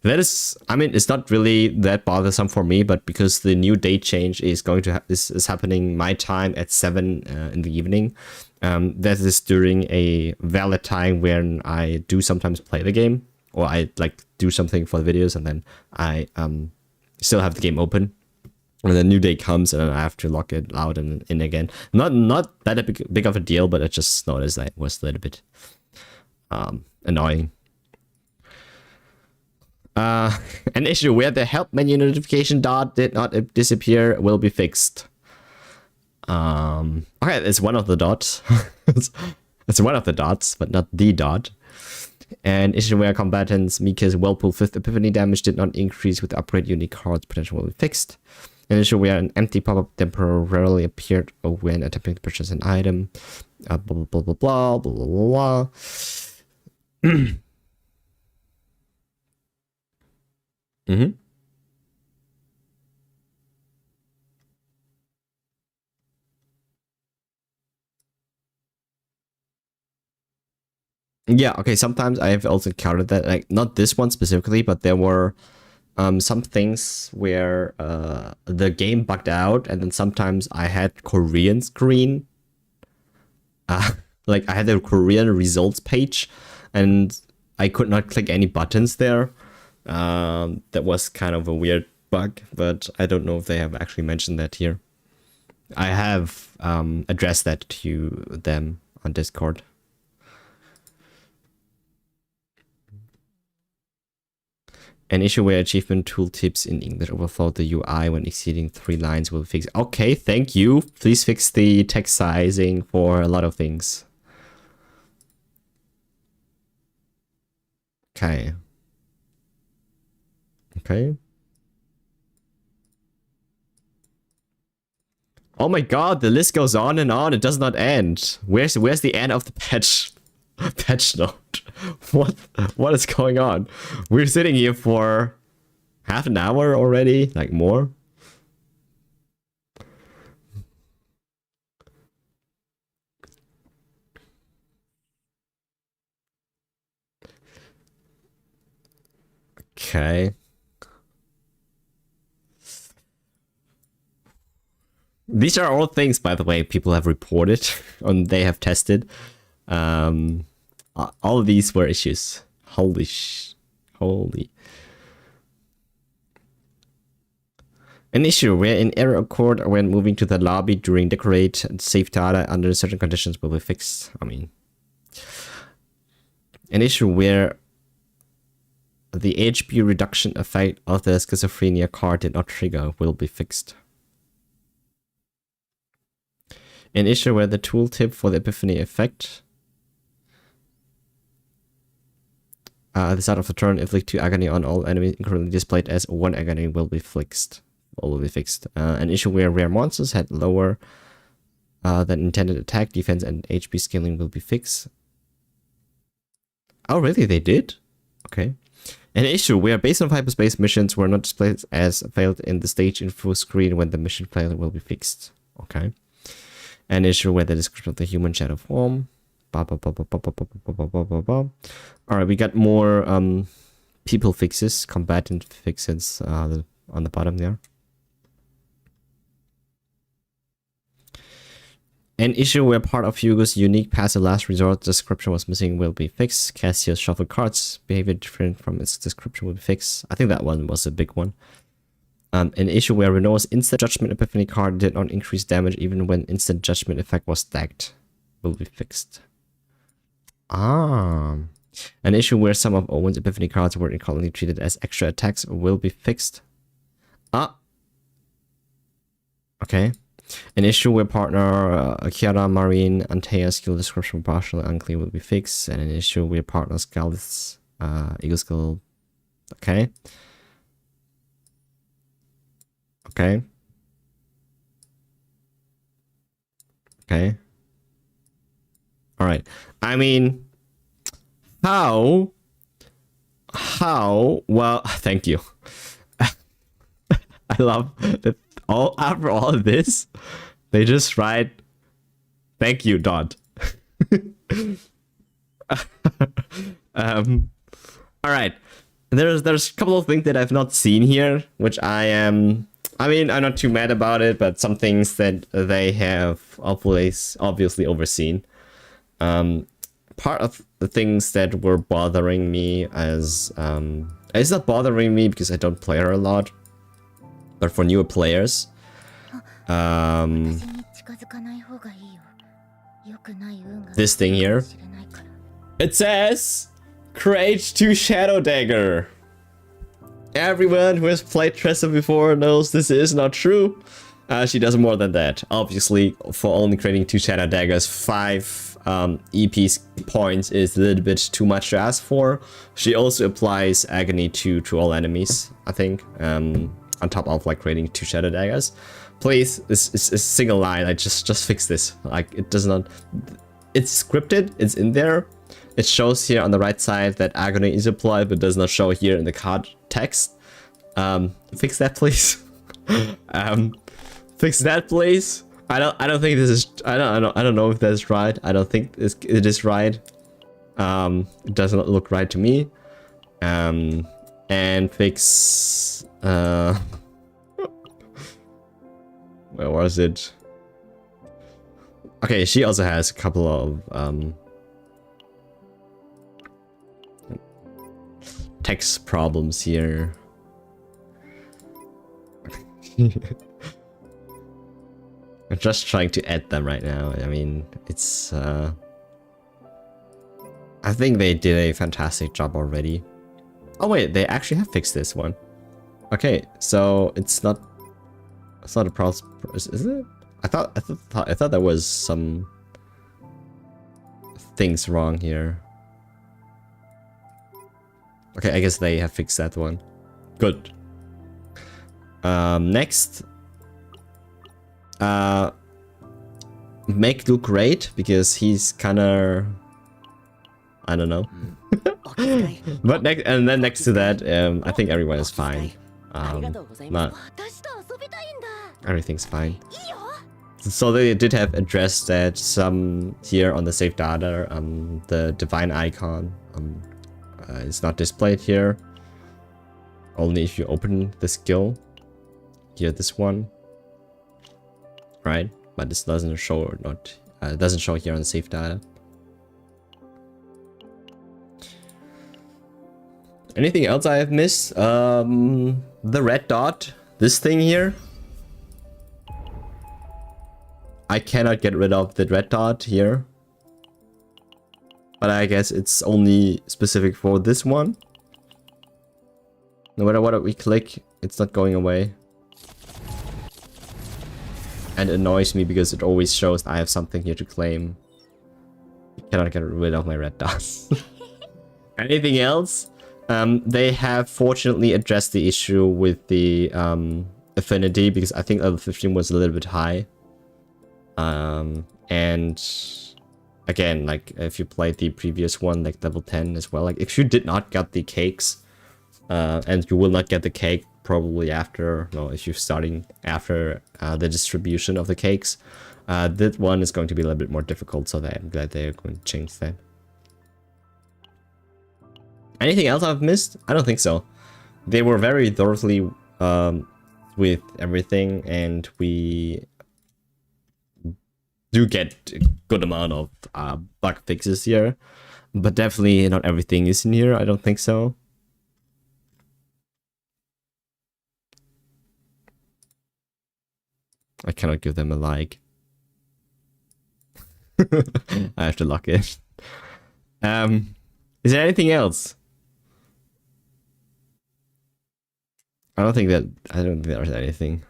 is, I mean, it's not really that bothersome for me, but because the new day change is going to is happening my time at 7 in the evening. That is during a valid time when I do sometimes play the game, or I like do something for the videos, and then I still have the game open. And the new day comes, and then I have to log it out and in again. Not that big of a deal, but I just noticed that it was a little bit annoying. An issue where the help menu notification dot did not disappear will be fixed. Okay, it's one of the dots. It's one of the dots, but not the dot. An issue where combatants Mika's Whirlpool 5th Epiphany damage did not increase with upgrade unique cards potential will be fixed. An issue where an empty pop-up temporarily appeared when attempting to purchase an item. Blah blah blah blah blah blah blah blah. Yeah, okay, sometimes I've also encountered that, like, not this one specifically, but there were some things where the game bugged out, and then sometimes I had Korean screen. Like, I had the Korean results page, and I could not click any buttons there. That was kind of a weird bug, but I don't know if they have actually mentioned that here. I have addressed that to them on Discord. An issue where achievement tooltips in English overflow the UI when exceeding 3 lines will fix. Okay, thank you. Please fix the text sizing for a lot of things. Okay. Okay. Oh my god, the list goes on and on. It does not end. Where's the end of the patch note? What is going on? We're sitting here for half an hour already, like more. Okay. These are all things, by the way, people have reported and they have tested. All of these were issues. Holy. An issue where an error occurred when moving to the lobby during decorate and save data under certain conditions will be fixed. I mean, an issue where the HP reduction effect of the schizophrenia card did not trigger will be fixed. An issue where the tooltip for the epiphany effect at the start of the turn inflict 2 agony on all enemies currently displayed as 1 agony will be fixed. An issue where rare monsters had lower than intended attack, defense, and HP scaling will be fixed. Oh, really? They did? Okay. An issue where based on hyperspace missions were not displayed as failed in the stage info screen when the mission failed will be fixed. Okay. An issue where the description of the human shadow form. Alright, we got more people fixes, combatant fixes on the bottom there. An issue where part of Hugo's unique passive last resort description was missing will be fixed. Cassio's shuffle cards behavior different from its description will be fixed. I think that one was a big one. An issue where Renault's instant judgment epiphany card did not increase damage even when instant judgment effect was stacked will be fixed. An issue where some of Owen's epiphany cards were incorrectly treated as extra attacks will be fixed. Okay. An issue where partner Kiara Marine Antea skill description partially unclear will be fixed, and an issue where partner Scald's Eagle skill. Okay. Okay. Okay. Alright. I mean, how? Well, thank you. I love that after all of this, they just write, thank you, Dot. Alright. There's a couple of things that I've not seen here, which I'm not too mad about it, but some things that they have obviously overseen. Part of the things that were bothering me it's not bothering me because I don't play her a lot, but for newer players, this thing here, it says create 2 Shadow Dagger. Everyone who has played Tressa before knows this is not true. She does more than that. Obviously, for only creating 2 Shadow Daggers, 5 EP points is a little bit too much to ask for. She also applies agony to all enemies, I think, on top of like creating 2 Shadow Daggers. Please, it's a single line. I just fix this. Like, it does not. It's scripted. It's in there. It shows here on the right side that agony is applied, but does not show here in the card text. Fix that, please. Fix that, please. I don't think this is. I don't know if that's right. I don't think it is right. It does not look right to me. And fix. Where was it? Okay, she also has a couple of text problems here. I'm just trying to add them right now. I mean, it's I think they did a fantastic job already. Oh wait, they actually have fixed this one. Okay, so it's not a problem, is it? I thought there was some things wrong here. Okay, I guess they have fixed that one. Good. Next, make look great because he's kinda, I don't know. But next to that, I think everyone is fine. But everything's fine. So they did have addressed that some here on the save data, the divine icon is not displayed here. Only if you open the skill. Here, this one, right? But this doesn't show or not. It doesn't show here on save data. Anything else I have missed? The red dot, this thing here. I cannot get rid of the red dot here. But I guess it's only specific for this one. No matter what we click, it's not going away. And it annoys me because it always shows I have something here to claim. I cannot get rid of my red dots. Anything else? They have fortunately addressed the issue with the affinity, because I think level 15 was a little bit high. And again, like if you played the previous one, like level 10 as well, like if you did not get the cakes, and you will not get the cake probably after, no, if you're starting after the distribution of the cakes, that one is going to be a little bit more difficult, so I'm glad they're going to change that. Anything else I've missed? I don't think so. They were very thoroughly with everything, and we do get a good amount of bug fixes here, but definitely not everything is in here. I don't think so. I cannot give them a like. I have to lock it. Is there anything else? I don't think there's anything.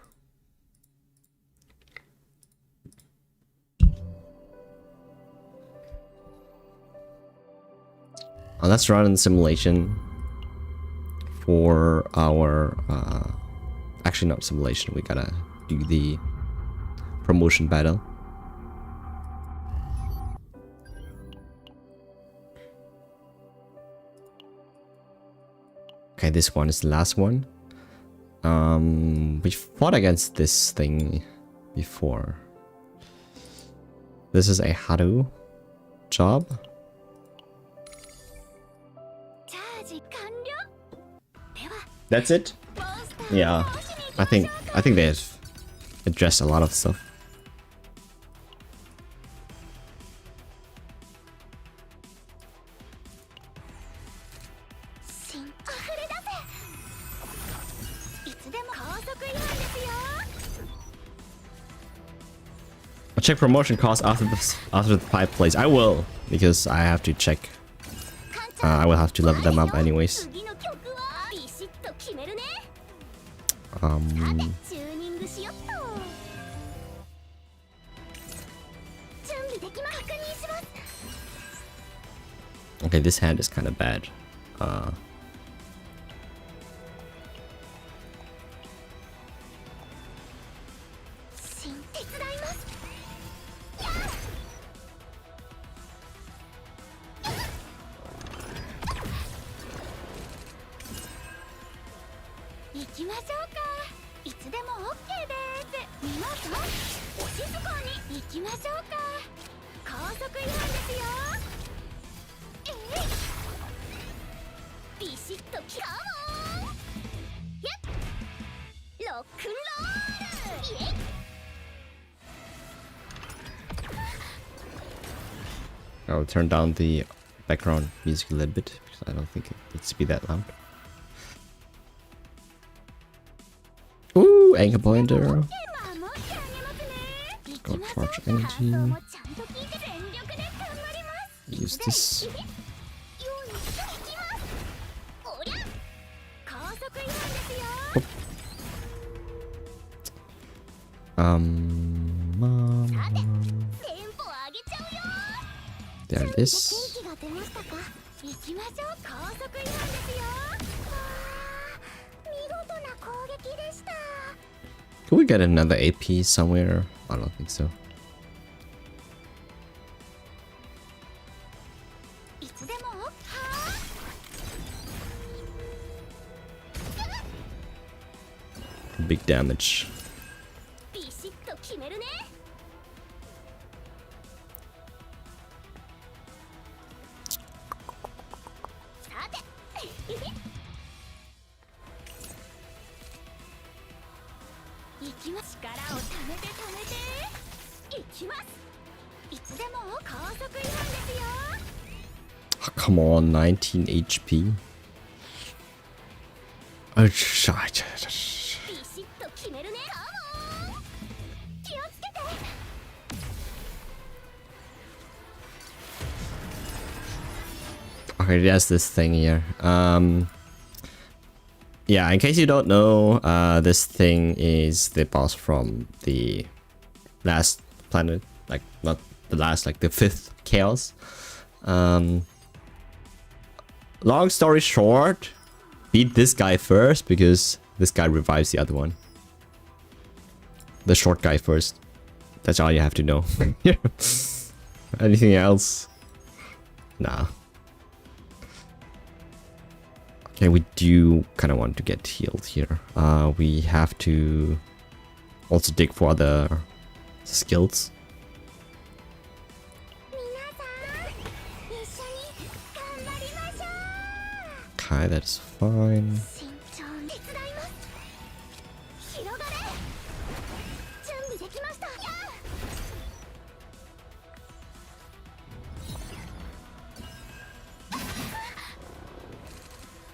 Let's run a simulation for our actually not simulation, we gotta do the promotion battle. Okay, this one is the last one. We fought against this thing before. This is a Haru job. That's it? Yeah, I think they've addressed a lot of stuff. I'll check promotion cost after the 5 plays. I will, because I have to check. I will have to level them up anyways. Okay, this hand is kind of bad. I'll turn down the background music a little bit, because I don't think it needs to be that loud. Ooh, anchor pointer. Go charge energy. Use this. There it is. Can we get another AP somewhere? I don't think so. big damage. ビシッと決めるね。さて行きます。力をためて行きます。いつでも高速違反ですよ。 Oh, come on, 19 HP. ビシッと決めるね。カモン。気をつけて。 Okay, there's this thing here. Yeah, in case you don't know, this thing is the boss from the last planet, like not the last, like the 5th chaos. Long story short, beat this guy first because this guy revives the other one. The short guy first. That's all you have to know. Anything else? Nah. Okay, we do kind of want to get healed here. We have to also dig for other skills. 皆さん、一緒に頑張りましょう。 Okay, that's fine. 慎重に手伝います。広がれ。準備できました。やあ。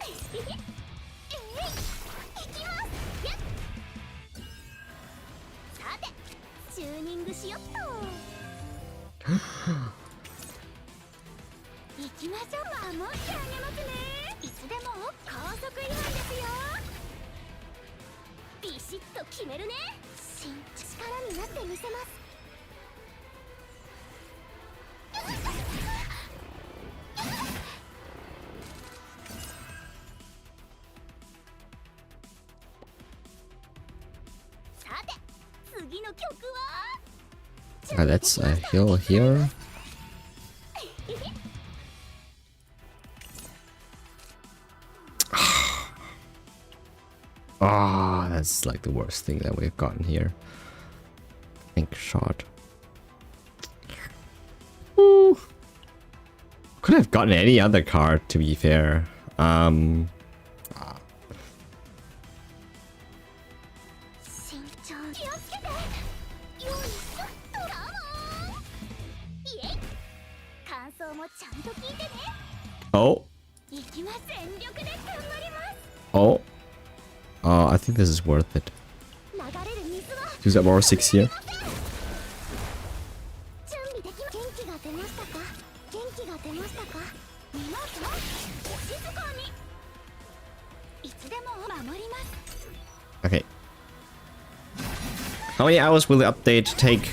行きます。やっ。さて、チューニングしよっと。行きましょう。守ってあげますね。いつでも高速違反ですよ。ビシッと決めるね。力になってみせます。さて、次の曲は。 Let's heal here. Ah, that's like the worst thing that we've gotten here. Ink shot. Ooh. Could have gotten any other card, to be fair. Oh. Oh. I think this is worth it. Use that R6 here. Okay. How many hours will the update take?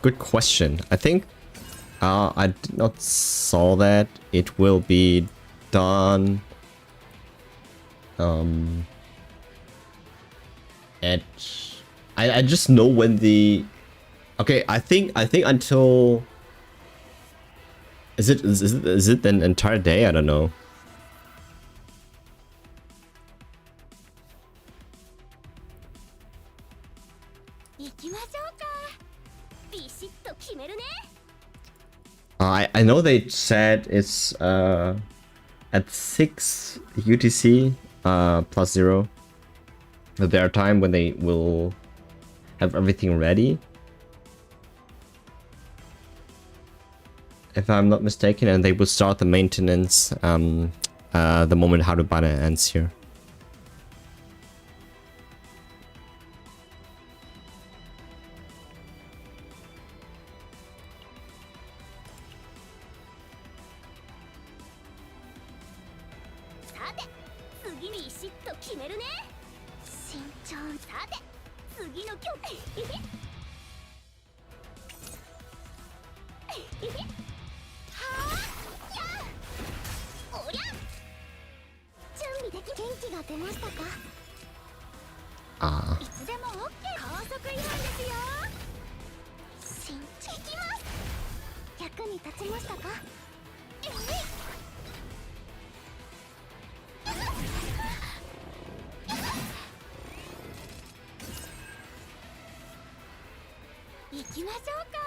Good question. I think I did not saw that. It will be done at I just know when the I think until is it an entire day? I don't know. I know they said it's at 6 UTC plus 0 their time when they will have everything ready, if I'm not mistaken, and they will start the maintenance the moment Harubana ends here. きましょうか。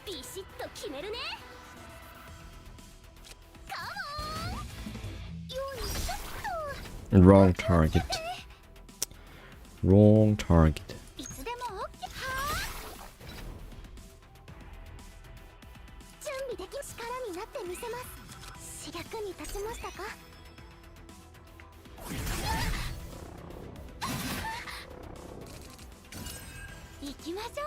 ビシッと決めるね。カモン。よいしょっと。 Wrong target. Wrong target. いつでも OK は準備でき力になってみせます。役に立ちましたか。行きましょうか。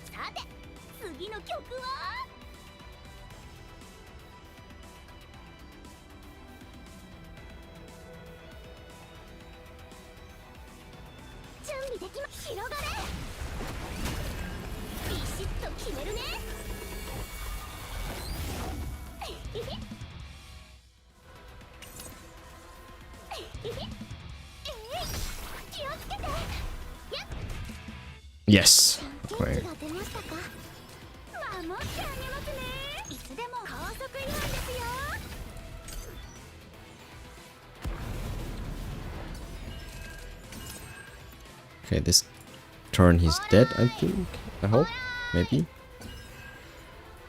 さて次の曲は。準備できま。広がれ。ビシッと決めるね。気をつけて。 Yes. 元 Okay. 気が出ましたか。守ってあげますね。いつでも高速違反ですよ。 Okay, this turn he's dead, I think. I hope. Maybe.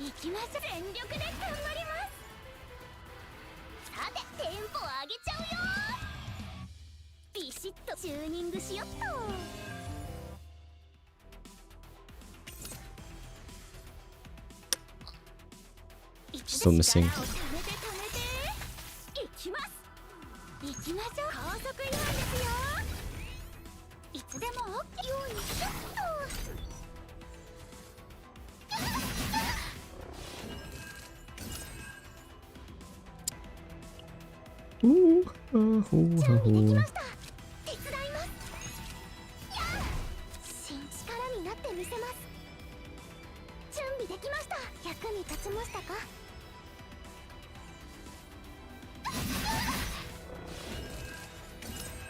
行きましょう。全力で頑張ります。さてテンポを上げちゃうよ。ビシッとチューニングしよっと。 Still missing. 行きます。行きましょう。高速違反ですよ。いつでも OK。 よいしょっと。 Ooh, 準備できました。手伝います。やあ、新力になってみせます。準備できました。役に立ちましたか。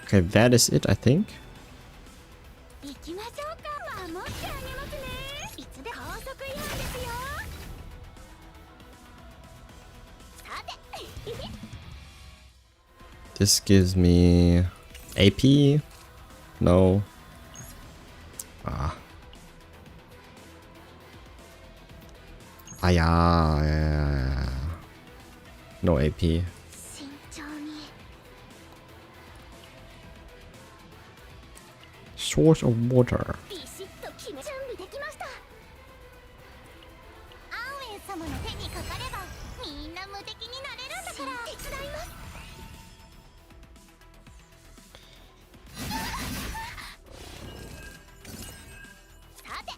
Okay, that is it, I think. 行きましょうか。守ってあげますね。いつで高速違反ですよ。さて。 This gives me AP. No. Ah. Ah, yeah. No AP. 慎重に。 Source of water. ビシッと決め。準備できました。アンウェイ様の手にかかればみんな無敵になれるんだから。手伝います。 さて。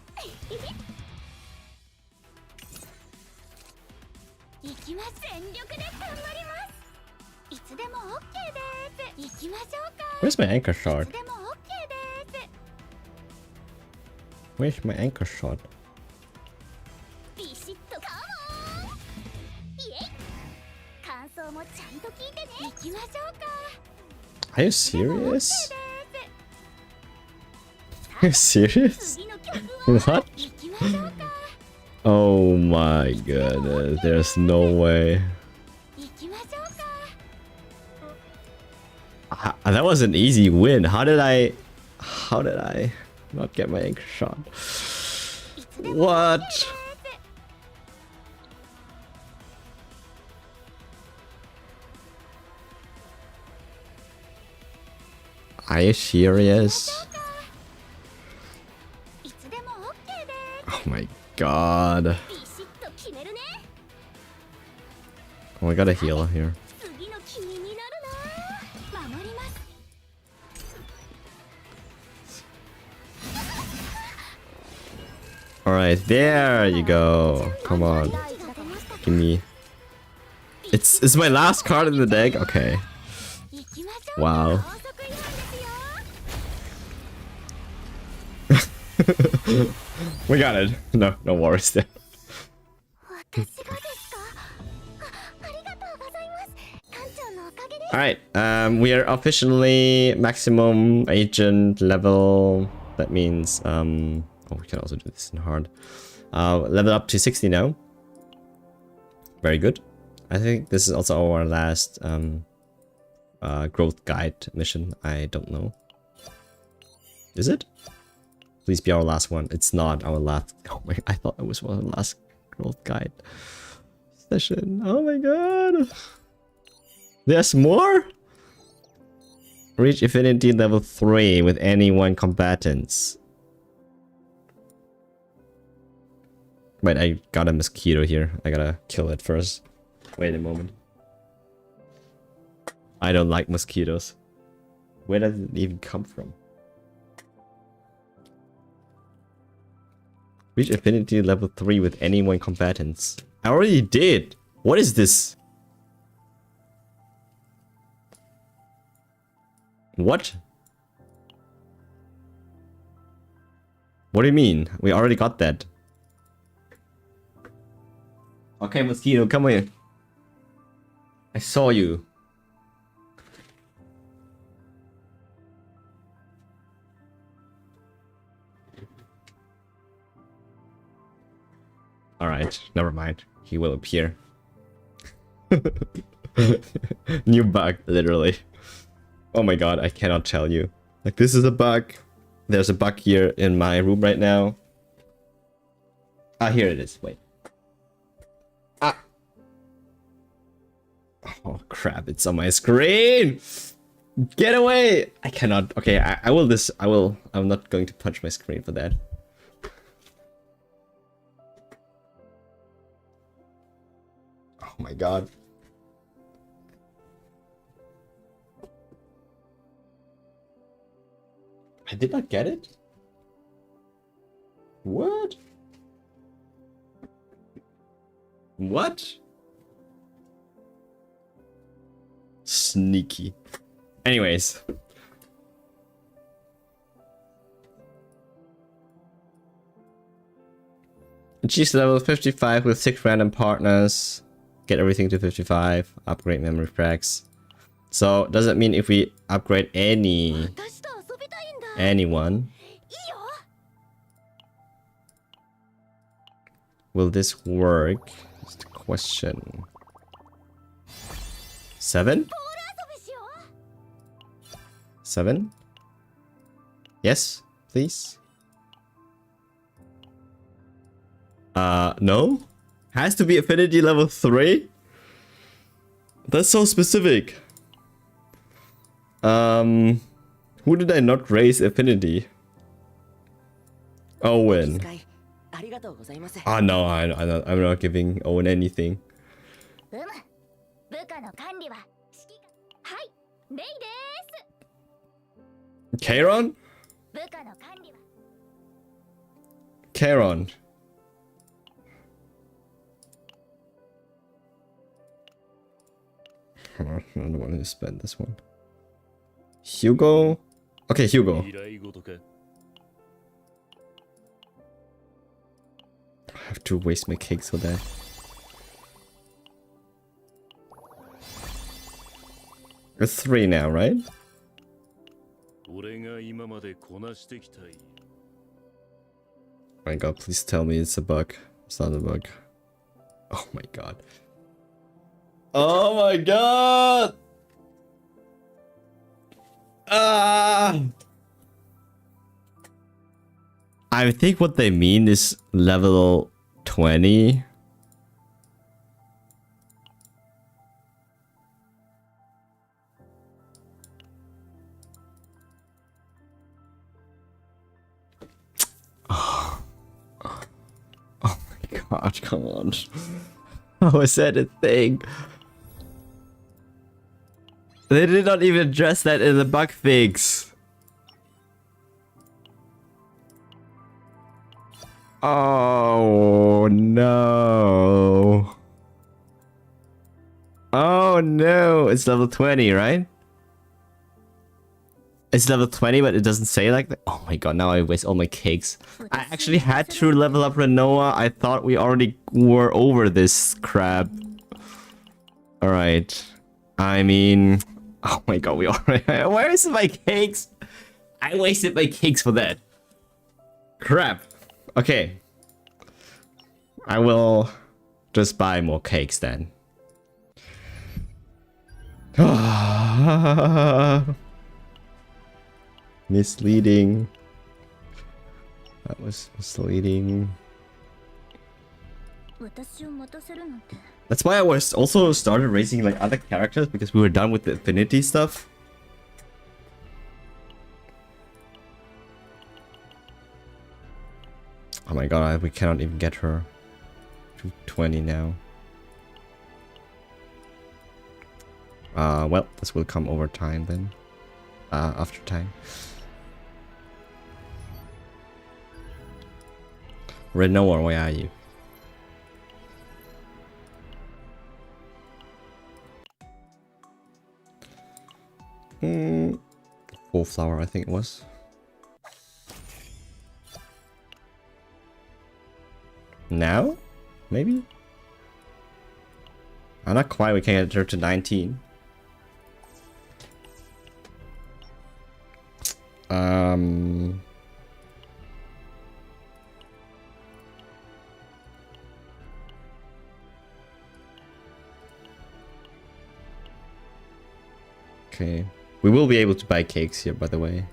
行きます。全力で頑張ります。いつでも OK です。行きましょうか。 Where's my anchor い shot? つでも OK です。 Where's my anchor shot? ビシッとカモン。イエイ。感想もちゃんと聞いてね。行きましょうか。 Are you serious? Are you serious? 次の曲は。 What? 行きましょうか。 Oh my goodness, there's no way. 行きましょうか。 That was an easy win. How did I not get my anchor shot? いつでも What? Are you serious? いつでも OK です。 Oh my god. ビシッと決めるね。 Oh, I gotta heal here. 次の君になるな。守ります。 Alright, there you go. Come on. 元気が出ましたか。 Give me. It's my last card in the deck? Okay. 行きましょう。 Wow. 高速違反ですよ。 We got it. No worries there. 私がですか。ありがとうございます。館長のおかげで。 Alright, we are officially maximum agent level. That means, oh, we can also do this in hard. Level up to 60 now. Very good. I think this is also our last growth guide mission. I don't know. Is it? Please be our last one. It's not our last. Oh my! I thought it was one of the last growth guide session. Oh my god! There's more. Reach affinity level 3 with any one combatants. Wait, I got a mosquito here. I gotta kill it first. Wait a moment. I don't like mosquitoes. Where does it even come from? Reach affinity level 3 with any one combatants. I already did. What is this? What? What do you mean? We already got that. Okay, mosquito, come here. I saw you. Alright, never mind. He will appear. New bug, literally. Oh my god, I cannot tell you. Like, this is a bug. There's a bug here in my room right now. Ah, here it is. Wait. Ah. Oh crap, it's on my screen! Get away! I cannot. Okay, I will this. I'm not going to punch my screen for that. Oh my god. I did not get it? What? What? Sneaky. Anyways. Achieve level 55 with 6 random partners. Get everything to 55. Upgrade memory packs. So, does that mean if we upgrade anyone, will this work? That's the question. 7? 7? Yes, please. No? Has to be affinity level 3? That's so specific. Who did I not raise affinity? Owen. Oh no, I'm not giving Owen anything. Kairon? Kairon. I don't want to spend this one. Hugo? Okay, Hugo. I have to waste my cakes for that. We're 3 now, right? My god, please tell me it's a bug. It's not a bug. Oh my god. Oh my god! Ah! I think what they mean is level 20. Oh my god, come on. How is that a thing? They did not even address that in the bug fix. Oh no. Oh no. It's level 20, right? It's level 20, but it doesn't say like that. Oh my god, now I waste all my cakes. I actually had to level up Renoa. I thought we already were over this crap. Alright. I mean... Oh my god, we already... Where is my cakes? I wasted my cakes for that. Crap. Okay. I will just buy more cakes then. Misleading. That was misleading. That's why I was also started raising like other characters, because we were done with the affinity stuff. Oh my god, we cannot even get her to 20 now. Well, this will come over time then. After time. Renoa, where are you? Full flower, I think it was. Now? Maybe? Not quite, we can get her to 19. Okay. We will be able to buy cakes here, by the way.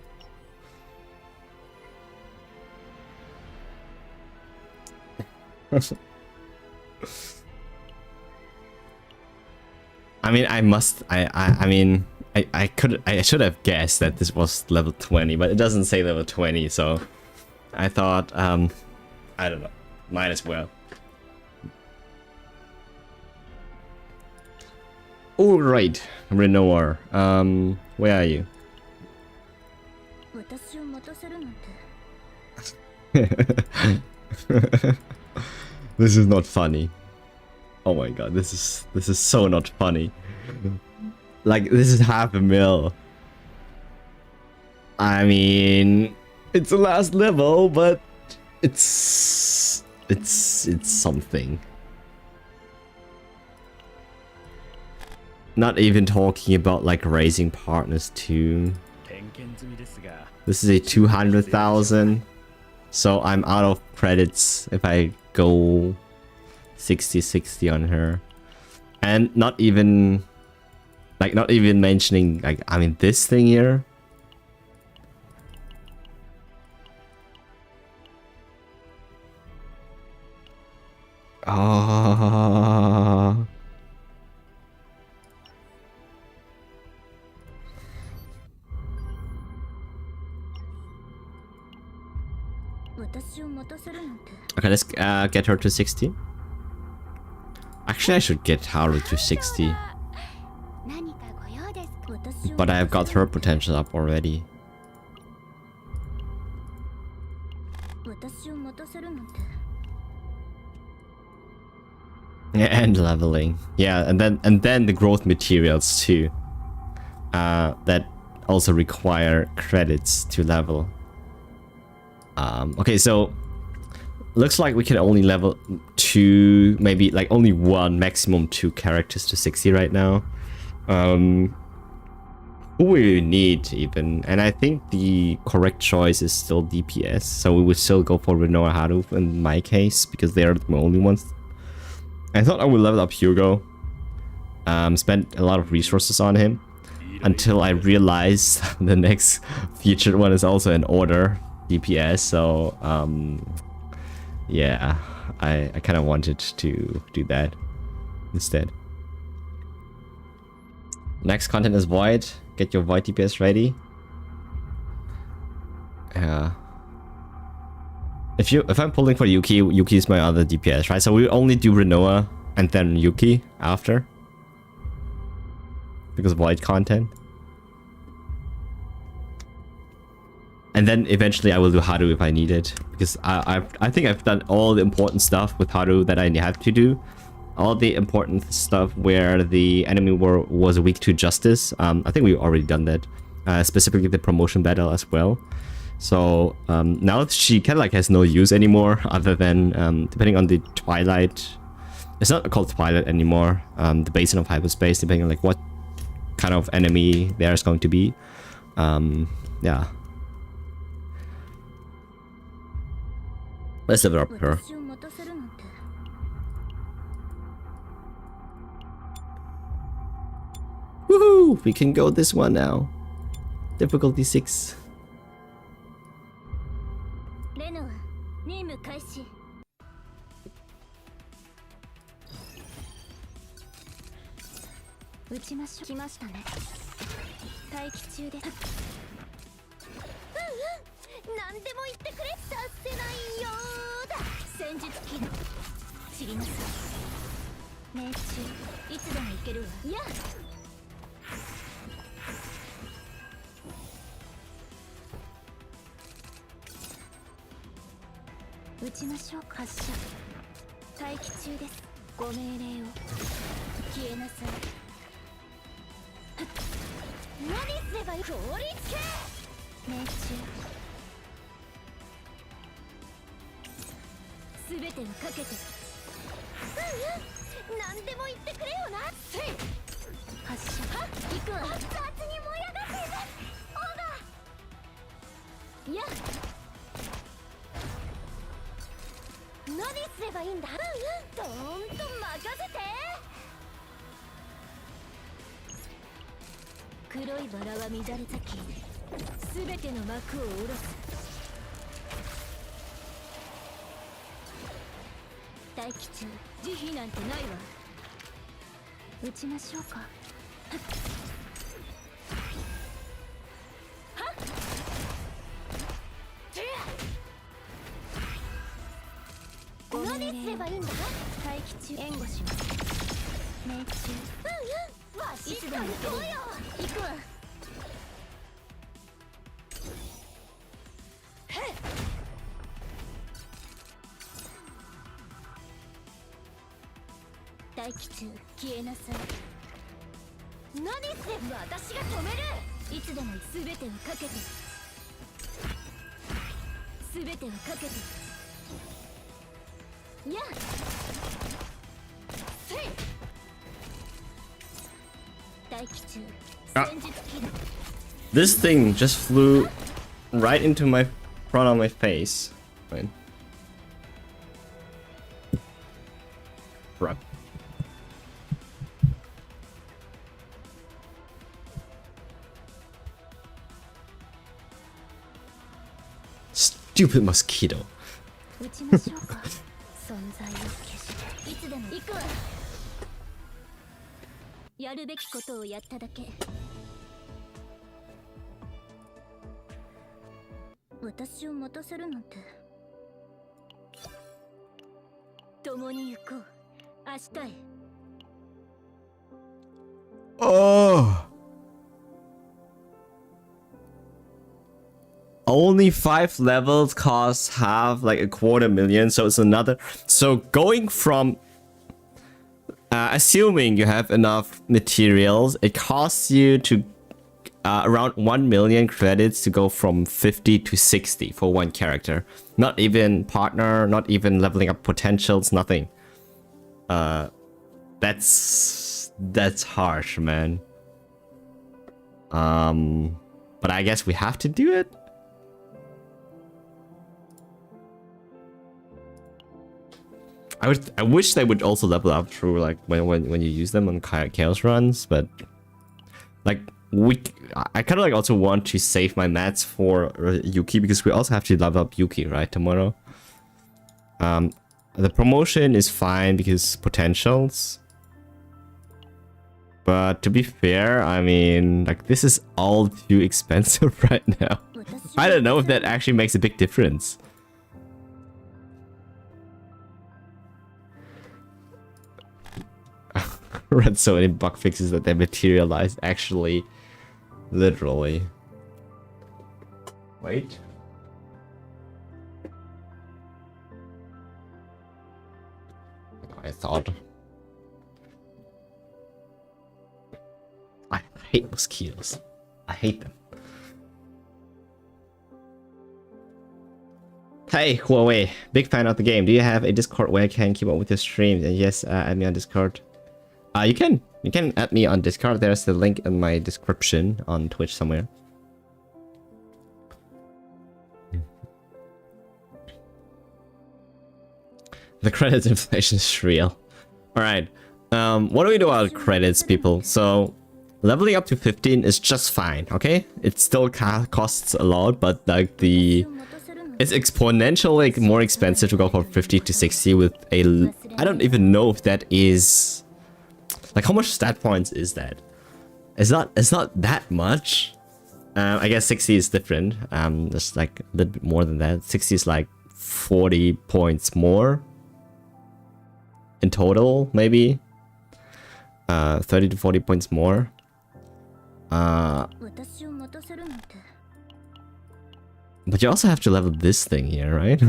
I mean, I should have guessed that this was level 20, but it doesn't say level 20, so I thought, I don't know, might as well. Alright, Renoir, where are you? This is not funny. Oh my god, this is so not funny. Like, this is half a mil. I mean, it's the last level, but it's something. Not even talking about like raising partners too. This is a 200,000. So I'm out of credits if I go 60-60 on her. And not even mentioning, like, I mean, this thing here. Ah. Okay, let's get her to 60. Actually, I should get Haru to 60. But I have got her potential up already. Yeah, and leveling. Yeah, and then the growth materials too. That also require credits to level. Okay, so looks like we can only level 2, maybe like only 1, maximum 2 characters to 60 right now. Who we need even, and I think the correct choice is still DPS, so we would still go for Renoa Haru in my case, because they're the only ones. I thought I would level up Hugo, spent a lot of resources on him, until I realized the next featured one is also an order DPS, so yeah, I kind of wanted to do that instead. Next content is Void. Get your Void DPS ready. Yeah. If I'm pulling for Yuki, Yuki is my other DPS, right? So we only do Renoa and then Yuki after, because Void content. And then eventually I will do Haru if I need it, because I think I've done all the important stuff with Haru that I have to do. All the important stuff where the enemy was weak to justice. I think we've already done that. Specifically the promotion battle as well. So now she kind of like has no use anymore, other than depending on the Twilight. It's not called Twilight anymore. The basin of hyperspace, depending on like what kind of enemy there is going to be. Yeah. Let's level up her. Woohoo! We can go this one now. Difficulty 6. レノア任務開始。撃ちましょう。来ましたね。待機中です。何でも言ってくれ。させないようだ。戦術起動。知りなさい。命中いつでも行けるわ。いや。撃ちましょう。発射。待機中です。ご命令を。消えなさい。何すればいい。凍りつけ。命中。すべてをかけて。何でも言ってくれよな。発射。行くわ。熱々に燃え上がっています。オーバー。いや。何すればいいんだ。どーんと任せて。黒いバラは乱れ咲き、すべての幕を下ろす。待機中、慈悲なんてないわ。撃ちましょうか。はっ。何すればいいんだ。待機中、援護します。命中。わしいつでも行こうよ。行くわ。待機中、消えなさい。何せ私が止める。いつでもすべてをかけて。すべてをかけて。いや。せい。待機中。戦術起動。This thing just flew right into my front of my face. Right. Bruh. Stupid mosquito. 撃ちましょうか。存在を消し、いつでも行くわ。やるべきことをやっただけ。私を待たせるなんて。共に行こう。明日へ。Oh. Only 5 levels cost half, like $250,000, so it's another. So going from assuming you have enough materials, it costs you to around 1 million credits to go from 50 to 60 for one character. Not even partner, not even leveling up potentials, nothing. That's harsh, man. But I guess we have to do it. I wish they would also level up through like when you use them on chaos runs, but like I kind of like also want to save my mats for Yuki because we also have to level up Yuki right tomorrow. The promotion is fine because potentials, but to be fair, I mean like this is all too expensive right now. I don't know if that actually makes a big difference. Read so many bug fixes that they materialized actually, literally. Wait. I thought. I hate mosquitoes. I hate them. Hey, Huawei, big fan of the game. Do you have a Discord where I can keep up with your streams? And yes, add me on Discord. You can add me on Discord. There's the link in my description on Twitch somewhere. The credits inflation is real. All right. What do we do about credits, people? So leveling up to 15 is just fine, okay? It still costs a lot, but like it's exponentially more expensive to go from 50 to 60 with a... I don't even know if that is... Like, how much stat points is that? It's not that much. I guess 60 is different. There's like a little bit more than that. 60 is like 40 points more in total, maybe. 30 to 40 points more. But you also have to level this thing here, right?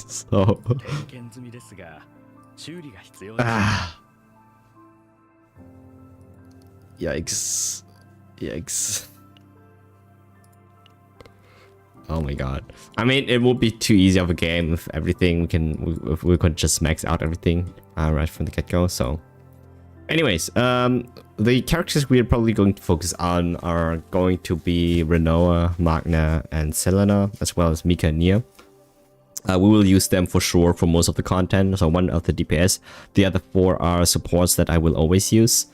So... Yikes. Yikes. Oh my god. I mean, it would be too easy of a game if everything if we could just max out everything right from the get-go. So anyways, the characters we're probably going to focus on are going to be Renoa, Magna, and Selena, as well as Mika and Nia. We will use them for sure for most of the content. So one of the DPS. The other 4 are supports that I will always use.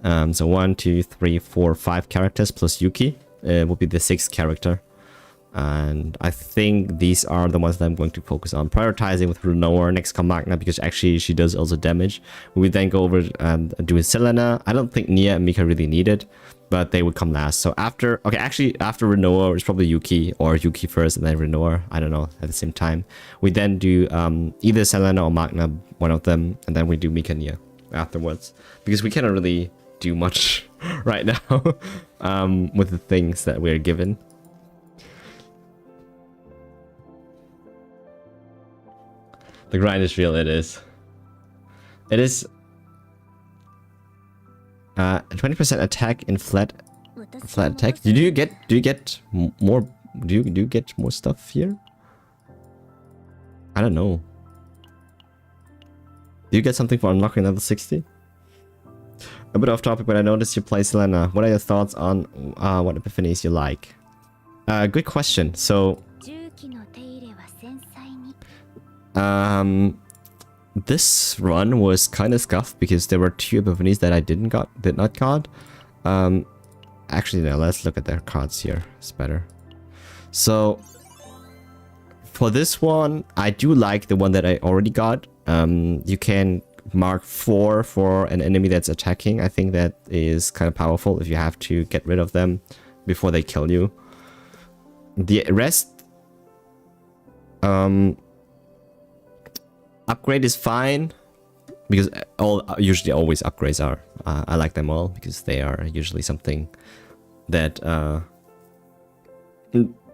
So 1, 2, 3, 4, 5 characters plus Yuki will be the 6th character. And I think these are the ones that I'm going to focus on. Prioritizing with Renoa, next come Magna, because actually she does also damage. We then go over and do Selena. I don't think Nia and Mika really need it, but they would come last. So after, okay, actually after Renoa, it's probably Yuki, or Yuki first and then Renoa. I don't know, at the same time. We then do either Selena or Magna, one of them, and then we do Mika and Nia afterwards. Because we cannot really do much right now with the things that we're given. The grind is real, it is. It is 20% attack in flat attack. Do you get more stuff here? I don't know. Do you get something for unlocking level 60? A bit off topic, but I noticed you play Selena. What are your thoughts on what epiphanies you like? Good question. So this run was kind of scuffed because there were 2 epiphanies that I did not got. Actually, now let's look at their cards here. It's better. So for this one, I do like the one that I already got. You can mark 4 for an enemy that's attacking. I think that is kind of powerful if you have to get rid of them before they kill you. The rest, upgrade is fine because usually always upgrades are. I like them all because they are usually something that,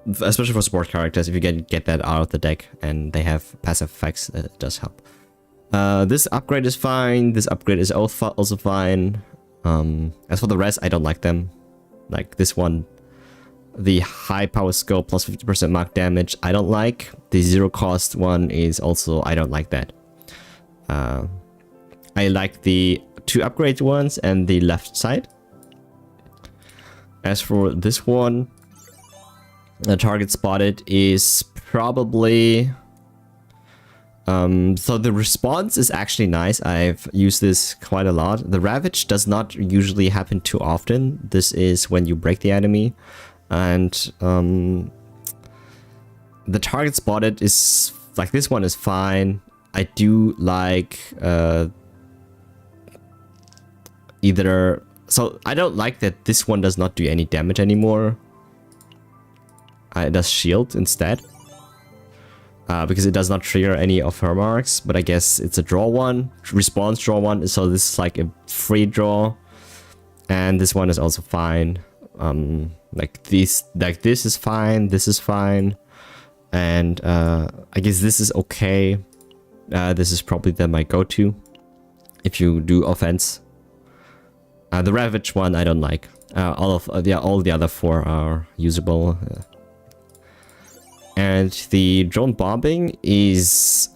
especially for support characters, if you get that out of the deck and they have passive effects, it does help. This upgrade is fine. This upgrade is also fine. As for the rest, I don't like them. Like this one, the high power skill plus 50% mark damage, I don't like. The 0 cost one is also, I don't like that. I like the 2 upgrade ones and the left side. As for this one, the target spotted is probably... so the response is actually nice. I've used this quite a lot. The Ravage does not usually happen too often. This is when you break the enemy. And the target spotted is like, this one is fine. I do like either, so I don't like that this one does not do any damage anymore. It does shield instead, because it does not trigger any of her marks. But I guess it's a draw one, response draw one, so this is like a free draw. And this one is also fine. Like this is fine, this is fine, and I guess this is okay. This is probably then my go-to if you do offense. The Ravage one I don't like. All the other 4 are usable. And the drone bombing is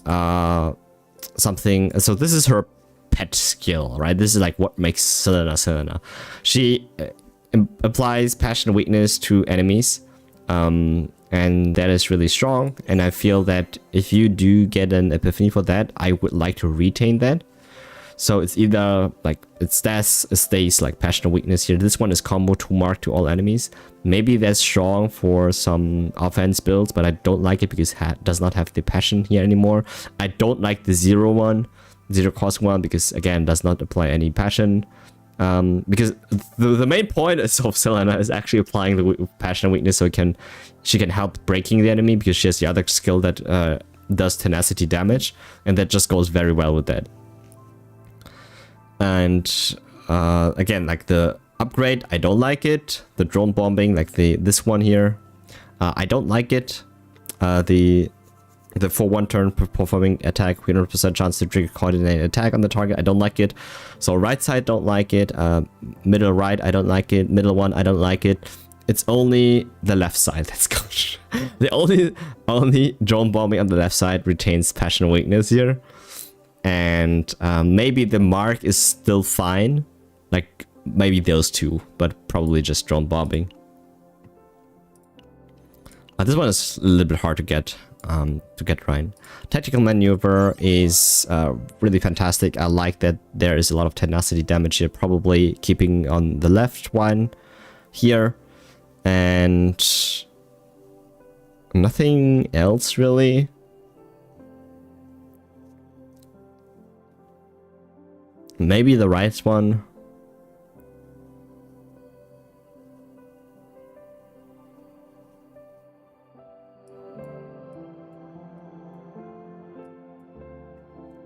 something. So this is her pet skill, right? This is like what makes Selena. She applies passion weakness to enemies, and that is really strong. And I feel that if you do get an epiphany for that, I would like to retain that. So it's either like it stays like passion or weakness here. This one is combo to mark to all enemies. Maybe that's strong for some offense builds, but I don't like it because it does not have the passion here anymore. I don't like the zero cost one, because again does not apply any passion. Because the main point of Selena is actually applying the passion and weakness, so she can help breaking the enemy, because she has the other skill that does tenacity damage, and that just goes very well with that. And again, like the upgrade, I don't like it. The drone bombing, like this one here, I don't like it. The for one turn performing attack, 100% chance to trigger coordinated attack on the target, I don't like it. So right side, don't like it. Middle right, I don't like it. Middle one, I don't like it. It's only the left side that's good. The only drone bombing on the left side retains passion and weakness here. And maybe the mark is still fine, like maybe those two, but probably just drone bombing. This one is a little bit hard to get right. Tactical maneuver is really fantastic. I like that there is a lot of tenacity damage here, probably keeping on the left one here, and nothing else really. Maybe the right one.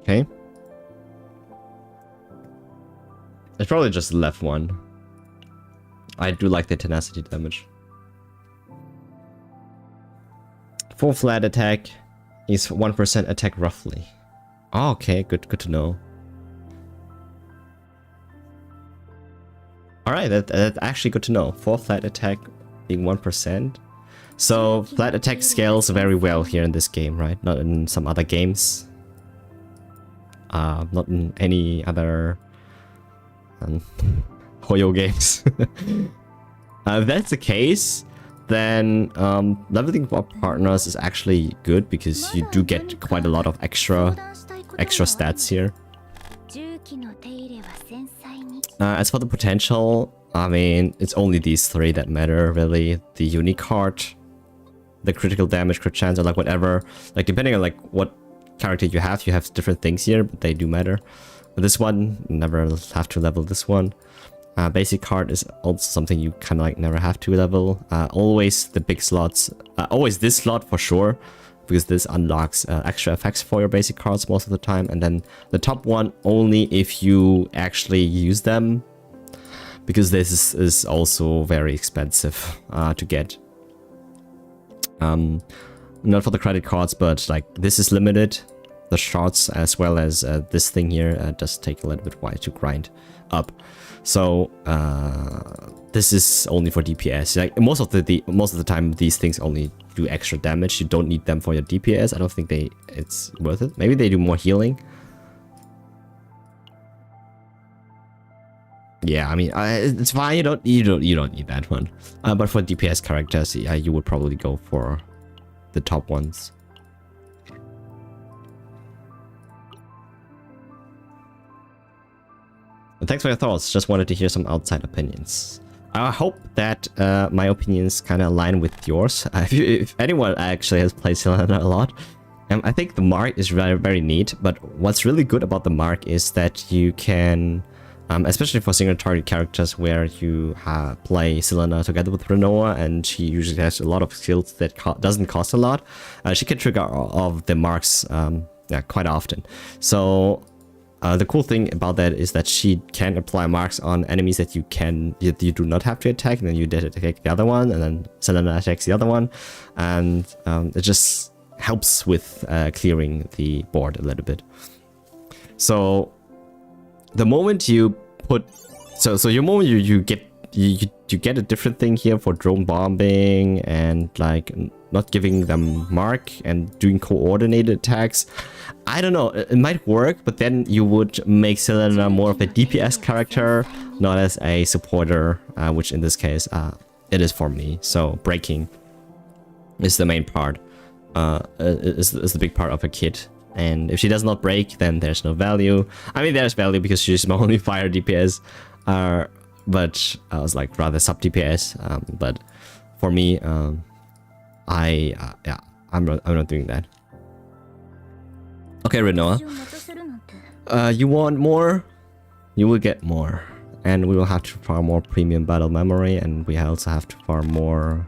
Okay. It's probably just the left one. I do like the tenacity damage. Full flat attack is 1% attack roughly. Oh, okay, good to know. Alright, that's actually good to know. 4 flat attack being 1%. So flat attack scales very well here in this game, right? Not in some other games. Not in any other Hoyo games. If that's the case, then leveling up partners is actually good, because you do get quite a lot of extra stats here. As for the potential, I mean, it's only these three that matter, really. The unique card, the critical damage, crit chance, or like whatever. Like depending on like what character you have different things here, but they do matter. But this one, never have to level this one. Basic card is also something you kind of like never have to level. Always the big slots, always this slot for sure, because this unlocks extra effects for your basic cards most of the time. And then the top one only if you actually use them, because this is also very expensive to get. Not for the credit cards, but like this is limited. The shots as well as this thing here does take a little bit while to grind up. So this is only for DPS. Like most of the time, these things only do extra damage. You don't need them for your DPS. I don't think it's worth it. Maybe they do more healing. Yeah, I mean, it's fine. You don't need that one. But for DPS characters, yeah, you would probably go for the top ones. And thanks for your thoughts. Just wanted to hear some outside opinions. I hope that my opinions kind of align with yours. If anyone actually has played Selena a lot, I think the mark is very, very neat. But what's really good about the mark is that you can, especially for single target characters where you play Selena together with Renoa, and she usually has a lot of skills that doesn't cost a lot, she can trigger all of the marks quite often. So the cool thing about that is that she can apply marks on enemies that you do not have to attack, and then you did attack the other one, and then Selena attacks the other one, and it just helps with clearing the board a little bit. So the moment you put, your moment you get a different thing here for drone bombing and like not giving them mark and doing coordinated attacks. I don't know, it might work, but then you would make Selena more of a DPS character, not as a supporter, which in this case it is for me. So breaking is the main part, is the big part of a kit, and if she does not break, then there's no value. I mean, there's value because she's my only fire DPS, but I was like rather sub DPS. But for me, yeah, I'm not doing that. Okay, Renoa. You want more? You will get more. And we will have to farm more premium battle memory, and we also have to farm more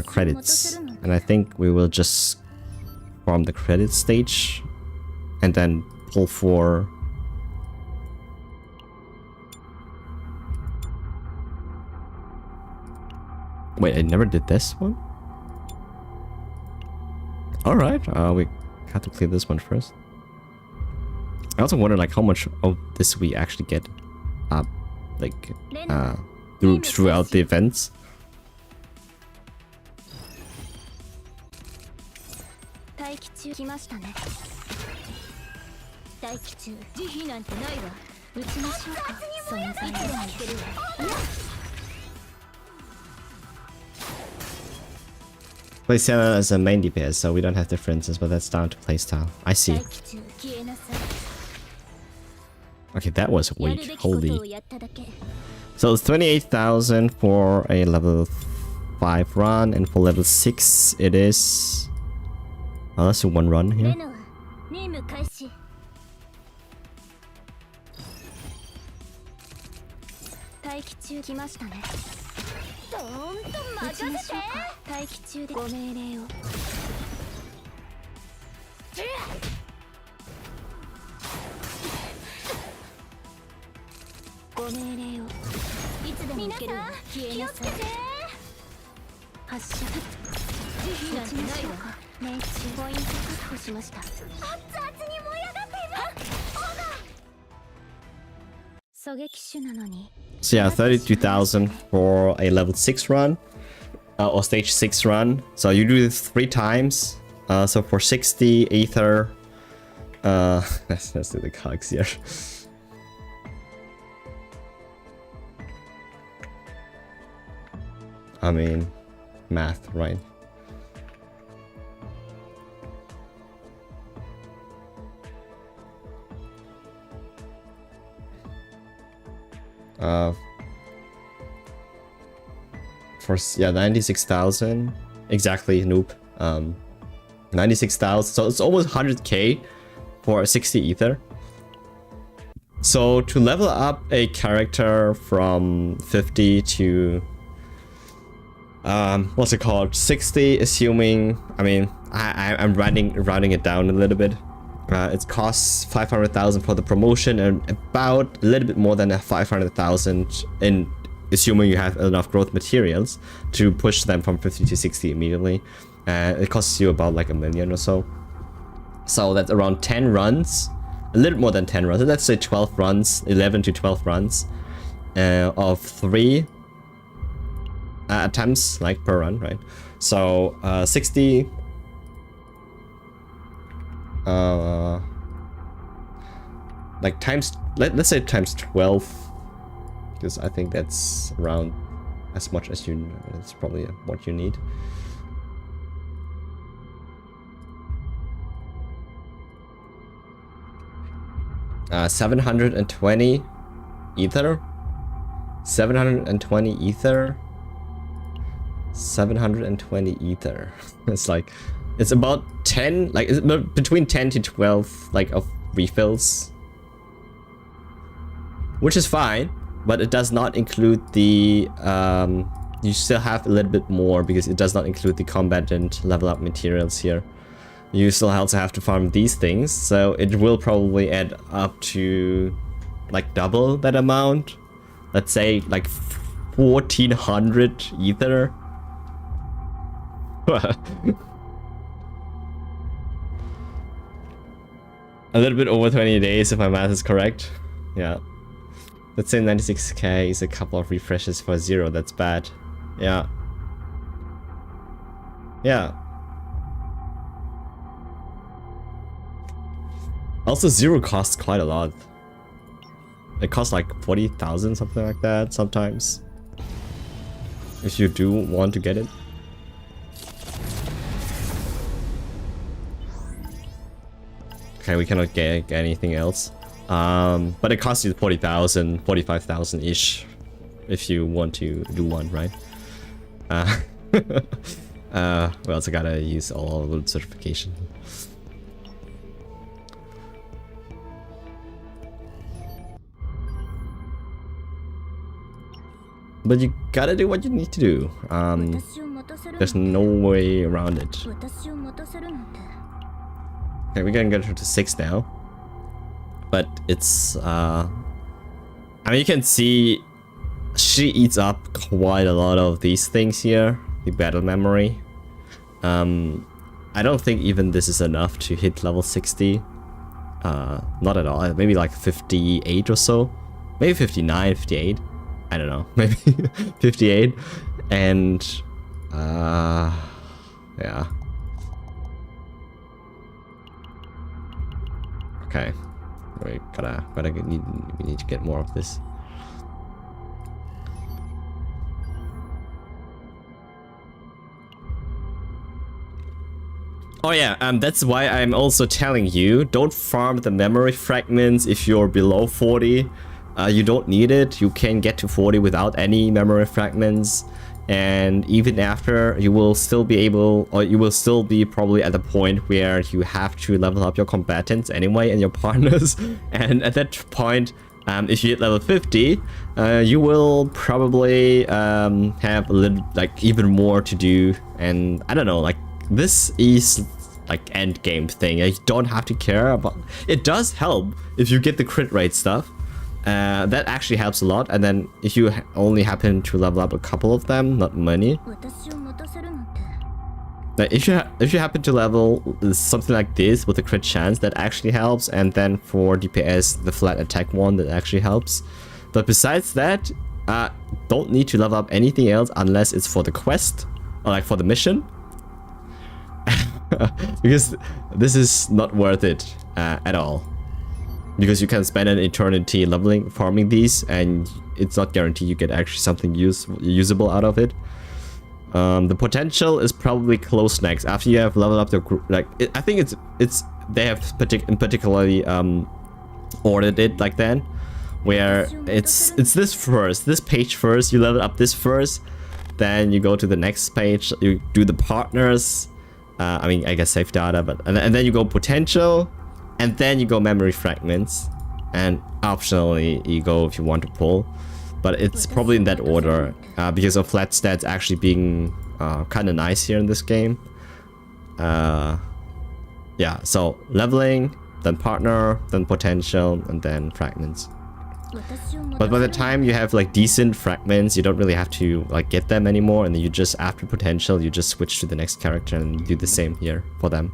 credits. And I think we will just farm the credit stage and then pull for wait, I never did this one? Alright, we have to clear this one first. I also wonder like how much of this we actually get throughout the events. Play Senna as a main DPS, so we don't have differences, but that's down to playstyle. I see. Okay, that was weak. Holy. So it's 28,000 for a level 5 run, and for level 6 it is... Oh, let's do one run here. So yeah, 32,000 for a level 6 run, or stage 6 run. So you do this 3 times. So for 60 ether, let's do the cogs here. I mean, math, right? For 96,000 exactly, noob. 96,000, so it's almost 100k for 60 ether. So to level up a character from 50 to what's it called, 60, assuming, I mean, I'm rounding it down a little bit. It costs 500,000 for the promotion, and about a little bit more than 500,000 in assuming you have enough growth materials to push them from 50 to 60 immediately. It costs you about like $1 million or so. So that's around 10 runs, a little more than 10 runs. Let's say 12 runs, 11 to 12 runs of 3 attempts like per run, right? So 60. Like times, let's say times 12, because I think that's around as much as you, it's probably what you need. Uh, 720 ether, 720 ether, 720 ether. It's like, it's about 10, like it's between 10 to 12 like of refills, which is fine, but it does not include the you still have a little bit more because it does not include the combat and level up materials here. You still also have to farm these things, so it will probably add up to like double that amount. Let's say like 1400 ether. A little bit over 20 days if my math is correct. Yeah. Let's say 96k is a couple of refreshes for 0. That's bad. Yeah. Yeah. Also 0 costs quite a lot. It costs like 40,000, something like that sometimes. If you do want to get it. Okay, we cannot get anything else. But it costs you 40,000, 45,000 ish if you want to do one, right? We also gotta use all of the certification. But you gotta do what you need to do. There's no way around it. Okay, we're gonna go to 6 now. But it's I mean, you can see she eats up quite a lot of these things here. The battle memory. I don't think even this is enough to hit level 60. Not at all. Maybe like 58 or so. Maybe 59, 58. I don't know. Maybe 58. And yeah. Okay. We need to get more of this. Oh yeah, that's why I'm also telling you, don't farm the memory fragments if you're below 40. You don't need it. You can get to 40 without any memory fragments. And even after, you will still be able, or you will still be probably at the point where you have to level up your combatants anyway and your partners. And at that point, if you hit level 50, you will probably have a little, like, even more to do. And I don't know, like, this is like end game thing. You don't have to care about. It does help if you get the crit rate stuff. That actually helps a lot. And then if you only happen to level up a couple of them, not many. Now, if you happen to level something like this with a crit chance, that actually helps. And then for DPS, the flat attack one, that actually helps. But besides that, don't need to level up anything else unless it's for the quest or like for the mission. Because this is not worth it at all. Because you can spend an eternity leveling, farming these, and it's not guaranteed you get actually something usable out of it. The potential is probably close next after you have leveled up the group. Like I think it's they have particularly ordered it like that, where it's this first, this page first. You level up this first, then you go to the next page. You do the partners. I mean, I guess save data, but and then you go potential, and then you go memory fragments, and optionally you go if you want to pull, but it's probably in that order because of flat stats actually being kind of nice here in this game. Yeah, so leveling, then partner, then potential, and then fragments. But by the time you have like decent fragments, you don't really have to like get them anymore, and then you just, after potential, you just switch to the next character and do the same here for them.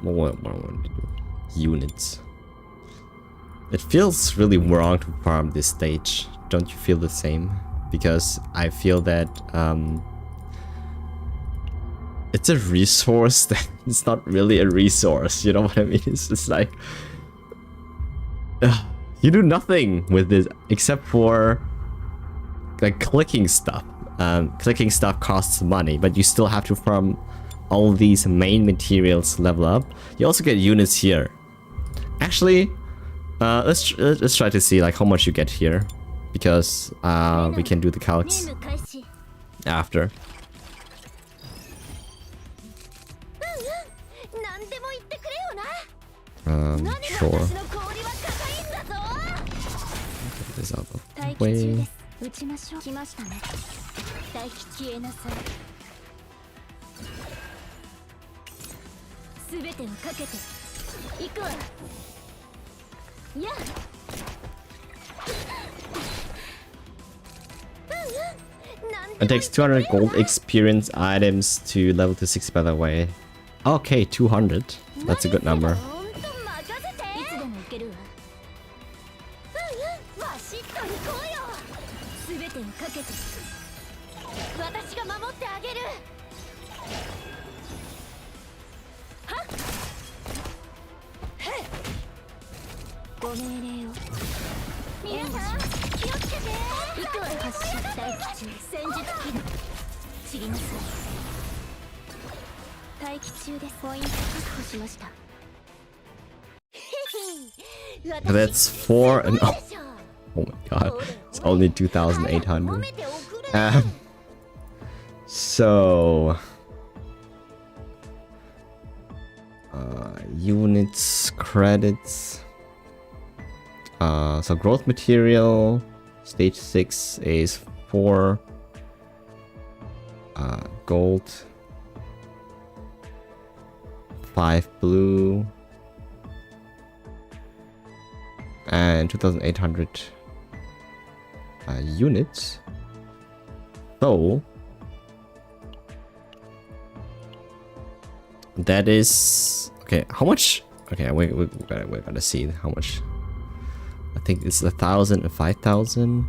What I want to do? Units. It feels really wrong to farm this stage. Don't you feel the same? Because I feel that it's a resource that it's not really a resource. You know what I mean? It's just like you do nothing with this except for like clicking stuff. Clicking stuff costs money, but you still have to farm all these main materials level up. You also get units here. Actually, let's try to see like how much you get here, because we can do the calcs after. Sure. Get this out of the way. It takes 200 gold experience items to level to 60, by the way. Okay, 200. That's a good number. ご命令を。皆さん気をつけて。発射待機中。戦術起動。散りなさい。待機中です。ポイント確保しました。That's 4 and oh, oh my god, it's only 2,800. So units, credits. So growth material, stage 6 is 4 gold, 5 blue, and 2,800 units. So that is okay. How much? Okay, we gotta see how much. I think it's 1,000 and 5,000.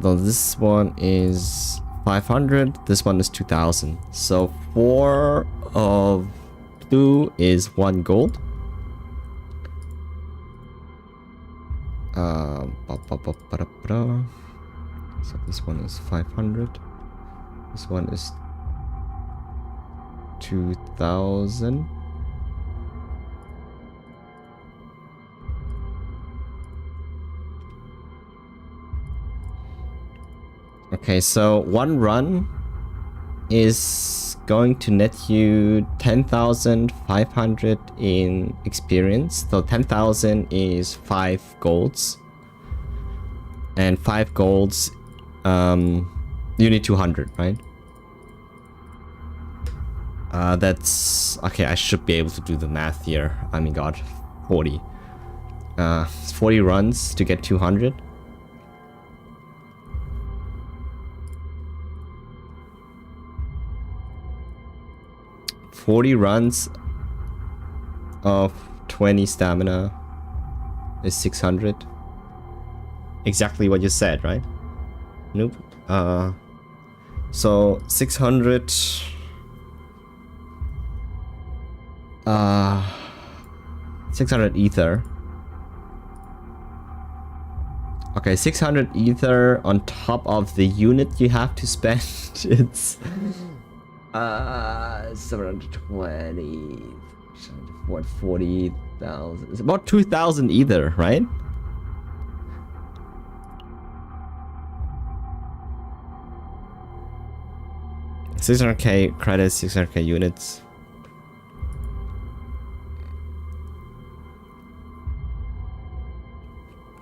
Though this one is 500. This one is 2,000. So 4 of blue is 1 gold. So this one is 500. This one is 2,000. Okay, so one run is going to net you 10,500 in experience. So 10,000 is 5 golds. And 5 golds, you need 200, right? That's... okay, I should be able to do the math here. I mean, god, 40. 40 runs to get 200. $40 runs of 20 stamina is 600. Exactly what you said, right? Nope. So 600. 600 ether. Okay, 600 ether on top of the unit you have to spend. It's 720, what, 40,000? It's about 2,000 either, right? $600k credits, 600k units.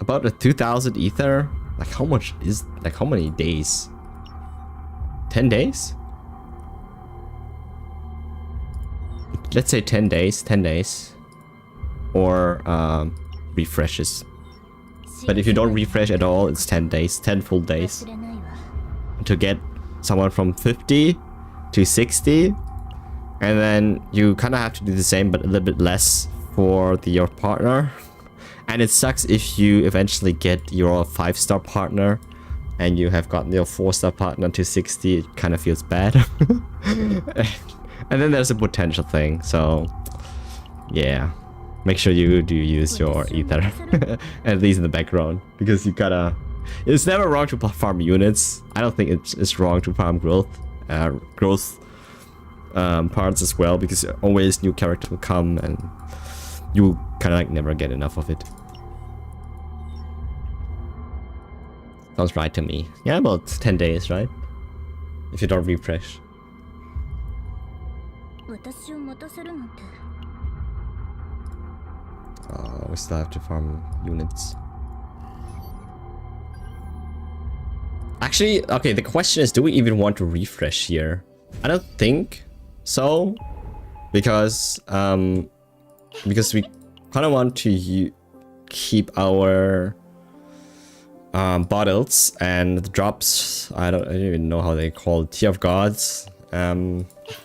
About a 2,000 ether. Like how much is, like how many days? 10 days? Let's say 10 days, 10 days. Or refreshes. But if you don't refresh at all, it's 10 days, 10 full days. To get someone from 50 to 60. And then you kind of have to do the same, but a little bit less for your partner. And it sucks if you eventually get your 5-star partner and you have gotten your 4-star partner to 60. It kind of feels bad. And then there's a potential thing, so yeah, make sure you do use your ether at least in the background, because you gotta, it's never wrong to farm units. I don't think it's wrong to farm growth parts as well, because always new characters will come and you kind of like never get enough of it. Sounds right to me. Yeah, about 10 days, right? If you don't refresh. We still have to farm units. Actually, okay, the question is, do we even want to refresh here? I don't think so, because we kind of want to keep our bottles and drops. I don't even know how they call it, tier of gods,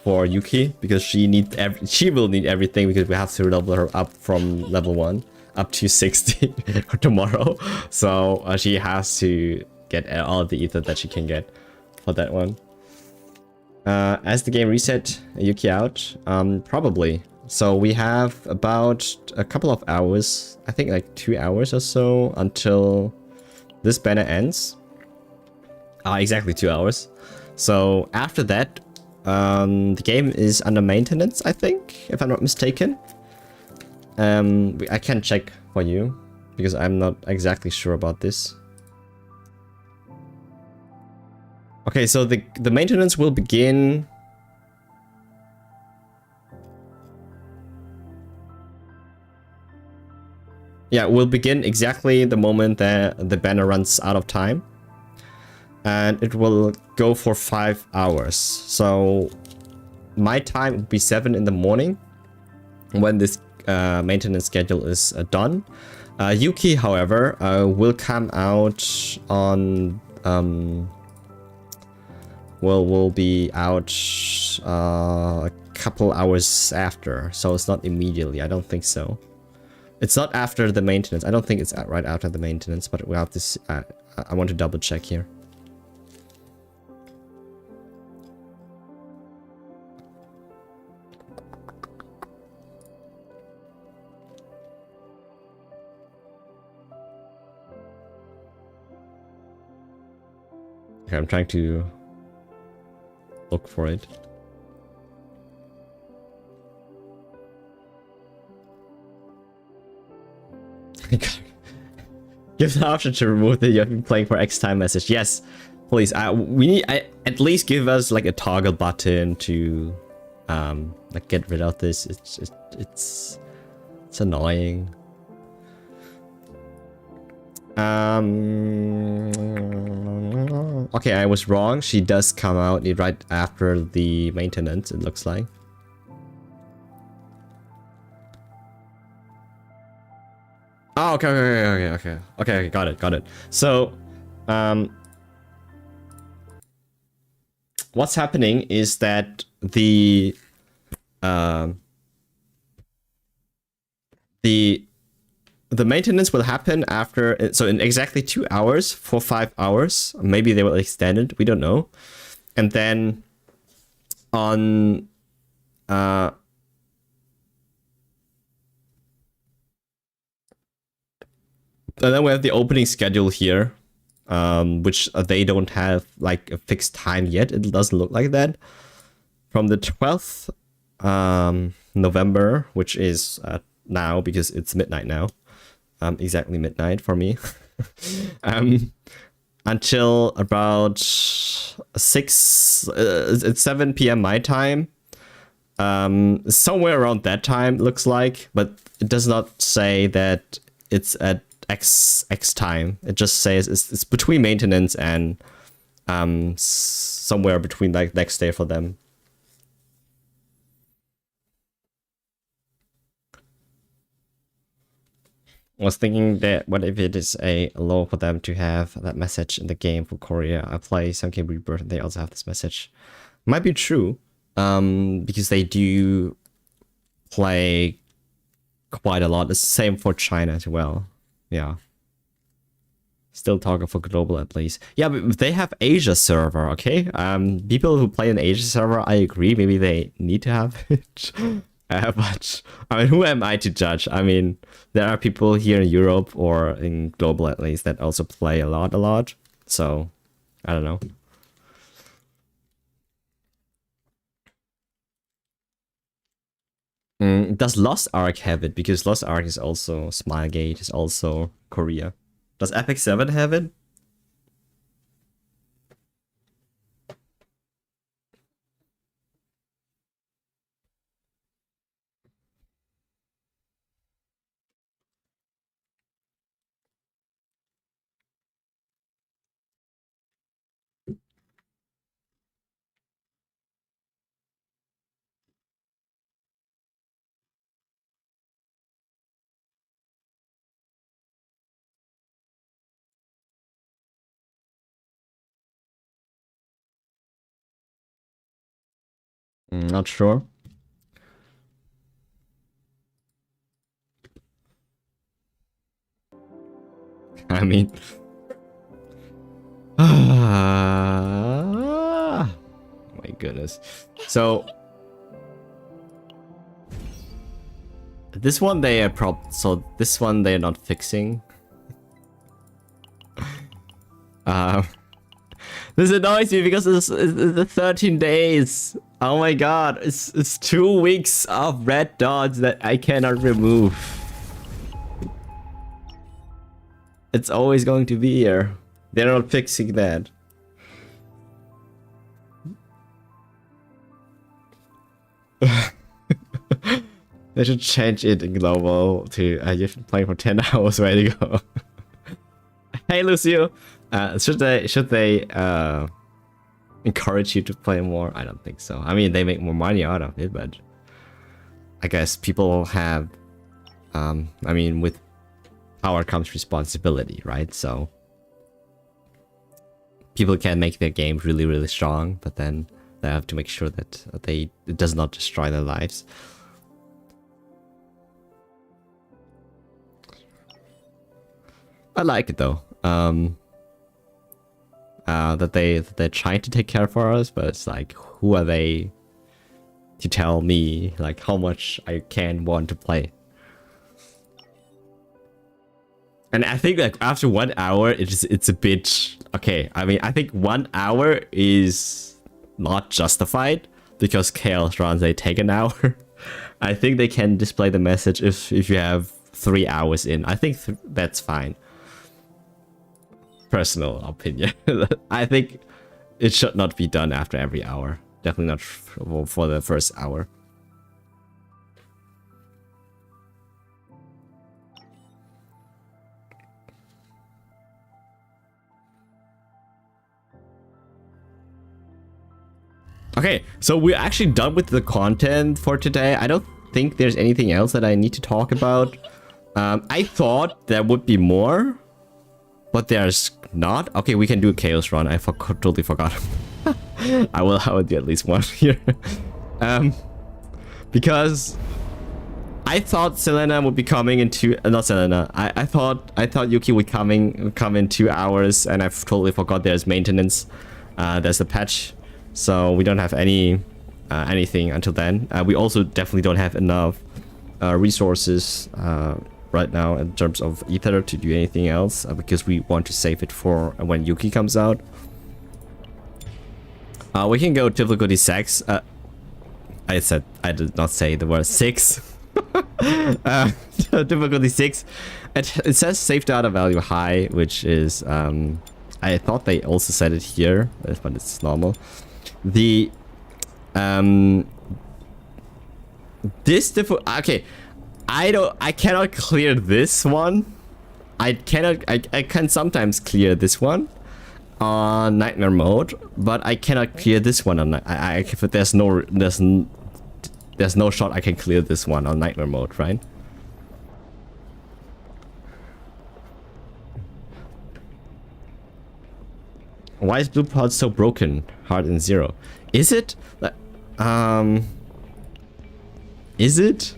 for Yuki, because she will need everything, because we have to level her up from level 1 up to 60 tomorrow. So she has to get all the ether that she can get for that one. As the game reset Yuki out? Probably. So we have about a couple of hours, I think like 2 hours or so until this banner ends. Exactly 2 hours. So after that, the game is under maintenance, I think, if I'm not mistaken. I can check for you because I'm not exactly sure about this. Okay, so the maintenance will begin. Yeah, will begin exactly the moment that the banner runs out of time. And it will go for 5 hours. So my time would be 7 in the morning when this maintenance schedule is done. Yuki, however, will come out on will be out a couple hours after, so it's not immediately. I don't think so. It's not after the maintenance. I don't think it's right after the maintenance, but we'll have to see. I want to double check here. Okay, I'm trying to look for it. Give the option to remove the "you've been playing for X time" message. Yes, please. We need at least give us like a toggle button to like get rid of this. It's annoying. Okay, I was wrong. She does come out right after the maintenance, it looks like. Oh, okay, got it. So, what's happening is that the maintenance will happen after, so in exactly 2 hours for 5 hours. Maybe they will extend it, we don't know. And then on and then we have the opening schedule here, which they don't have like a fixed time yet. It doesn't look like that. From the 12th November, which is now because it's midnight now. Exactly midnight for me. Until about 7 p.m. my time. Somewhere around that time, looks like, but it does not say that it's at X time. It just says it's between maintenance and somewhere between like next day for them. I was thinking that what if it is a law for them to have that message in the game for Korea? I play some game Rebirth and they also have this message. Might be true, because they do play quite a lot. The same for China as well. Yeah. Still talking for global at least. Yeah, but they have Asia server, okay? People who play an Asia server, I agree. Maybe they need to have it. But I mean, who am I to judge? I mean, there are people here in Europe or in global at least that also play a lot. So, I don't know. Does Lost Ark have it? Because Lost Ark is also Smilegate, is also Korea. Does Epic 7 have it? Not sure. I mean, my goodness. ridiculous. So this one they are this one they're not fixing. This annoys me because it's the 13 days. Oh my god, it's 2 weeks of red dots that I cannot remove. It's always going to be here. They're not fixing that. They should change it in global to you've been playing for 10 hours, way to go. Hey Lucio, should they encourage you to play more? I don't think so. I mean, they make more money out of it, but I guess people have I mean, with power comes responsibility, right? So people can make their game really, really strong, but then they have to make sure that it does not destroy their lives. I like it though. That they're trying to take care for us, but it's like, who are they to tell me like how much I can want to play? And I think like after 1 hour, it's a bit okay. I mean, I think 1 hour is not justified because chaos runs they take an hour. I think they can display the message if you have 3 hours in. I think that's fine. Personal opinion. I think it should not be done after every hour. Definitely not for the first hour. Okay, so we're actually done with the content for today. I don't think there's anything else that I need to talk about. I thought there would be more, but there's not. Okay, we can do a chaos run. I totally forgot. I will do at least one here. Because I thought Selena would be coming in not Selena. I thought Yuki would come in 2 hours, and I totally forgot there's maintenance. There's a patch, so we don't have anything until then. We also definitely don't have enough resources right now in terms of ether to do anything else, because we want to save it for when Yuki comes out. We can go difficulty 6. I did not say the word 6. Difficulty 6. It says save data value high, which is I thought they also said it here, but it's normal. The okay, I cannot clear this one. I can sometimes clear this one on nightmare mode, but I cannot clear this one on there's no shot I can clear this one on nightmare mode, right? Why is Blue Pod so broken? Hard and 0. Is it? Is it?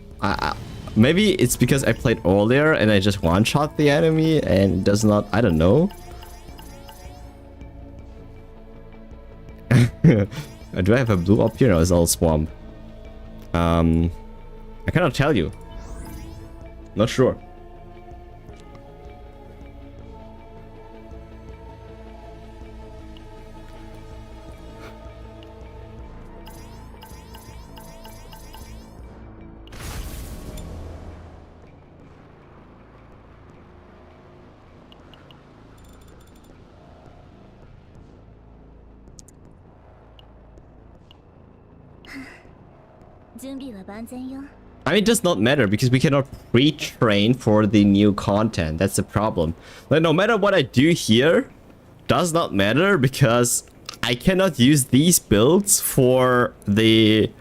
Maybe it's because I played earlier and I just one-shot the enemy and it does not... I don't know. Do I have a blue up here or is it all swamp? I cannot tell you. Not sure. I mean, it does not matter because we cannot pre-train for the new content. That's the problem. But no matter what I do here, does not matter because I cannot use these builds for the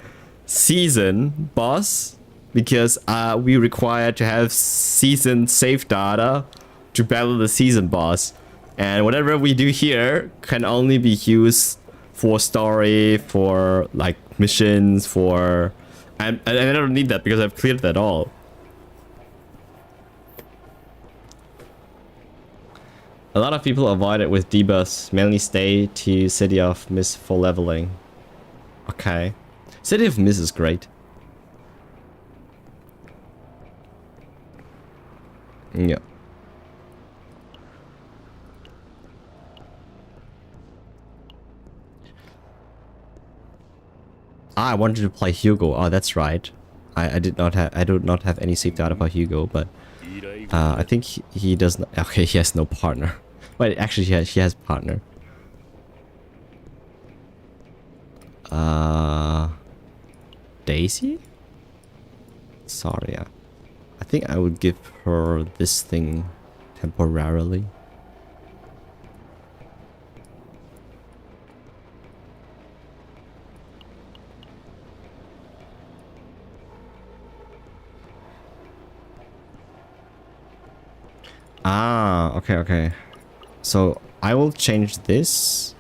season boss because we require to have season save data to battle the season boss. And whatever we do here can only be used for story, for like missions, for... And I don't need that because I've cleared that all. A lot of people avoid it with debuffs, mainly stay to City of Mist for leveling. Okay. City of Mist is great. Yeah. I wanted to play Hugo. Oh, that's right. I do not have any saved data for Hugo, but I think he does not. Okay, he has no partner. Wait, actually, he has partner. Daisy? Sorry, I think I would give her this thing temporarily. Ah, okay. So I will change this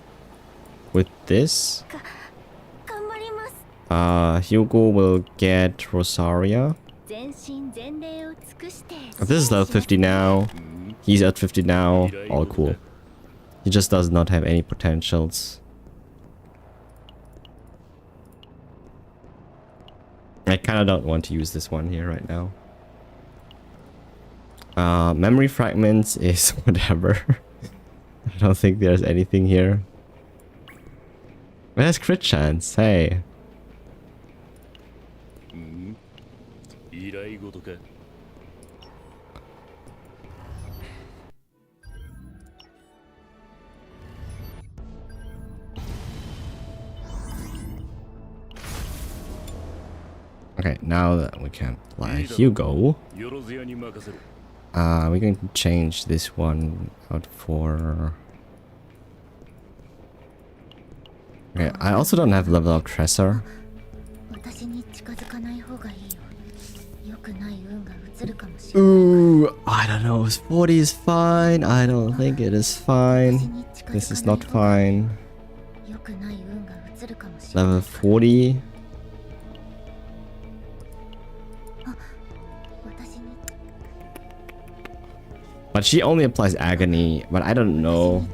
with this. Hugo will get Rosaria. This is level 50 now. He's at 50 now. All cool. He just does not have any potentials. I kind of don't want to use this one here right now. Memory fragments is whatever. I don't think there's anything here. Where's crit chance? Hey. Okay, now that we can play Hugo, we're going to change this one out for... Okay, I also don't have level up Tresor. Ooh, I don't know, 40 is fine. I don't think it is fine. This is not fine. Level 40. But she only applies agony, but I don't know.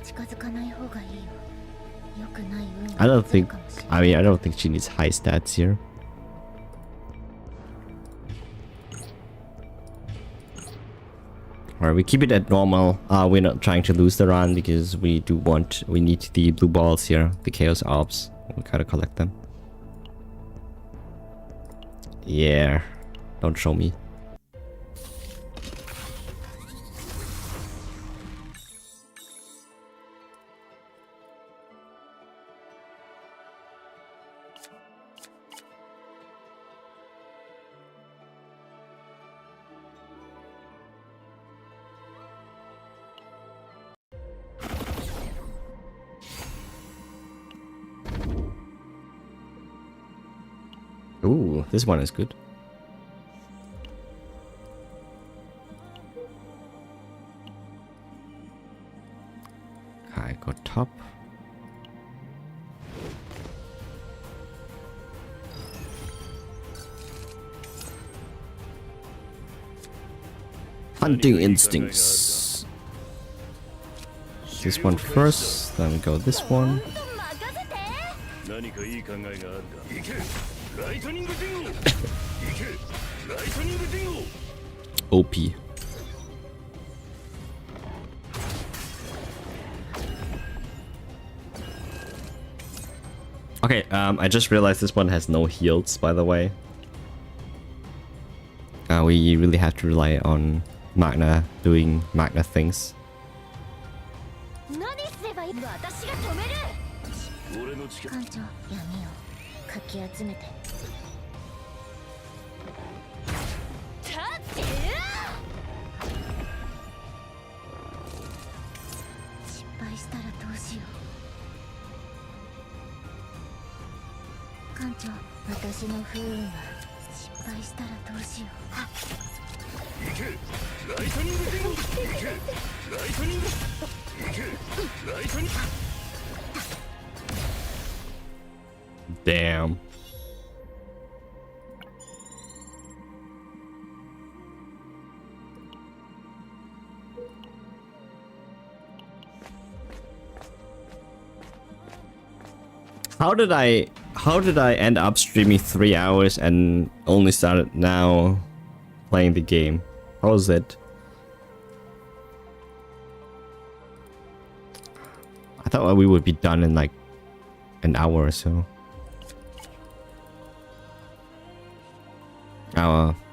I don't think she needs high stats here. Alright, we keep it at normal. We're not trying to lose the run because we need the blue balls here, the Chaos Orbs. We gotta collect them. Yeah, don't show me. Ooh, this one is good. I got top. Hunting instincts. This one first, then we go this one. OP. Okay, I just realized this one has no heals, by the way. We really have to rely on Magna doing Magna things. Damn. how did I end up streaming 3 hours and only started now playing the game? How was it? I thought we would be done in like an hour or so.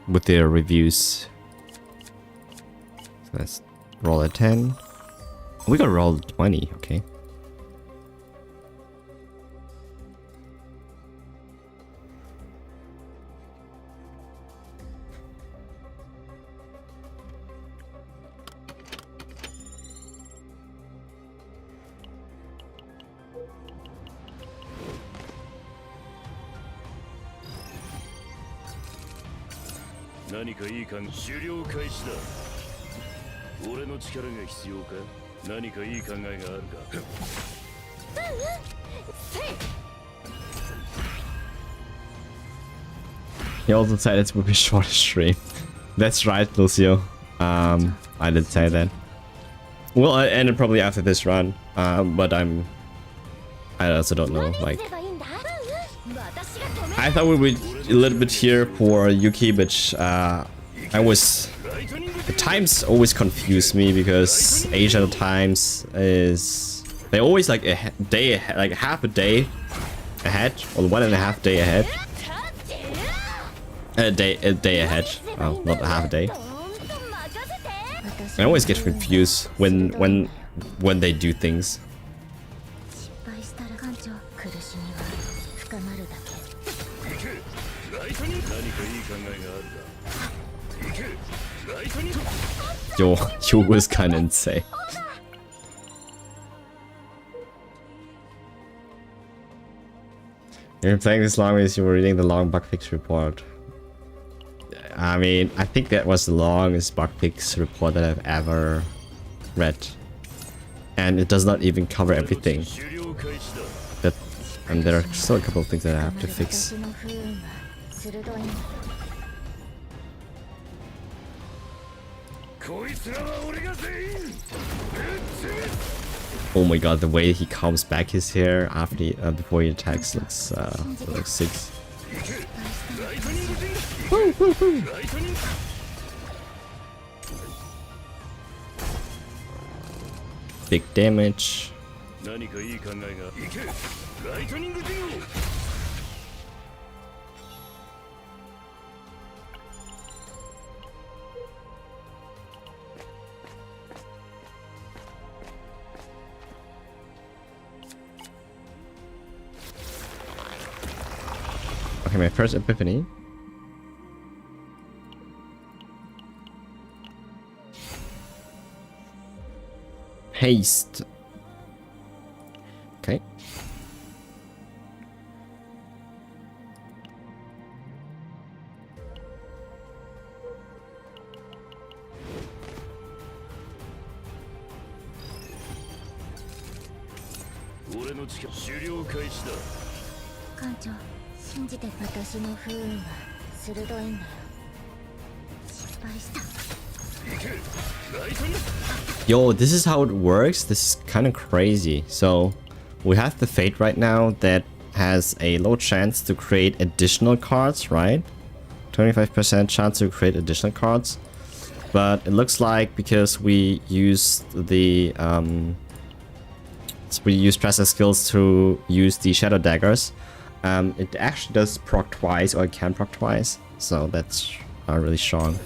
With their reviews. So let's roll a 10. We got roll 20, okay. He also said it would be a short stream. That's right, Lucio. I did say that. Well, I ended probably after this run, but I also don't know. Like, I thought we would a little bit here for Yuki, but the times always confuse me because Asian times is they always like a day ahead, like half a day ahead or 1.5 day ahead. A day ahead. Oh, not a half a day. I always get confused when they do things. Yo, was kind of insane. You're playing this long as you were reading the long bug fix report. I mean, I think that was the longest bug fix report that I've ever read. And it does not even cover everything. And there are still a couple of things that I have to fix. Oh my god, the way he combs back his hair after before he attacks looks sick. Big damage. Okay, my first epiphany. Haste. Okay. Yo, this is how it works. This is kind of crazy. So we have the Fate right now that has a low chance to create additional cards, right? 25% chance to create additional cards. But it looks like because we use the Presser skills to use the Shadow Daggers, it actually does proc twice, or it can proc twice. So that's really strong.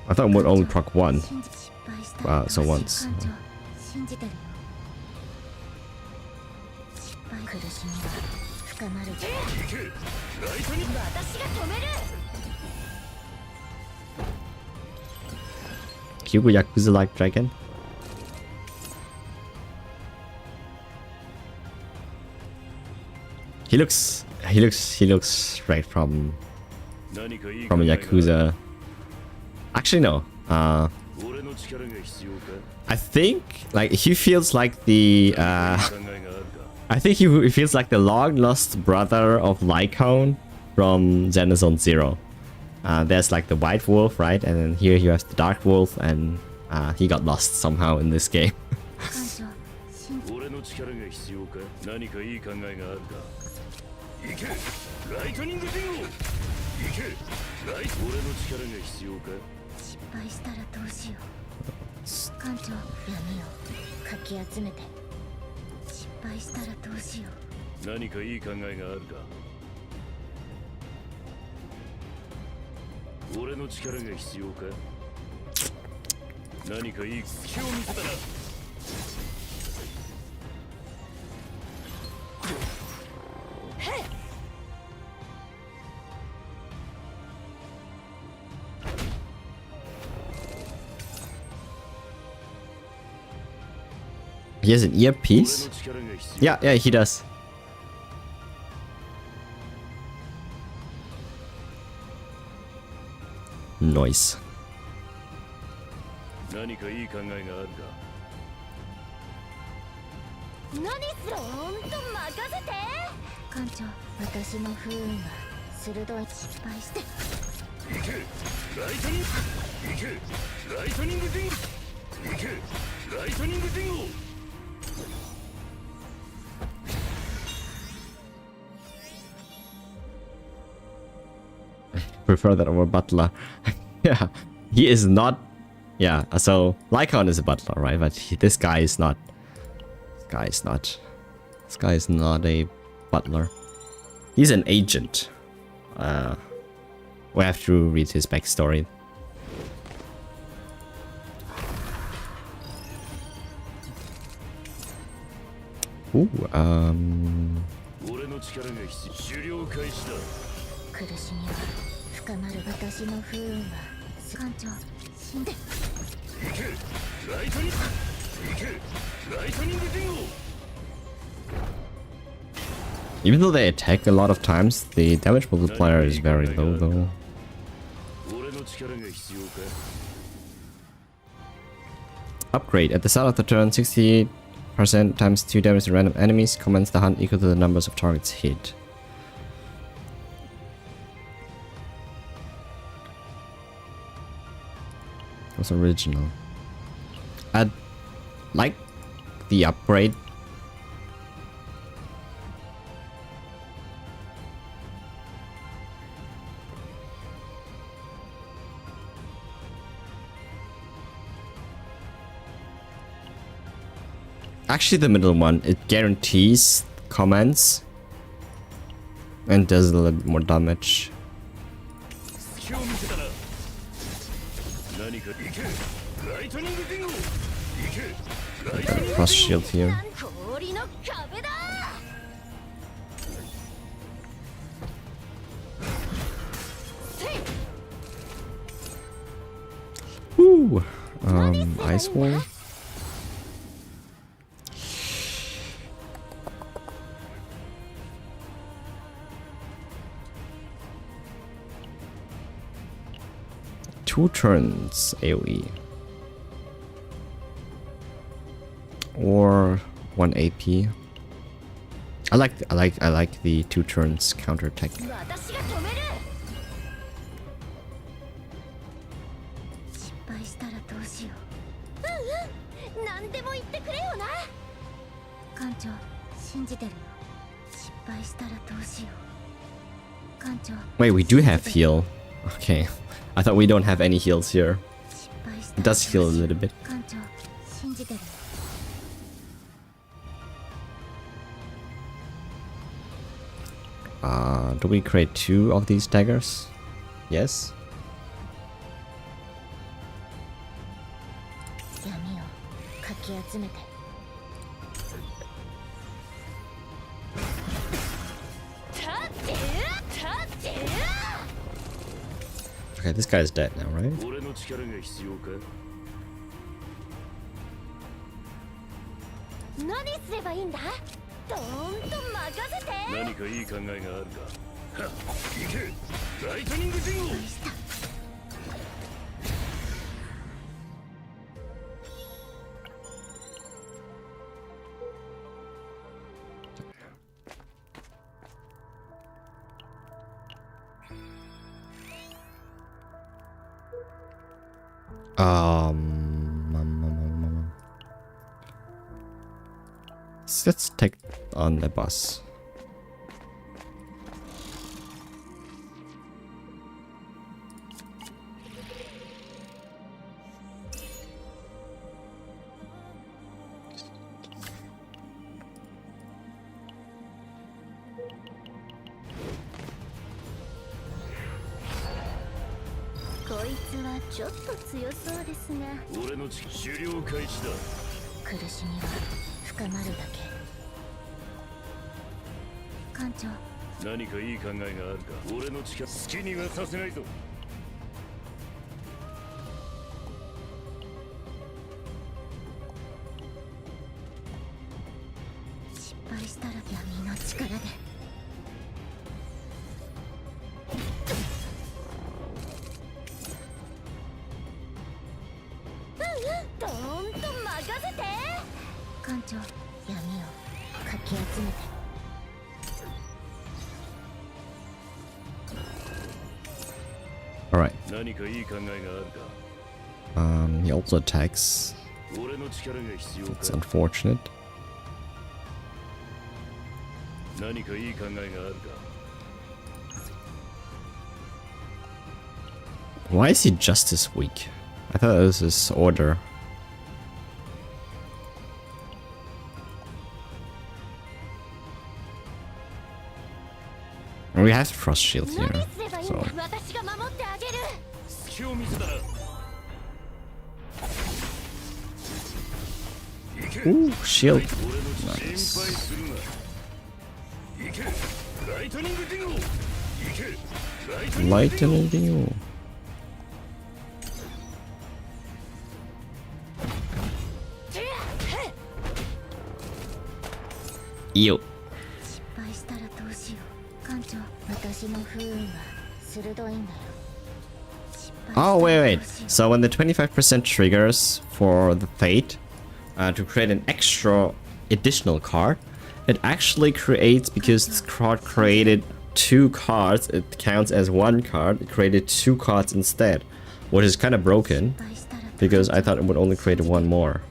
I thought it would only proc one. So once. Hugo Yakuza like dragon. He looks right from a Yakuza. Actually no. I think like he feels like the I think he feels like the long lost brother of Lycone from Xenozone Zero. There's like the white wolf, right? And then here you have the dark wolf, and he got lost somehow in this game. 力が必要か。何かいい考えがあるか。行けライトニングディンゴ。行けライト。俺の力が必要か。失敗したらどうしよう。艦長、闇をかき集めて。失敗したらどうしよう。何かいい考えがあるか。俺の力が必要か。何かいい隙を見せたな。He has an earpiece? Yeah, he does. Noise. 何かいい考えがあるか。何すろんと任せて。艦長、私の不運は鋭い。失敗して。行けライトニング。行けライトニングディング。行けライトニングディンゴ。Prefer that over Butler. Yeah, he is not. Yeah, so Lycon is a butler, right? But this guy is not. This guy is not a butler. He's an agent. We have to read his backstory. Ooh, 俺の力が必要。狩猟開始だ。苦しみは深まる。私の不運は艦長死んで。行けライトニング。行けライトニングディンゴ。 even though they attack a lot of times, the damage multiplier is very low though. 俺の力が必要か。 Upgrade. At the start of the turn, 60% times 2 damage to random enemies. Commence the hunt equal to the numbers of targets hit. It was original. I'd like the upgrade. Actually, the middle one, it guarantees comments and does a little bit more damage. Cross shield here. Woo! Ice wall. Two turns AoE. Or 1 AP. I like the 2 turns counter attack. Wait, we do have heal. Okay. I thought we don't have any heals here. It does heal a little bit. Do we create 2 of these daggers? Yes. Okay, this guy's dead now, right? let's take on the bus. Alright. He also attacks. It's unfortunate. Why is he just this weak? I thought it was his order. We have Frost Shield here, so... Ooh, shield. Nice. Lightning deal. Ew. Oh, wait. So when the 25% triggers for the fate to create an extra additional card, it actually creates, because this card created 2 cards, it counts as 1 card. It created 2 cards instead, which is kind of broken, because I thought it would only create 1 more.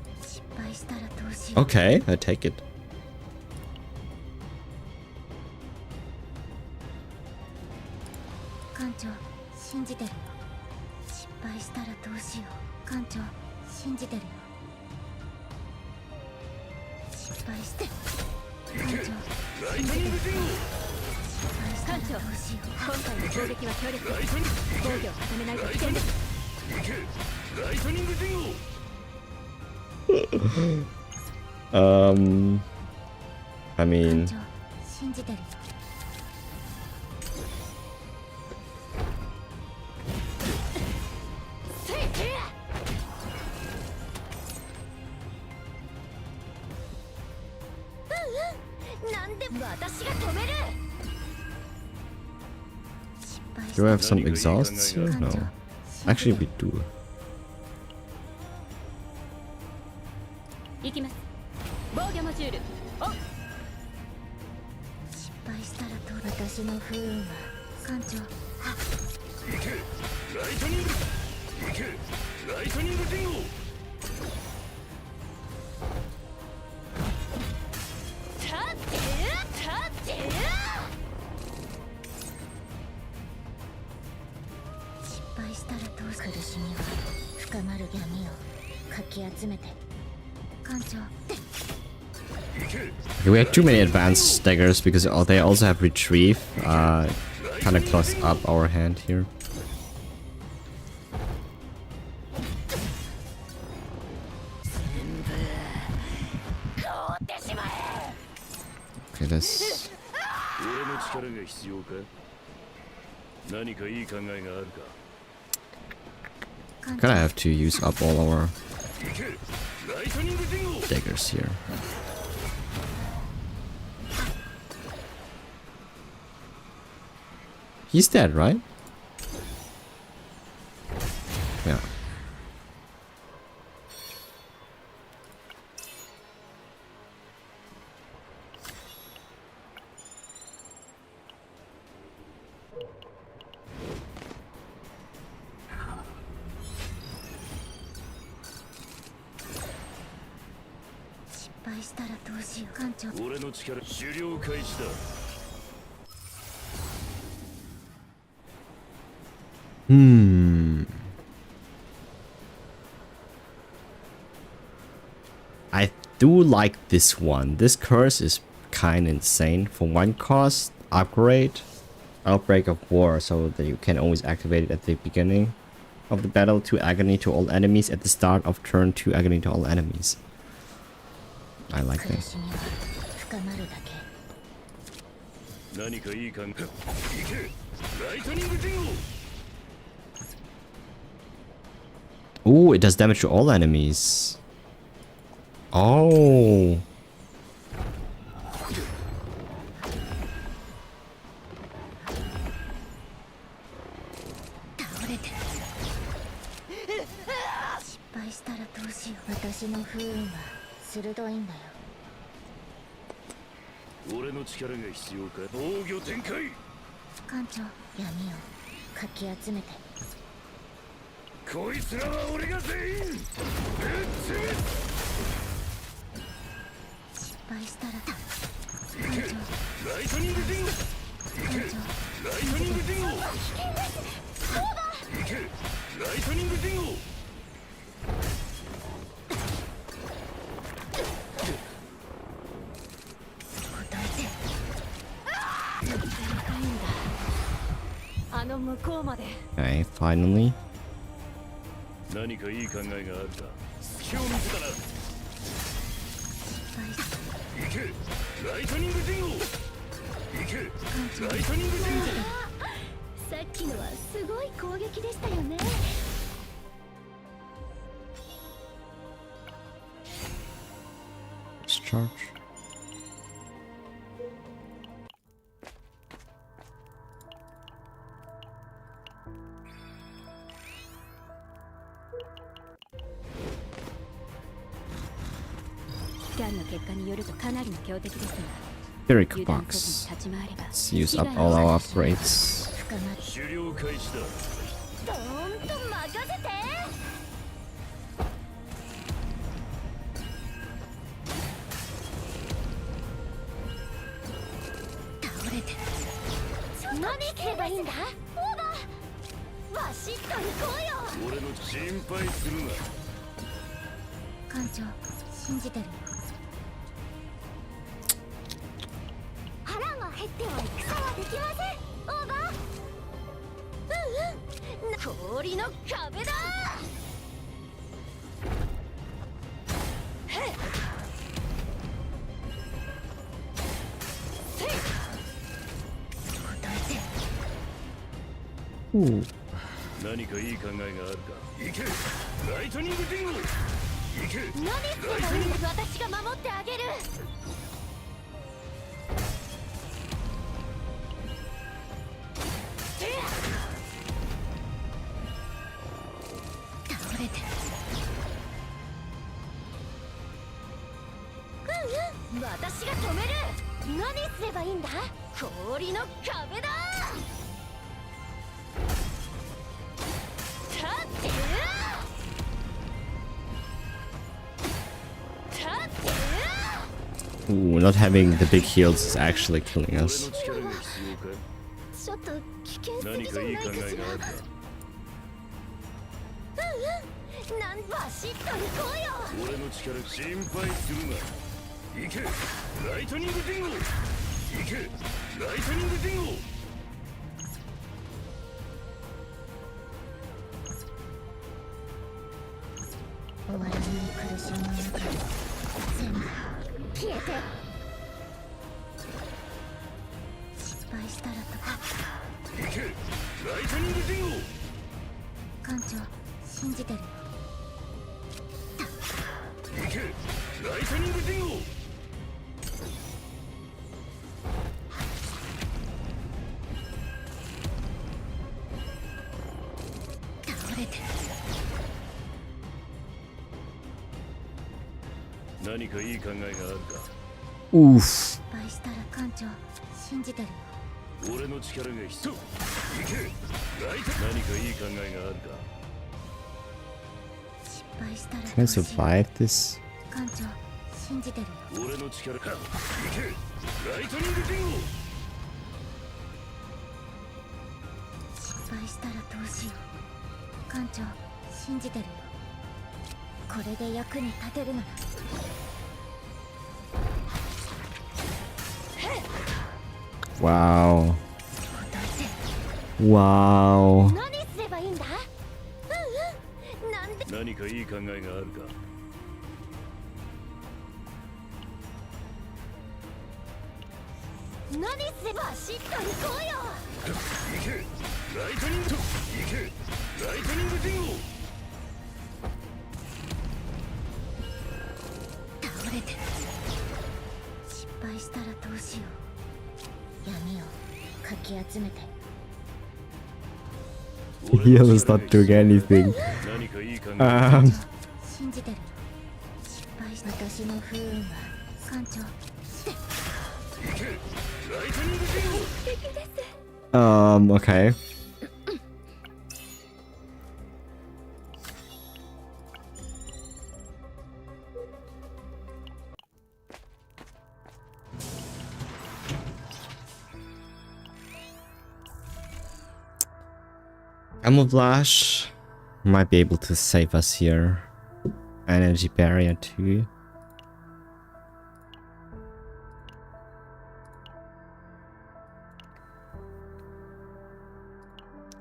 Okay, I take it. I mean... Do I have some exhausts here? No. Actually, we do. We had too many advanced daggers because they also have retrieve. Kind of close up our hand here. Okay, this. Gonna have to use up all our daggers here. He's dead, right? Yeah. したらどうしよう艦長。俺の力狩猟開始だ。I do like this one. This curse is kind of insane. For one cost, upgrade, outbreak of war, so that you can always activate it at the beginning of the battle. 2 agony to all enemies at the start of turn. 2 agony to all enemies. I like that. 深まるだけ。何かいい感覚。行けライトニング陣を。 Ooh, it does damage to all enemies. Oh. 倒れて。失敗したらどうしよう。私の不運は鋭いんだよ。俺の力が必要か。防御展開。艦長、闇をかき集めて。こいつらは俺が全員。ぶっ潰す。 失敗したら行けライトニング陣を。行けライトニング陣を。行けライトニング陣を。答えて。あの向こうまで。Okay, finally. 何かいい考えがあるか。隙を見せたな。行けライトニング陣を。行けライトニング陣を。さっきのはすごい攻撃でしたよね。Discharge. Spirit box. Let's use up all our upgrades. 狩猟開始だ。どーんと任せて。倒れて。何すればいいんだ。オーバー。バシッと行こうよ。俺の心配するな。艦長、信じてる。腹が減っては戦はできません。オーバー。氷の壁だ。Ooh. 何かいい考えがあるか。行けライトニング陣を。行け何すればいいんです。私が守ってあげる。倒れて。私が止める。何すればいいんだ。氷の壁だ。立ってる。立ってる。Ooh, not having the big heals is actually killing 俺の us. 力が必要か。ちょっと危険すぎ何かいい考じゃないかしら。えがあるか。バシッと行こうよ。俺の力心配するな。行けライトニング陣を。行けライトニング陣を。終わらない苦しみの中で全部消えて。失敗したらとか。行けライトニング陣を。艦長、信じてる。行けライトニング陣を。倒れて。何かいい考えがあるか。 Oof. 失敗したら艦長、信じてる。俺の力が必要。行けライト。何かいい考えがあるか。失敗したら Can I survive this? 艦長、信じてるよ。俺の力か。行けライトニングキング。失敗したらどうしよう。艦長信じてるよ。これで役に立てるなら。Wow. Wow. 何すればいいんだ。なんで。何かいい考えがあるか。何すればしっかり行こうよ。行けライトニングと行けライトニングキング。倒れてる。失敗したらどうしよう。闇をかき集めて。 He was not doing anything. 何かいい考え。信じてるよ。失敗した私の不運は艦長。行けライトニングキング。素敵です。Okay. Camouflage might be able to save us here. Energy barrier too.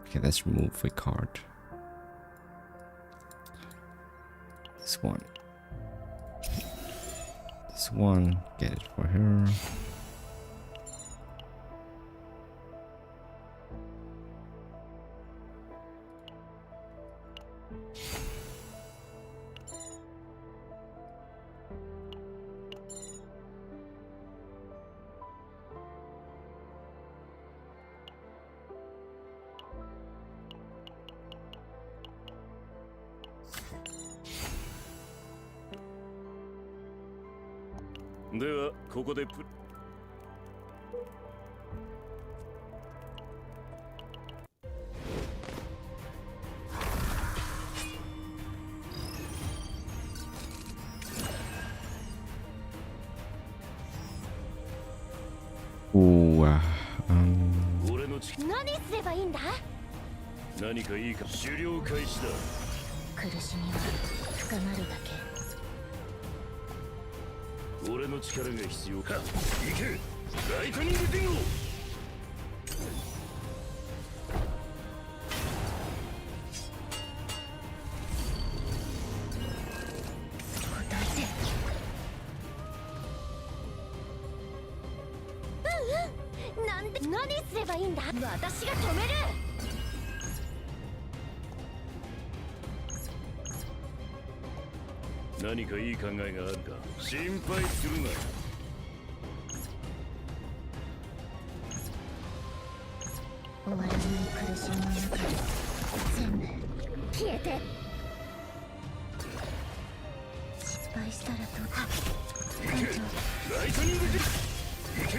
Okay, let's remove a card. This one. This one, get it for her.ではここでOoh, 俺の力。何すればいいんだ。何かいいか。狩猟開始だ。苦しみは深まるだけ。俺の力が必要か。行けライトニングキング。なんで何すればいいんだ。私が止める。何かいい考えがあるか。心配するな。終わらない苦しみの中で全部消えて。失敗したらどうだ。艦長ライトニングキング。行け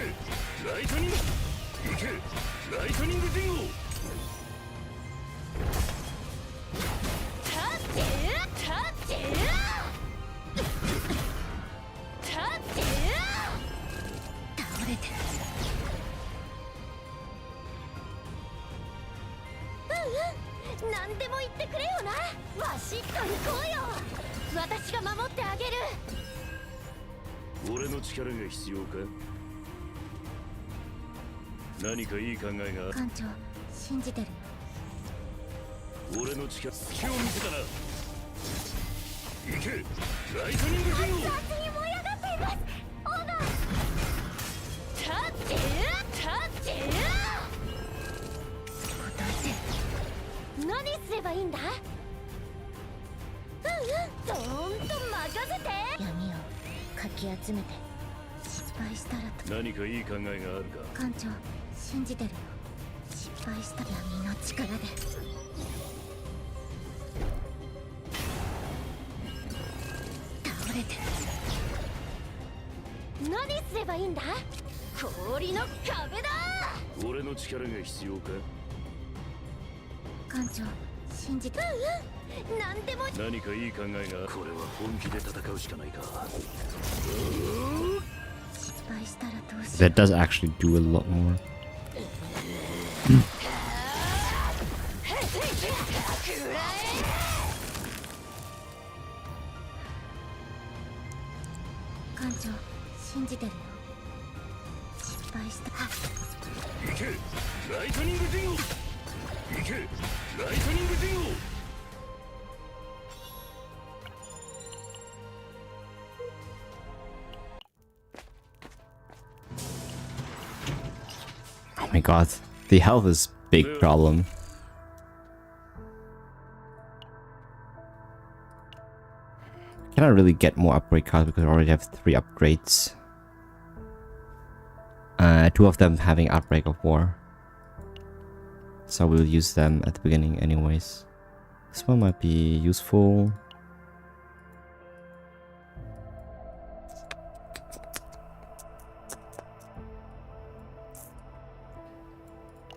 ライトニング。行けライトニングキング。倒れてる。何でも言ってくれよな。わしっと行こうよ。私が守ってあげる。俺の力が必要か。何かいい考えがある。艦長信じてるよ。俺の力隙を見せたな。行けライトニングキング。熱々に燃え上がっています。オーナー。タッチ何すればいいんだ。どーんと任せて。闇をかき集めて。失敗したらと。何かいい考えがあるか。艦長信じてるよ。失敗した闇の力で。倒れてる。何すればいいんだ。氷の壁だ。俺の力が必要か。艦長信じて。何かいい考えが。これは本気で戦うしかないか。 That does actually do a lot more. Oh my god, the health is big problem. Cannot really get more upgrade cards because I already have 3 upgrades. 2 of them having Outbreak of War. So we'll use them at the beginning anyways. This one might be useful.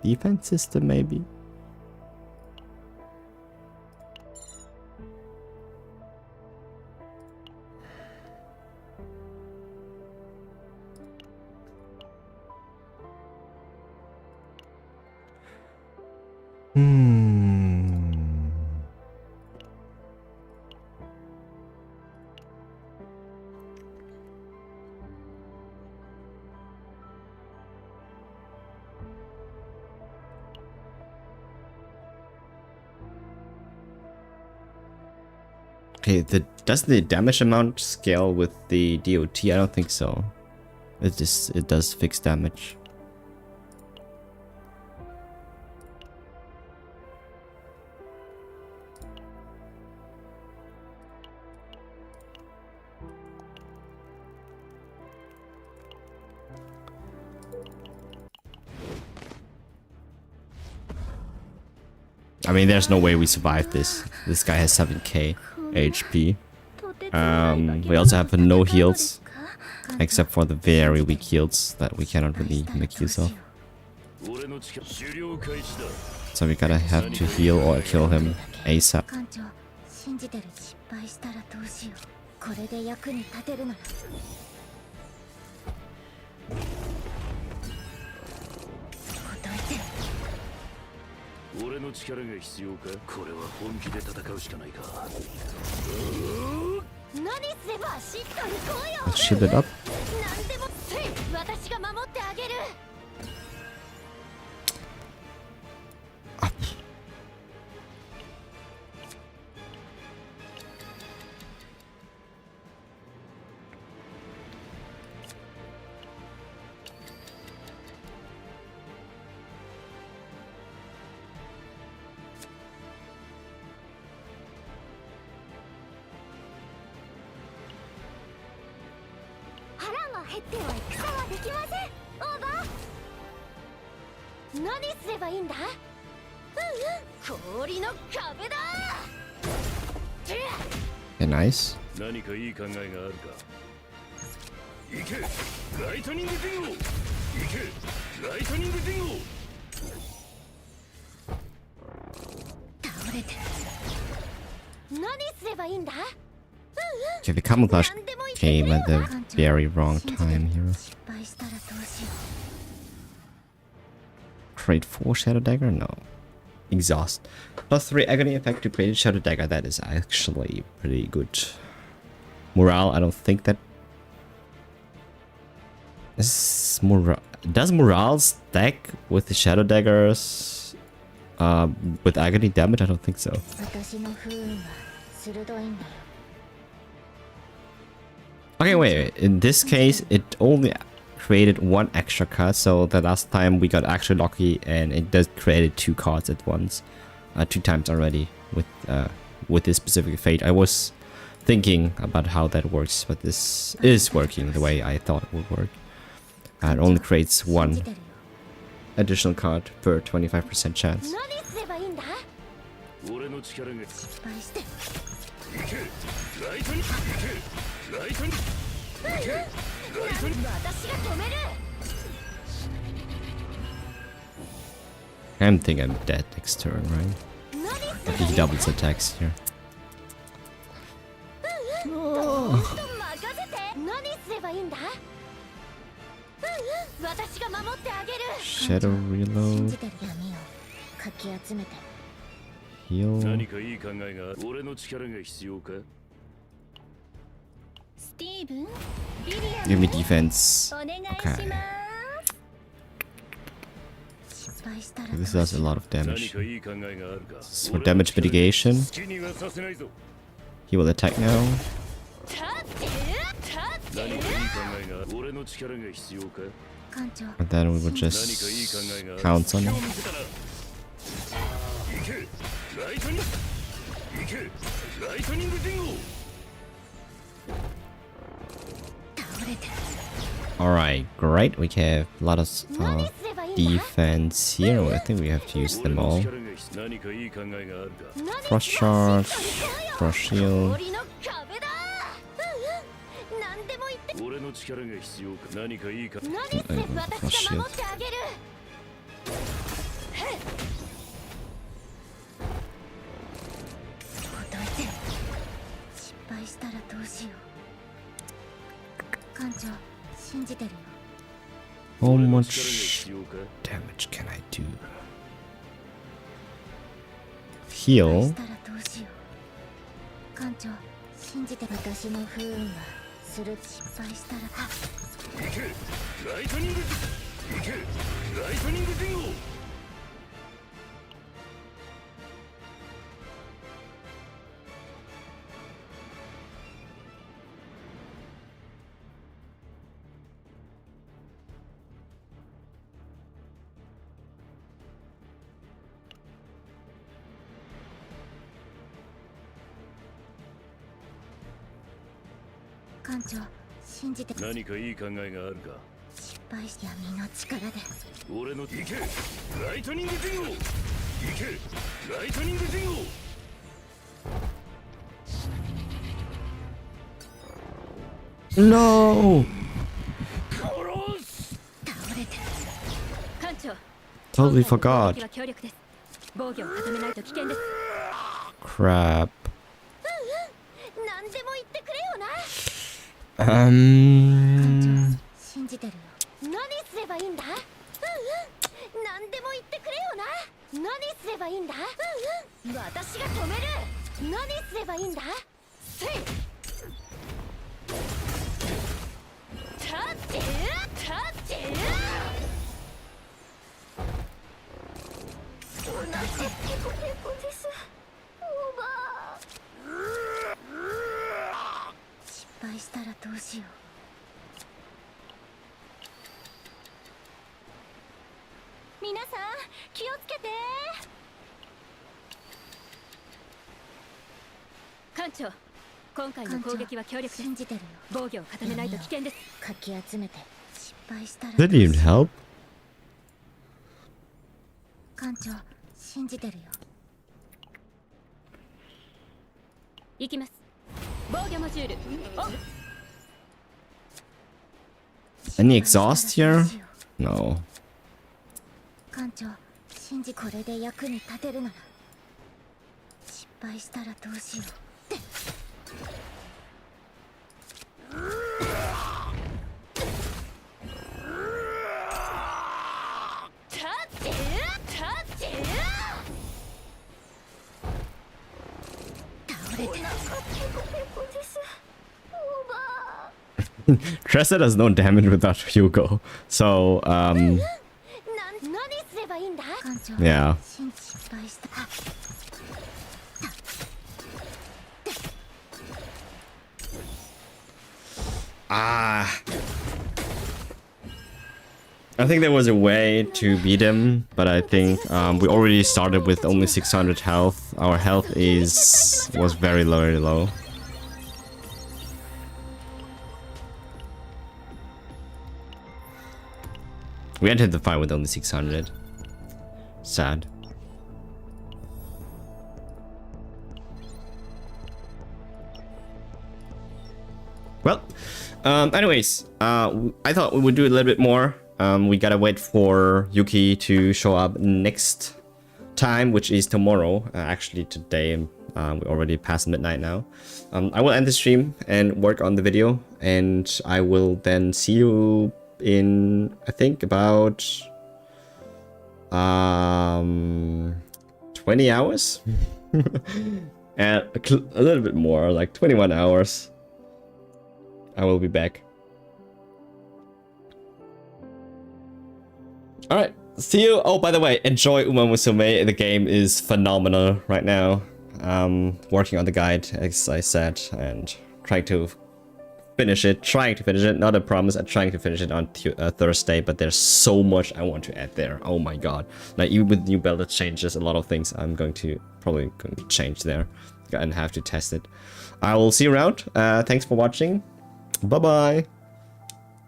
Defense system maybe? Okay, doesn't the damage amount scale with the DOT? I don't think so. It does fixed damage. I mean, there's no way we survive this. This guy has 7k HP. We also have no heals, except for the very weak heals that we cannot really make use of. So we gotta have to heal or kill him ASAP. Let's shield it up. Up. Okay, nice. Okay, the camouflage came at the very wrong time here. Create 4 Shadow Dagger? No. Exhaust. +3 agony effect to create a Shadow Dagger. That is actually pretty good. Morale, I don't think that... Does morale stack with the Shadow Daggers with agony damage? I don't think so. Okay, wait. In this case, it only created 1 extra card, so the last time we got actually lucky and it does created 2 cards at once. 2 times already with this specific fate. I was thinking about how that works, but this is working the way I thought it would work. It only creates 1 additional card per 25% chance. I think I'm dead next turn, right? Okay, he doubles attacks here. 任せて。何すればいいんだ。私が守ってあげる。 Shadow 信 reload. じてる闇をかき集めて。 Heal. 何かいい考えがある。俺の力が必要か。スティーブン、ビリア Give ム me defense. お願いし Okay. ます。失敗したら This does a lot of 何 damage. かいい考えがあるか。 So for damage mitigation, 好きにはさせないぞ。 he will attack now. 立ってる。立ってる。何かいい考えがある。俺の力が必要か。艦長。 And then we will 何かいい just 考えがある。 pounce on him. 見せたな。行け。ライトニング。行け。ライトニング伝言。 倒れてる。 Alright, great. We have a lot of defense here. I think we have to use them all. 何かいい考えがあるか。 Frost charge, frost shield. 氷の壁だ。何でも言って。俺の力が必要か。何かいいか。何すれば私が守ってあげる。答えて。失敗したらどうしよう。艦長、信じてるよ。 How 俺の力が much 必要か。 damage can I do? 失敗 Heal. したらどうしよう。艦長、信じて。私の不運はする。失敗したら。行け。ライトニング。行け。ライトニング伝言。 艦長、信じて。何かいい考えがあるか。失敗し闇の力で。俺の行け。ライトニング伝言。行け。ライトニング伝言。 No! 殺す。倒れてる。艦長。 Totally forgot. 攻撃は強力です。防御を固めないと危険です。 Crap. 何でも言ってくれよな。 信じてるよ。何すればいいんだ。何でも言ってくれよな。何すればいいんだ。私が止める。何すればいいんだ。せい。立ってる。立ってる。お腹ペコペコです。おばあ。失敗したらどうしよう。皆さん気をつけて。艦長、今回の攻撃は強力です。信じてるよ。防御を固めないと危険です。かき集めて。失敗したら。 That didn't help. 艦長、信じてるよ。行きます。防御モジュール。Any exhaust here? No. 艦長、信じ。これで役に立てるなら。失敗したらどうしよう。立ってる。立ってる。倒れてる。Tressa does no damage without Hugo. So, 何すればいいんだ。艦長。 yeah. 失敗した。I think there was a way to beat him, but I think we already started with only 600 health. Our health was very low. We entered the fight with only 600. Sad. Well, anyways, I thought we would do a little bit more. We gotta wait for Yuki to show up next time, which is tomorrow. Actually, today, we already past midnight now. I will end the stream and work on the video, and I will then see you in, I think, about 20 hours. And a little bit more, like 21 hours. I will be back. Alright, see you. Oh, by the way, enjoy Uma Musume. The game is phenomenal right now. Working on the guide, as I said, and trying to finish it. Not a promise, I'm trying to finish it on Thursday, but there's so much I want to add there. Oh my god. Like, even with new build changes, a lot of things I'm probably going to change there. And have to test it. I will see you around. Thanks for watching. Bye-bye.